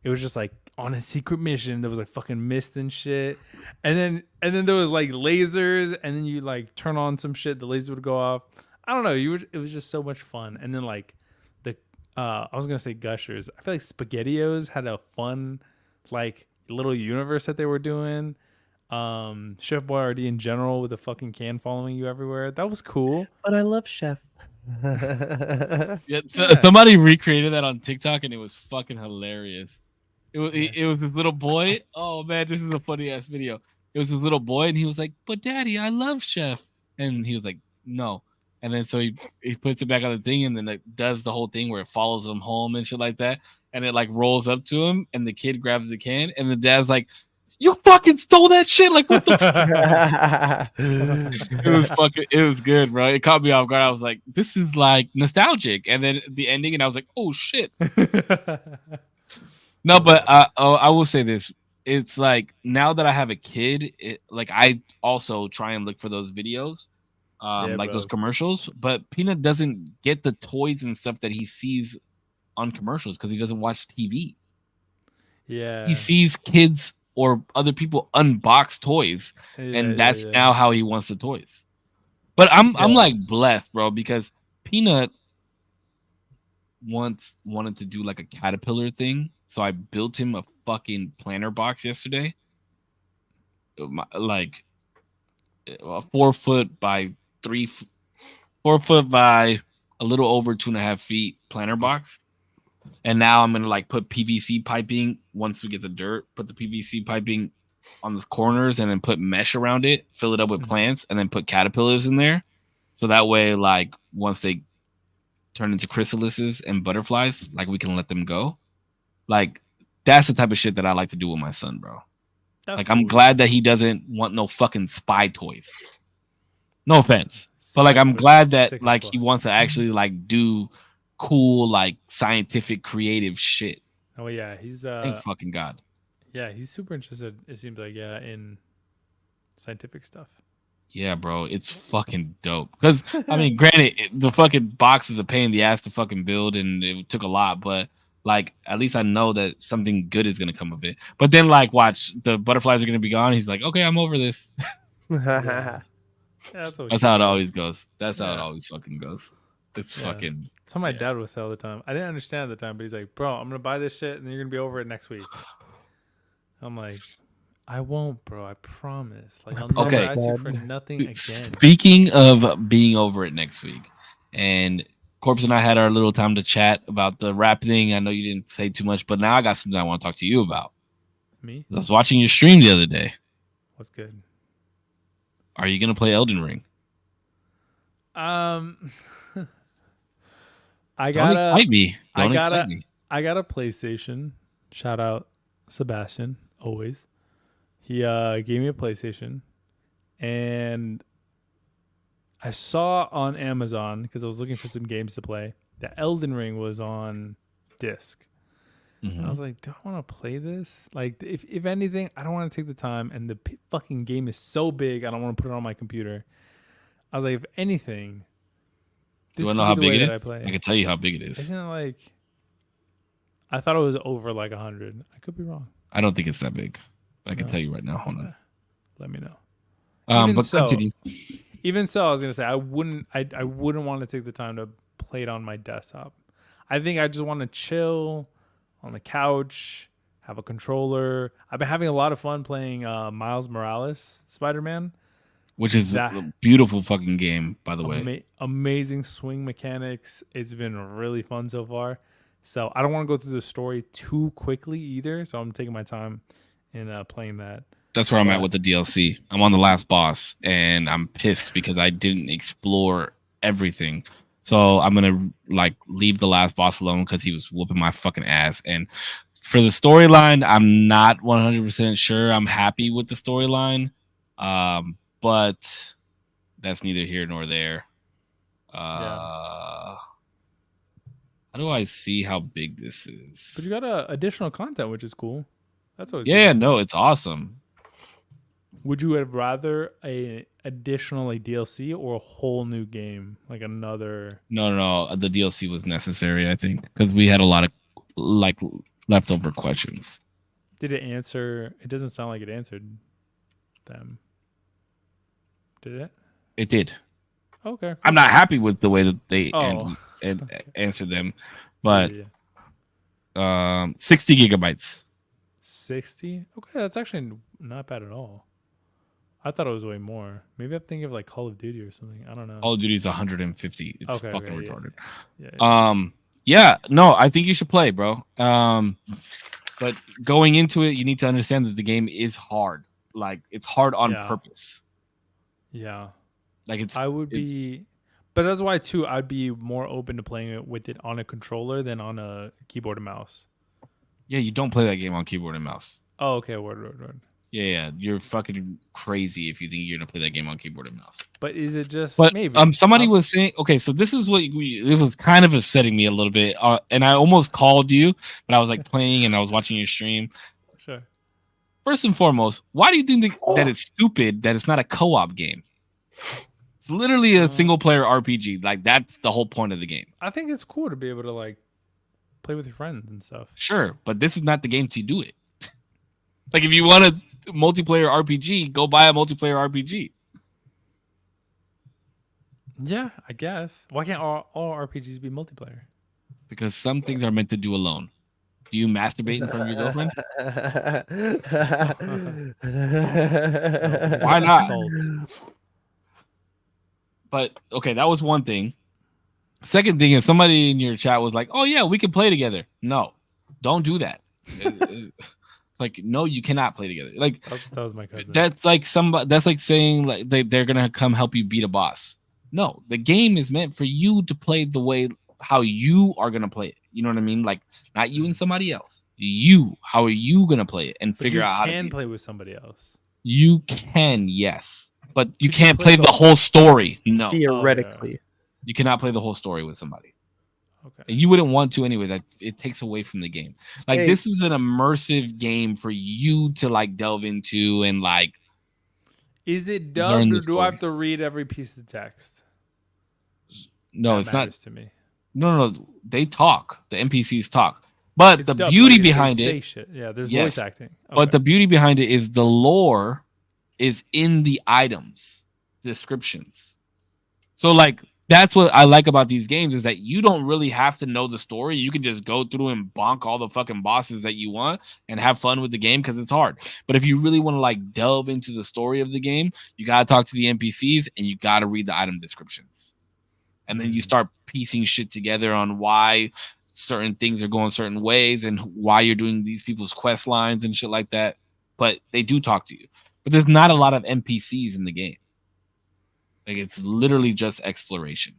it was just like on a secret mission. There was like fucking mist and shit, and then there was like lasers, and then you like turn on some shit, the laser would go off. I don't know. It was just so much fun. And then like the I was gonna say Gushers. I feel like SpaghettiOs had a fun like little universe that they were doing. Chef Boyardee in general with a fucking can following you everywhere. That was cool. But I love Chef. Yeah, somebody recreated that on TikTok and it was fucking hilarious. It was this little boy. Oh man, this is a funny ass video. It was this little boy and he was like, "But daddy, I love Chef," and he was like, "No." And then so he puts it back on the thing and then it does the whole thing where it follows him home and shit like that, and it like rolls up to him and the kid grabs the can and the dad's like, "You fucking stole that shit!" Like what the fuck? It was good, bro. It caught me off guard. I was like, this is like nostalgic. And then the ending, and I was like, oh shit. No, but I will say this. It's like now that I have a kid, like I also try and look for those videos, like those commercials. But Peanut doesn't get the toys and stuff that he sees on commercials because he doesn't watch TV. Yeah. He sees kids or other people unbox toys, and that's now how he wants the toys. But I'm like blessed, bro, because Peanut once wanted to do like a caterpillar thing, so I built him a fucking planter box yesterday, like a 4 foot by 4 foot by a little over 2.5 feet planter box. And now I'm gonna like put PVC piping once we get the dirt, put the PVC piping on the corners and then put mesh around it, fill it up with plants, and then put caterpillars in there. So that way, like once they turn into chrysalises and butterflies, like we can let them go. Like that's the type of shit that I like to do with my son, bro. That's like cool. I'm glad that he doesn't want no fucking spy toys. No offense. But like I'm glad that like he wants to actually like do cool, like scientific, creative shit. Oh yeah, he's thank fucking God. Yeah, he's super interested. It seems like in scientific stuff. Yeah, bro, it's fucking dope. Because I mean, granted, the fucking box is a pain in the ass to fucking build, and it took a lot. But like, at least I know that something good is gonna come of it. But then, like, watch the butterflies are gonna be gone. He's like, okay, I'm over this. Yeah, that's how it always goes. That's how it always fucking goes. It's fucking. That's how my dad would say all the time. I didn't understand at the time, but he's like, "Bro, I'm gonna buy this shit, and then you're gonna be over it next week." I'm like, "I won't, bro. I promise. Like, I'll never ask you for nothing again." Speaking of being over it next week, and Korpsx and I had our little time to chat about the rap thing. I know you didn't say too much, but now I got something I want to talk to you about. Me? I was watching your stream the other day. What's good? Are you gonna play Elden Ring? Don't excite me. I got a PlayStation. Shout out Sebastian, always. He gave me a PlayStation, and I saw on Amazon, because I was looking for some games to play, that Elden Ring was on disc. Mm-hmm. I was like, do I want to play this? Like, if anything, I don't want to take the time, and the fucking game is so big, I don't want to put it on my computer. I was like, if anything, you want to know how big it is? I can tell you how big it is. Isn't it like, I thought it was over like 100. I could be wrong. I don't think it's that big, but I can tell you right now. Hold on. Let me know. Even so, I was gonna say I wouldn't want to take the time to play it on my desktop. I think I just want to chill on the couch, have a controller. I've been having a lot of fun playing Miles Morales Spider-Man, which is a beautiful fucking game, by the way. Amazing swing mechanics. It's been really fun so far. So I don't want to go through the story too quickly either. So I'm taking my time in playing that. That's where I'm at with the DLC. I'm on the last boss, and I'm pissed because I didn't explore everything. So I'm gonna like leave the last boss alone because he was whooping my fucking ass. And for the storyline, I'm not 100% sure. I'm happy with the storyline, but that's neither here nor there. How do I see how big this is? But you got additional content, which is cool. That's always it's awesome. Would you have rather a additional DLC or a whole new game, like another? No. The DLC was necessary, I think, because we had a lot of like leftover questions. Did it answer? It doesn't sound like it answered them. Did it? It did. Okay. I'm not happy with the way that they Oh. answered them, but Yeah. 60 gigabytes. 60. Okay, that's actually not bad at all. I thought it was way more. Maybe I'm thinking of like Call of Duty or something. I don't know. Call of Duty is 150. It's Okay, fucking okay, yeah. retarded. Yeah. Yeah, no, I think you should play, bro. But going into it, you need to understand that the game is hard. Like it's hard on purpose. Yeah. Like it's. I would be, but that's why too. I'd be more open to playing it with it on a controller than on a keyboard and mouse. Yeah, you don't play that game on keyboard and mouse. Oh, okay. Word. Yeah, you're fucking crazy if you think you're gonna play that game on keyboard and mouse. But is it just? But maybe somebody was saying, okay, so this is what it was kind of upsetting me a little bit, and I almost called you, but I was like playing and I was watching your stream. Sure. First and foremost, why do you think that it's stupid that it's not a co-op game? It's literally a single player RPG. Like that's the whole point of the game. I think it's cool to be able to like play with your friends and stuff. Sure, but this is not the game to do it. Like if you want a multiplayer RPG, go buy a multiplayer RPG. Yeah, I guess. Why can't all RPGs be multiplayer? Because some things are meant to do alone. Do you masturbate in front of your girlfriend? Why not? But okay, that was one thing. Second thing is somebody in your chat was like, "Oh yeah, we can play together." No, don't do that. Like, no, you cannot play together. Like that was my cousin. That's like That's like saying like they're gonna come help you beat a boss. No, the game is meant for you to play the way how you are gonna play it. You know what I mean? Like not you and somebody else. You, how are you gonna play it and figure out how to play with somebody else. You can, yes, but you can't play the whole story. No, theoretically, you cannot play the whole story with somebody. Okay, and you wouldn't want to anyway. That it takes away from the game. Like this is an immersive game for you to like delve into and like. Is it dubbed or do I have to read every piece of text? No, it's not to me. No, they talk. The NPCs talk. But the beauty behind it, shit. Yeah, there's voice acting. Okay. But the beauty behind it is the lore is in the items descriptions. So like that's what I like about these games is that you don't really have to know the story. You can just go through and bonk all the fucking bosses that you want and have fun with the game because it's hard. But if you really want to like delve into the story of the game, you gotta talk to the NPCs and you gotta read the item descriptions. And then you start piecing shit together on why certain things are going certain ways and why you're doing these people's quest lines and shit like that. But they do talk to you. But there's not a lot of NPCs in the game. Like it's literally just exploration.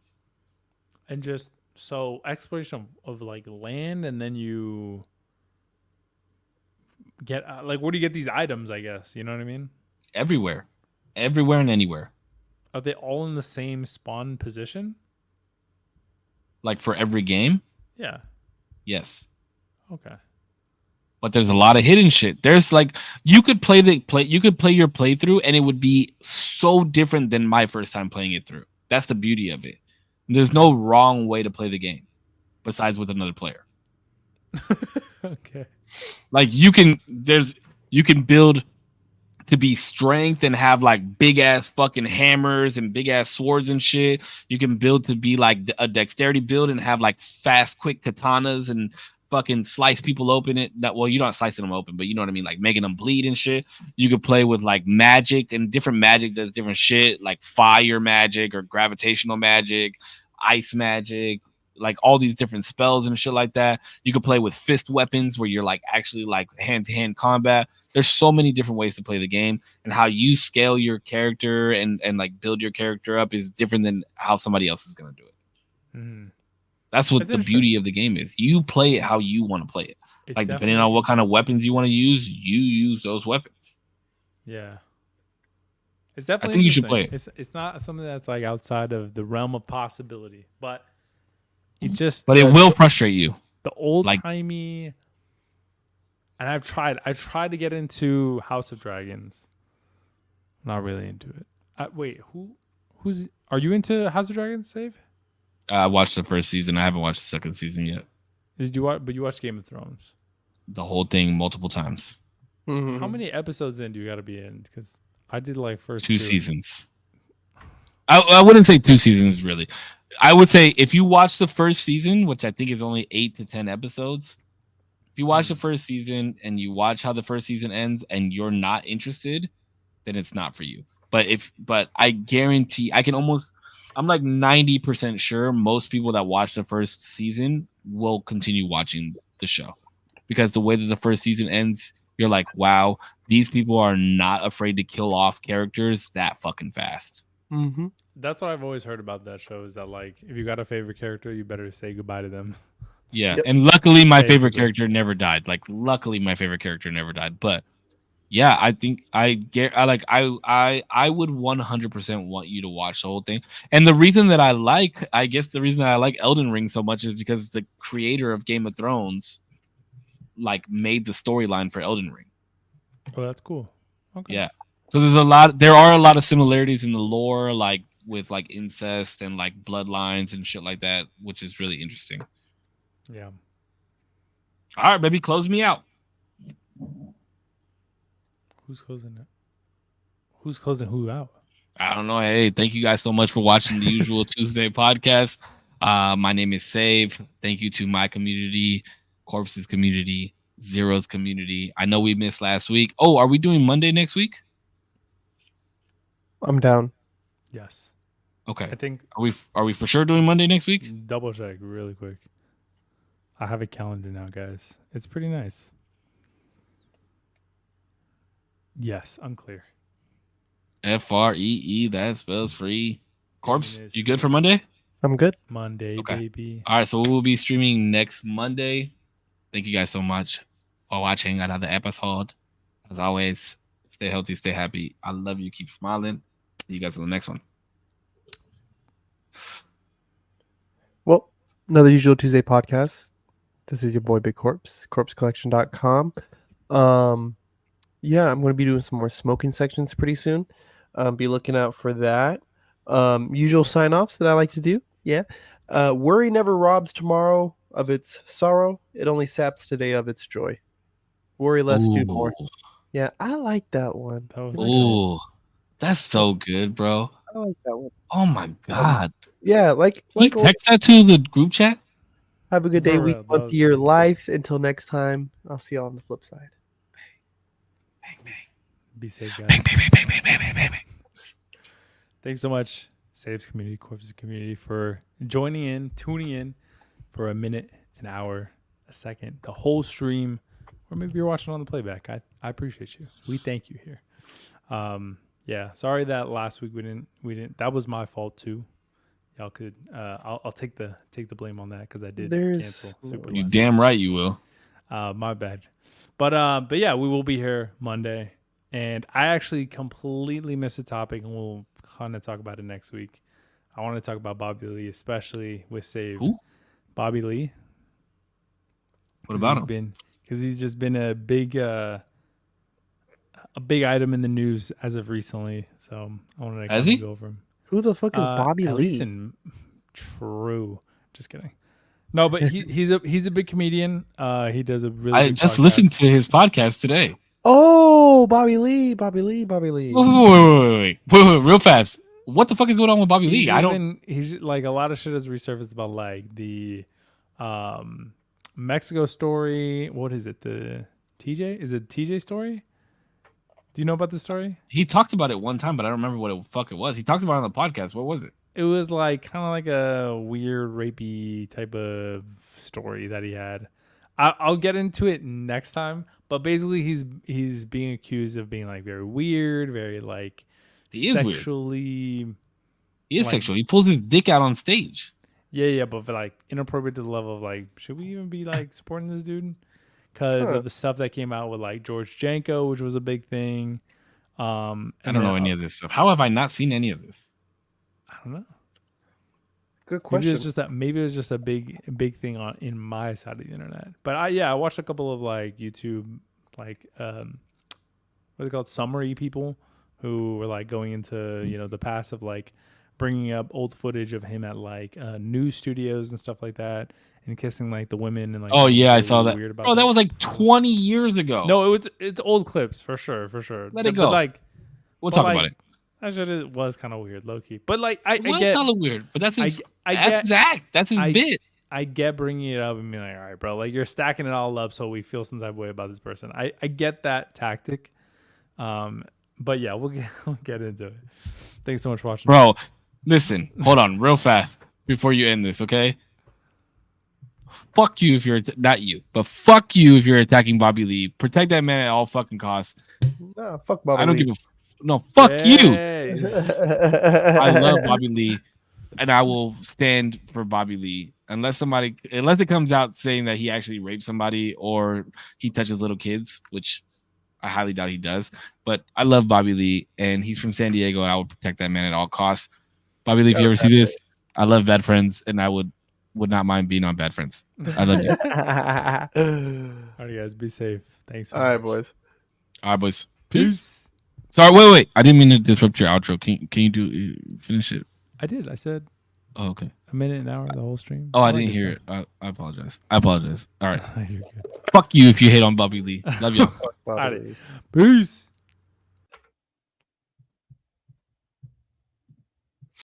And just so exploration of like land, and then you get like where do you get these items? I guess you know what I mean. Everywhere and anywhere. Are they all in the same spawn position? Like for every game? Yeah. Yes. Okay. But there's a lot of hidden shit. There's like you could play your playthrough and it would be so different than my first time playing it through. That's the beauty of it. There's no wrong way to play the game besides with another player. Okay. Like you can build to be strength and have like big ass fucking hammers and big ass swords and shit. You can build to be like a dexterity build and have like fast, quick katanas and fucking slice people open. Well, you're not slicing them open, but you know what I mean, like making them bleed and shit. You could play with like magic, and different magic does different shit, like fire magic or gravitational magic, ice magic, like all these different spells and shit like that. You could play with fist weapons where you're like actually like hand-to-hand combat. There's so many different ways to play the game, and how you scale your character and like build your character up is different than how somebody else is going to do it. Mm-hmm. That's what the beauty of the game is. You play it how you want to play it. It's like depending on what kind of weapons you want to use, you use those weapons. Yeah. It's definitely I think you should play it. It's not something that's like outside of the realm of possibility, but it's just it will frustrate you. The old timey, and I tried to get into House of Dragons. I'm not really into it. Wait, are you into House of Dragons, Save? I watched the first season. I haven't watched the second season yet. But you watched Game of Thrones. the whole thing multiple times. Mhm. How many episodes in do you got to be in? Because I did like first Two two. seasons. I wouldn't say 2 seasons really. I would say if you watch the first season, which I think is only 8 to 10 episodes, if you watch the first season and you watch how the first season ends and you're not interested, then it's not for you. But I guarantee I'm like 90% sure most people that watch the first season will continue watching the show. Because the way that the first season ends, you're like, wow, these people are not afraid to kill off characters that fucking fast. Mm-hmm. That's what I've always heard about that show is that like if you got a favorite character, you better say goodbye to them. Yeah, Yep. and luckily my favorite Basically. character never died. Like, luckily my favorite character never died. But yeah, I think I would 100% want you to watch the whole thing. And the reason that I guess the reason that I like Elden Ring so much is because the creator of Game of Thrones like made the storyline for Elden Ring. Oh, that's cool. Okay. Yeah. So there are a lot of similarities in the lore, like with like incest and like bloodlines and shit like that, which is really interesting. Yeah. All right, baby, close me out. Who's closing it? Who's closing who out? I don't know. Hey, thank you guys so much for watching the usual Tuesday podcast. My name is Save. Thank you to my community, Korps's community, Zero's community. I know we missed last week. Oh, are we doing Monday next week? I'm down. Yes. Okay. I think Are we for sure doing Monday next week? double check really quick. I have a calendar now, guys. It's pretty nice. Yes, unclear. FREE, that spells free. Corpse, It is you good for Monday? I'm good. Monday, Okay. baby. All right, so we'll be streaming next Monday. Thank you guys so much for watching another episode. As always, stay healthy, stay happy. I love you. Keep smiling. See you guys on the next one. Well, another usual Tuesday podcast. This is your boy Big Corpse, corpsecollection.com. Yeah, I'm going to be doing some more smoking sections pretty soon. Be looking out for that. Usual sign-offs that I like to do. Yeah. Worry never robs tomorrow of its sorrow. It only saps today of its joy. Worry less, do more. Yeah, I like that one. That was Ooh, that's so good, bro. I like that one. Oh my god. Yeah, Can you text that to the group chat? Have a good day, For week, real, that month, was year, good. life. Until next time, I'll see you on the flip side. Bang, bang. Be safe, guys. Bang, bang, bang, bang, bang, bang, bang, bang. Thanks so much, Saves Community, Corps's community, for joining in, tuning in for a minute, an hour, a second, the whole stream, or maybe you're watching on the playback. I appreciate you. We thank you here. Yeah, sorry that last week we didn't. That was my fault too. Y'all could. I'll take the blame on that because I did cancel. Super You last damn right you will. my bad. But yeah, we will be here Monday. And I actually completely missed a topic, and we'll kind of talk about it next week. I want to talk about Bobby Lee, especially with Save. Who? Bobby Lee. What about him? Because he's just been a big item in the news as of recently. So I wanted to Has kinda he? go over him. Who the fuck is Bobby at Lee? least in true. Just kidding. No, but he's a big comedian. He does a really. I big just podcast. listened to his podcast today. Oh, Bobby Lee. Wait, real fast. What the fuck is going on with Bobby Lee? He's like a lot of shit has resurfaced about like the Mexico story. What is it? The TJ? Is it TJ story? Do you know about the story? He talked about it one time, but I don't remember what the fuck it was. He talked about it on the podcast. What was it? It was like kind of like a weird rapey type of story that he had. I'll get into it next time, but basically he's being accused of being like very weird, very like He is weird. sexually. He is like- sexual. He pulls his dick out on stage. Yeah, but for like inappropriate to the level of like, should we even be like supporting this dude? Because of the stuff that came out with like George Janko, which was a big thing. I don't know any of this stuff. How have I not seen any of this? I don't know. Good question. Maybe it was just a big thing in my side of the internet. But I watched a couple of like YouTube like what are they called, summary people who were like going into the past of like bringing up old footage of him at like news studios and stuff like that, and kissing like the women and like. Oh being yeah, I really saw that. Weird about Bro, that was like 20 years ago. No, it's old clips for sure. Let it go. But like, we'll talk about it. That shit was kind of weird, low key. But like, I It was get hella weird, but that's his. I that's get- his act. That's his bit. I get bringing it up and being like, all right, bro, like you're stacking it all up so we feel some type of way about this person. I get that tactic. But yeah, we'll get into it. Thanks so much for watching. Bro, listen, hold on real fast before you end this, okay? Fuck you if you're not you, but fuck you if you're attacking Bobby Lee. Protect that man at all fucking costs. Nah, fuck Bobby I don't Lee. give a no. Fuck you. Yes. I love Bobby Lee, and I will stand for Bobby Lee unless it comes out saying that he actually raped somebody or he touches little kids, which I highly doubt he does. But I love Bobby Lee, and he's from San Diego, and I will protect that man at all costs. Bobby Lee, if you ever see this, I love Bad Friends, and I would not mind being on Bad Friends. I love you. All right, guys, be safe. Thanks. So All right, much. boys. All right, boys. Peace. Sorry, wait. I didn't mean to disrupt your outro. Can you finish it? I did. I said Oh, okay. a minute, an hour, the whole stream. Oh, I like didn't this hear stuff. it. I apologize. All right. You're good. Fuck you if you hate on Bobby Lee. Love y'all. Bobby Alright. Lee. Peace.